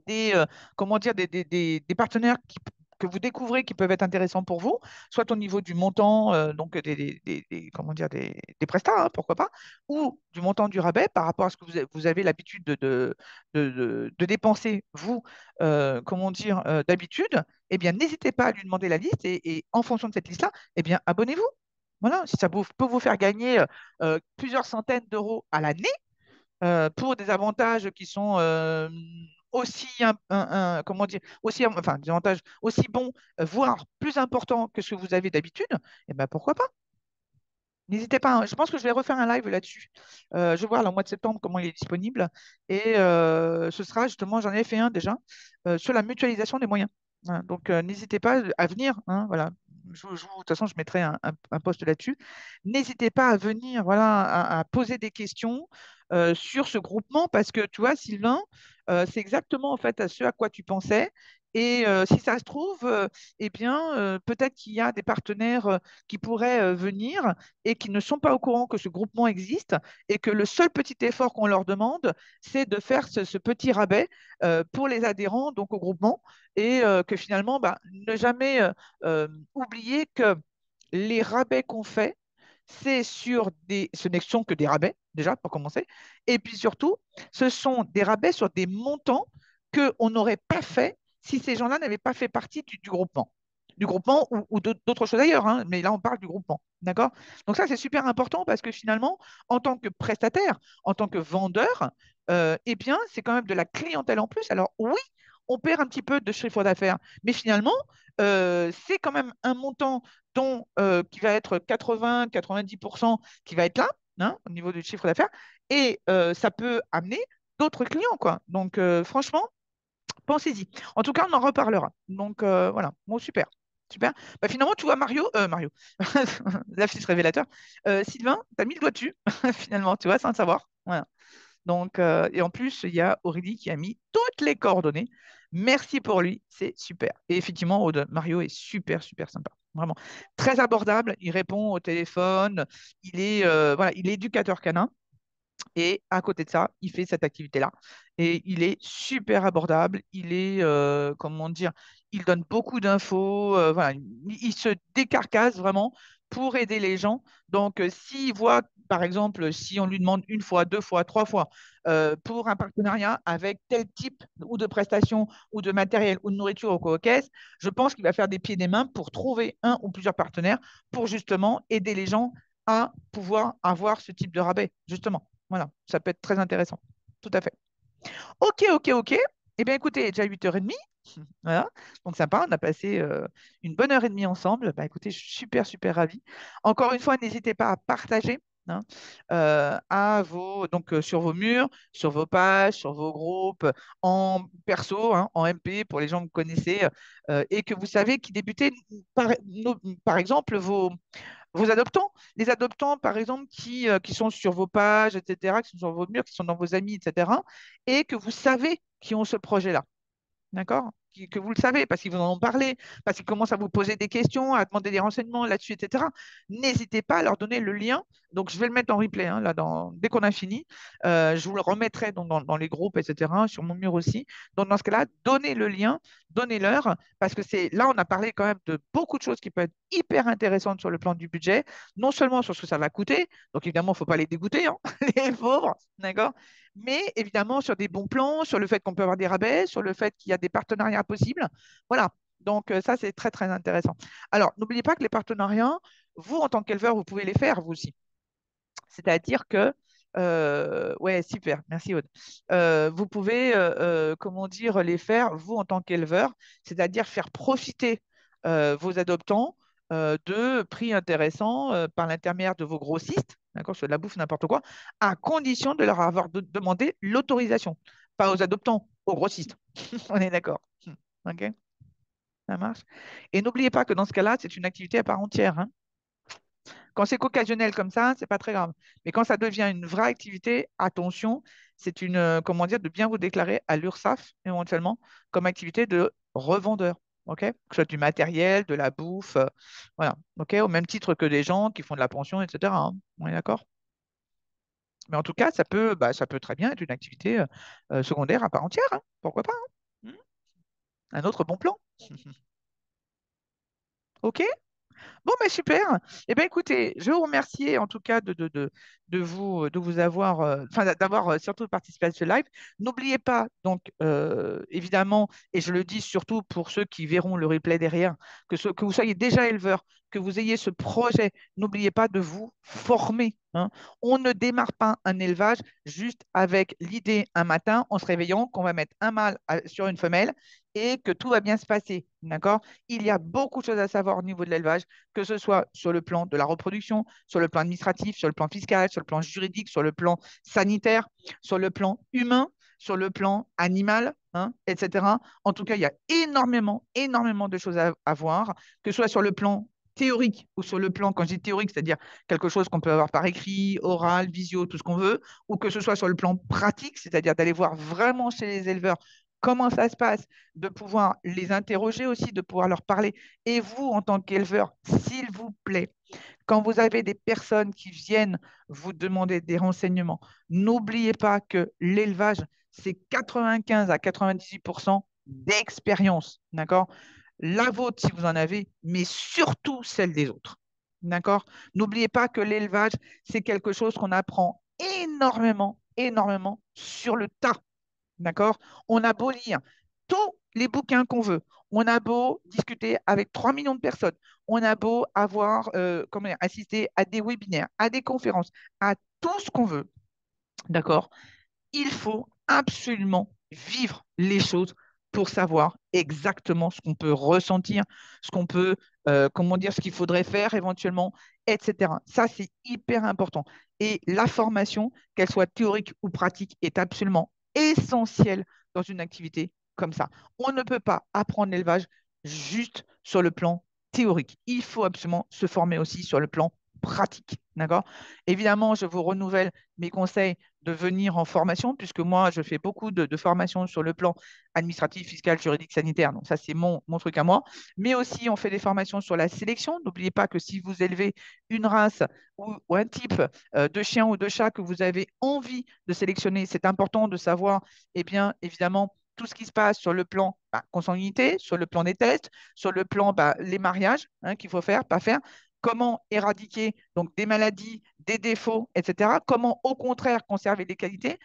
des, comment dire, des partenaires que vous découvrez qui peuvent être intéressants pour vous, soit au niveau du montant, donc comment dire, des prestats, hein, pourquoi pas, ou du montant du rabais par rapport à ce que vous avez l'habitude de dépenser, vous, comment dire, d'habitude, eh bien, n'hésitez pas à lui demander la liste et en fonction de cette liste-là, eh bien, abonnez-vous. Voilà, si ça peut vous faire gagner plusieurs centaines d'euros à l'année, pour des avantages qui sont aussi, comment dire, aussi, enfin, des avantages aussi bons, voire plus importants que ce que vous avez d'habitude, et ben pourquoi pas? N'hésitez pas, hein. Je pense que je vais refaire un live là-dessus. Je vais voir là, au mois de septembre comment il est disponible. Et ce sera justement, j'en ai fait un déjà, sur la mutualisation des moyens. Hein, donc, n'hésitez pas à venir. Hein, voilà. De toute façon, je mettrai un post là-dessus. N'hésitez pas à venir voilà, à poser des questions sur ce groupement parce que tu vois, Sylvain, c'est exactement en fait à ce à quoi tu pensais. Et si ça se trouve, eh bien, peut-être qu'il y a des partenaires qui pourraient venir et qui ne sont pas au courant que ce groupement existe et que le seul petit effort qu'on leur demande, c'est de faire ce petit rabais pour les adhérents donc au groupement et que finalement, bah, ne jamais oublier que les rabais qu'on fait, ce ne sont que des rabais, déjà, pour commencer. Et puis surtout, ce sont des rabais sur des montants qu'on n'aurait pas fait si ces gens-là n'avaient pas fait partie du groupement. Du groupement ou d'autres choses d'ailleurs, hein, mais là, on parle du groupement. D'accord? Donc, ça, c'est super important parce que finalement, en tant que prestataire, en tant que vendeur, eh bien, c'est quand même de la clientèle en plus. Alors, oui, on perd un petit peu de chiffre d'affaires, mais finalement, c'est quand même un montant qui va être 80-90% qui va être là, hein, au niveau du chiffre d'affaires, et ça peut amener d'autres clients, quoi. Donc, franchement, pensez-y. En tout cas, on en reparlera. Donc, voilà. Bon, super. Super. Bah, finalement, tu vois, Mario, la fiche révélateur, Sylvain, tu as mis le doigt dessus, finalement, tu vois, sans le savoir. Voilà. Donc, et en plus, il y a Aurélie qui a mis toutes les coordonnées. Merci pour lui, c'est super. Et effectivement, Mario est super, super sympa. Vraiment très abordable. Il répond au téléphone. Voilà, il est éducateur canin. Et à côté de ça, il fait cette activité-là. Et il est super abordable. Comment dire, il donne beaucoup d'infos. Voilà, il se décarcasse vraiment pour aider les gens. Donc, s'il voit, par exemple, si on lui demande une fois, deux fois, trois fois pour un partenariat avec tel type ou de prestation ou de matériel ou de nourriture ou co-caisse, je pense qu'il va faire des pieds et des mains pour trouver un ou plusieurs partenaires pour justement aider les gens à pouvoir avoir ce type de rabais, justement. Voilà, ça peut être très intéressant. Tout à fait. Ok, ok, ok. Eh bien, écoutez, il est déjà 8h30. Voilà, donc sympa, on a passé une bonne heure et demie ensemble. Bah, écoutez, je suis super, super ravie. Encore une fois, n'hésitez pas à partager. hein, donc, sur vos murs, sur vos pages, sur vos groupes, en perso, hein, en MP pour les gens que vous connaissez, et que vous savez qui débutaient, par, par exemple, vos adoptants. Les adoptants, par exemple, qui sont sur vos pages, etc., qui sont sur vos murs, qui sont dans vos amis, etc., et que vous savez qui ont ce projet-là. D'accord? Que vous le savez, parce qu'ils vous en ont parlé, parce qu'ils commencent à vous poser des questions, à demander des renseignements là-dessus, etc. N'hésitez pas à leur donner le lien. Donc, je vais le mettre en replay hein, là, dès qu'on a fini. Je vous le remettrai dans les groupes, etc., sur mon mur aussi. Donc, dans ce cas-là, donnez le lien, donnez-leur, parce que c'est là, on a parlé quand même de beaucoup de choses qui peuvent être hyper intéressantes sur le plan du budget, non seulement sur ce que ça va coûter, donc évidemment, il ne faut pas les dégoûter, hein, les pauvres, d'accord? Mais évidemment sur des bons plans, sur le fait qu'on peut avoir des rabais, sur le fait qu'il y a des partenariats possibles. Voilà. Donc, ça, c'est très, très intéressant. Alors, n'oubliez pas que les partenariats, vous, en tant qu'éleveur, vous pouvez les faire, vous aussi. C'est-à-dire que, ouais, super, merci Aude. Vous pouvez, comment dire, les faire, vous, en tant qu'éleveur, c'est-à-dire faire profiter vos adoptants de prix intéressants par l'intermédiaire de vos grossistes, d'accord, sur de la bouffe, n'importe quoi, à condition de leur avoir demandé l'autorisation. Pas aux adoptants, aux grossistes. On est d'accord. OK, ça marche. Et n'oubliez pas que dans ce cas-là, c'est une activité à part entière, hein. Quand c'est qu'occasionnel comme ça, c'est pas très grave. Mais quand ça devient une vraie activité, attention, c'est comment dire, de bien vous déclarer à l'URSSAF éventuellement comme activité de revendeur. OK? Que ce soit du matériel, de la bouffe, voilà. OK? Au même titre que des gens qui font de la pension, etc., hein. On est d'accord? Mais en tout cas, ça peut très bien être une activité secondaire à part entière, hein. Pourquoi pas, hein. Un autre bon plan. OK? Bon, mais super. Eh bien, écoutez, je vous remercie en tout cas de vous avoir, enfin, d'avoir surtout participé à ce live. N'oubliez pas, donc, évidemment, et je le dis surtout pour ceux qui verront le replay derrière, que vous soyez déjà éleveur, que vous ayez ce projet, n'oubliez pas de vous former, hein. On ne démarre pas un élevage juste avec l'idée un matin en se réveillant qu'on va mettre un mâle sur une femelle et que tout va bien se passer. D'accord? Il y a beaucoup de choses à savoir au niveau de l'élevage, que ce soit sur le plan de la reproduction, sur le plan administratif, sur le plan fiscal, sur le plan juridique, sur le plan sanitaire, sur le plan humain, sur le plan animal, hein, etc. En tout cas, il y a énormément, énormément de choses à voir, que ce soit sur le plan théorique ou sur le plan, quand je dis théorique, c'est-à-dire quelque chose qu'on peut avoir par écrit, oral, visio, tout ce qu'on veut, ou que ce soit sur le plan pratique, c'est-à-dire d'aller voir vraiment chez les éleveurs comment ça se passe, de pouvoir les interroger aussi, de pouvoir leur parler. Et vous, en tant qu'éleveur, s'il vous plaît, quand vous avez des personnes qui viennent vous demander des renseignements, n'oubliez pas que l'élevage, c'est 95 à 98% d'expérience, d'accord? La vôtre, si vous en avez, mais surtout celle des autres, d'accord? N'oubliez pas que l'élevage, c'est quelque chose qu'on apprend énormément, énormément sur le tas. D'accord? On a beau lire tous les bouquins qu'on veut, on a beau discuter avec 3 millions de personnes, on a beau avoir comment dire, assisté à des webinaires, à des conférences, à tout ce qu'on veut, d'accord? Il faut absolument vivre les choses pour savoir exactement ce qu'on peut ressentir, ce qu'on peut, comment dire, ce qu'il faudrait faire éventuellement, etc. Ça, c'est hyper important. Et la formation, qu'elle soit théorique ou pratique, est absolument essentielle dans une activité comme ça. On ne peut pas apprendre l'élevage juste sur le plan théorique. Il faut absolument se former aussi sur le plan pratique. D'accord? Évidemment, je vous renouvelle mes conseils de venir en formation, puisque moi, je fais beaucoup de formations sur le plan administratif, fiscal, juridique, sanitaire. Donc, ça, c'est mon truc à moi. Mais aussi, on fait des formations sur la sélection. N'oubliez pas que si vous élevez une race ou un type de chien ou de chat que vous avez envie de sélectionner, c'est important de savoir, eh bien, évidemment, tout ce qui se passe sur le plan consanguinité, sur le plan des tests, sur le plan les mariages hein, qu'il faut faire, pas faire, comment éradiquer donc des maladies, des défauts, etc. Comment au contraire conserver des qualités.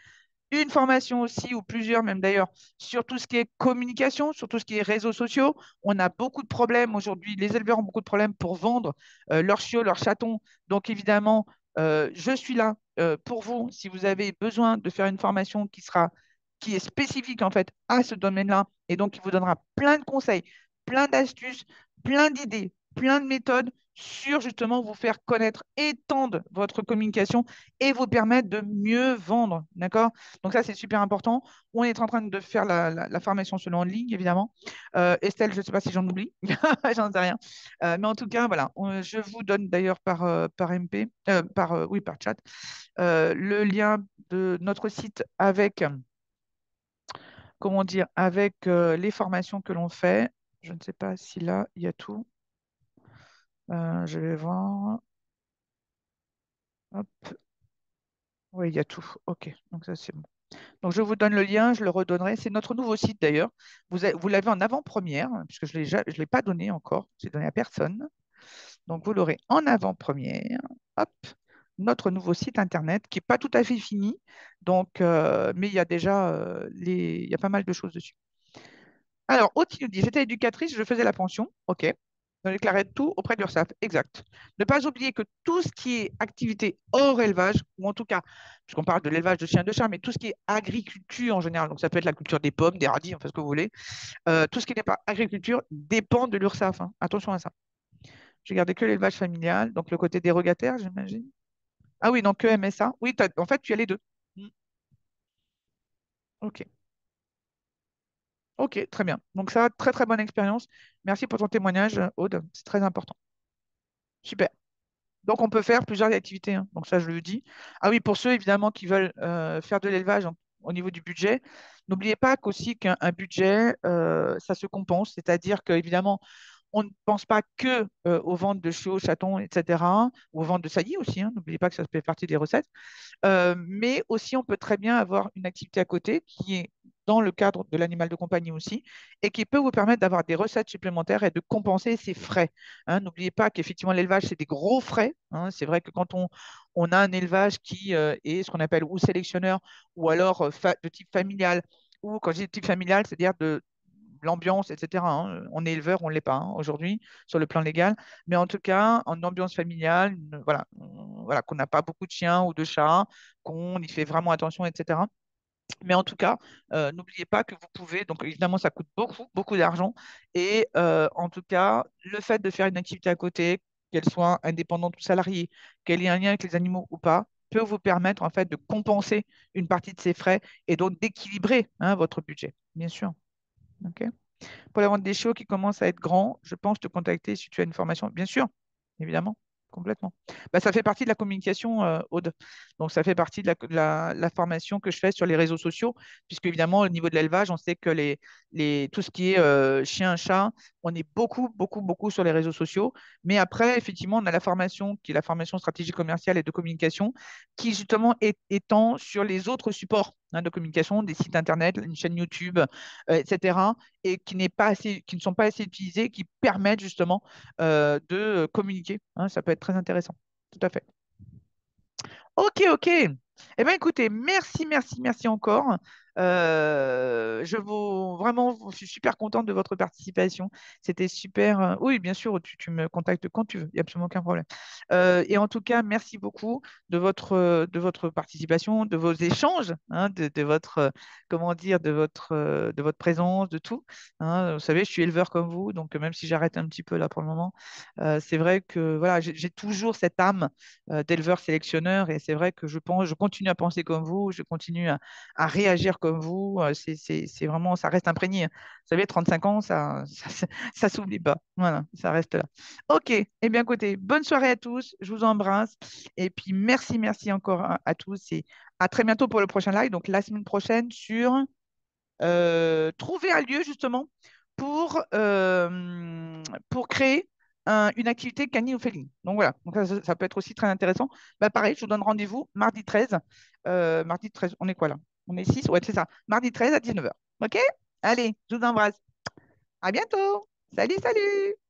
Une formation aussi, ou plusieurs même d'ailleurs, sur tout ce qui est communication, sur tout ce qui est réseaux sociaux. On a beaucoup de problèmes aujourd'hui. Les éleveurs ont beaucoup de problèmes pour vendre leurs chiots, leurs chatons. Donc évidemment, je suis là pour vous si vous avez besoin de faire une formation qui est spécifique en fait à ce domaine-là et donc qui vous donnera plein de conseils, plein d'astuces, plein d'idées, plein de méthodes sur justement vous faire connaître, étendre votre communication et vous permettre de mieux vendre. D'accord? Donc ça, c'est super important. On est en train de faire la formation selon en ligne, évidemment. Estelle, je ne sais pas si j'en oublie, j'en sais rien. Mais en tout cas, voilà, je vous donne d'ailleurs par MP, oui, par chat, le lien de notre site avec, comment dire, avec les formations que l'on fait. Je ne sais pas si là, il y a tout. Je vais voir. Hop. Oui, il y a tout. OK. Donc ça, c'est bon. Donc je vous donne le lien, je le redonnerai. C'est notre nouveau site d'ailleurs. Vous l'avez en avant-première, puisque je l'ai pas donné encore. C'est donné à personne. Donc vous l'aurez en avant-première. Hop. Notre nouveau site internet qui n'est pas tout à fait fini. Donc, mais il y a déjà il y a pas mal de choses dessus. Alors, Aude qui nous dit, j'étais éducatrice, je faisais la pension. OK. Je déclarais tout auprès de l'URSSAF. Exact. Ne pas oublier que tout ce qui est activité hors élevage, ou en tout cas, puisqu'on parle de l'élevage de chiens et de chats, mais tout ce qui est agriculture en général, donc ça peut être la culture des pommes, des radis, enfin ce que vous voulez, tout ce qui n'est pas agriculture dépend de l'URSSAF, hein. Attention à ça. J'ai gardé que l'élevage familial, donc le côté dérogataire, j'imagine. Ah oui, donc que MSA. Oui, en fait, tu as les deux. Mm. OK. OK, très bien. Donc ça, très très bonne expérience. Merci pour ton témoignage, Aude. C'est très important. Super. Donc, on peut faire plusieurs activités, hein. Donc, ça, je le dis. Ah oui, pour ceux, évidemment, qui veulent faire de l'élevage au niveau du budget, n'oubliez pas qu'aussi qu'un budget, ça se compense. C'est-à-dire qu'évidemment, on ne pense pas que aux ventes de chiots, chatons, etc., ou aux ventes de saillies aussi, hein. N'oubliez pas que ça fait partie des recettes. Mais aussi, on peut très bien avoir une activité à côté qui est dans le cadre de l'animal de compagnie aussi et qui peut vous permettre d'avoir des recettes supplémentaires et de compenser ces frais, hein. N'oubliez pas qu'effectivement, l'élevage, c'est des gros frais, hein. C'est vrai que quand on a un élevage qui est ce qu'on appelle ou sélectionneur ou alors de type familial, ou quand je dis de type familial, c'est-à-dire de l'ambiance, etc., hein. On est éleveur, on ne l'est pas hein, aujourd'hui sur le plan légal, mais en tout cas, en ambiance familiale, voilà, voilà, qu'on n'a pas beaucoup de chiens ou de chats, qu'on y fait vraiment attention, etc. Mais en tout cas, n'oubliez pas que vous pouvez, donc évidemment, ça coûte beaucoup, beaucoup d'argent, et en tout cas, le fait de faire une activité à côté, qu'elle soit indépendante ou salariée, qu'elle ait un lien avec les animaux ou pas, peut vous permettre en fait de compenser une partie de ces frais et donc d'équilibrer hein, votre budget, bien sûr. OK. Pour la vente des chiots qui commencent à être grands, je pense te contacter si tu as une formation. Bien sûr, évidemment, complètement. Bah, ça fait partie de la communication, Aude. Donc, ça fait partie de la formation que je fais sur les réseaux sociaux, puisque évidemment, au niveau de l'élevage, on sait que tout ce qui est chien, chat, on est beaucoup, beaucoup, beaucoup sur les réseaux sociaux. Mais après, effectivement, on a la formation qui est la formation stratégie commerciale et de communication, qui justement étend sur les autres supports hein, de communication, des sites internet, une chaîne YouTube, etc et qui ne sont pas assez utilisés, qui permettent justement de communiquer, hein. Ça peut être très intéressant. Tout à fait. Ok, ok. Eh bien, écoutez, merci, merci, merci encore. Je suis super contente de votre participation. C'était super. Oui, bien sûr, tu me contactes quand tu veux. Il n'y a absolument aucun problème. Et en tout cas, merci beaucoup de votre participation, de vos échanges, hein, de votre, comment dire, de votre présence, de tout, hein. Vous savez, je suis éleveur comme vous, donc même si j'arrête un petit peu là pour le moment, c'est vrai que voilà, j'ai toujours cette âme d'éleveur sélectionneur. Et c'est vrai que je continue à penser comme vous, je continue à réagir comme vous. C'est vraiment, ça reste imprégné, hein. Vous savez, 35 ans, ça s'oublie pas. Voilà, ça reste là. Ok, eh bien écoutez, bonne soirée à tous, je vous embrasse. Et puis merci, merci encore à tous. Et à très bientôt pour le prochain live. Donc la semaine prochaine sur trouver un lieu justement pour créer une activité canine ou féline. Donc voilà, donc ça peut être aussi très intéressant. Bah, pareil, je vous donne rendez-vous mardi 13. Mardi 13, on est quoi là? On est 6. Ouais, c'est ça. Mardi 13 à 19h. OK? Allez, je vous embrasse. À bientôt. Salut, salut.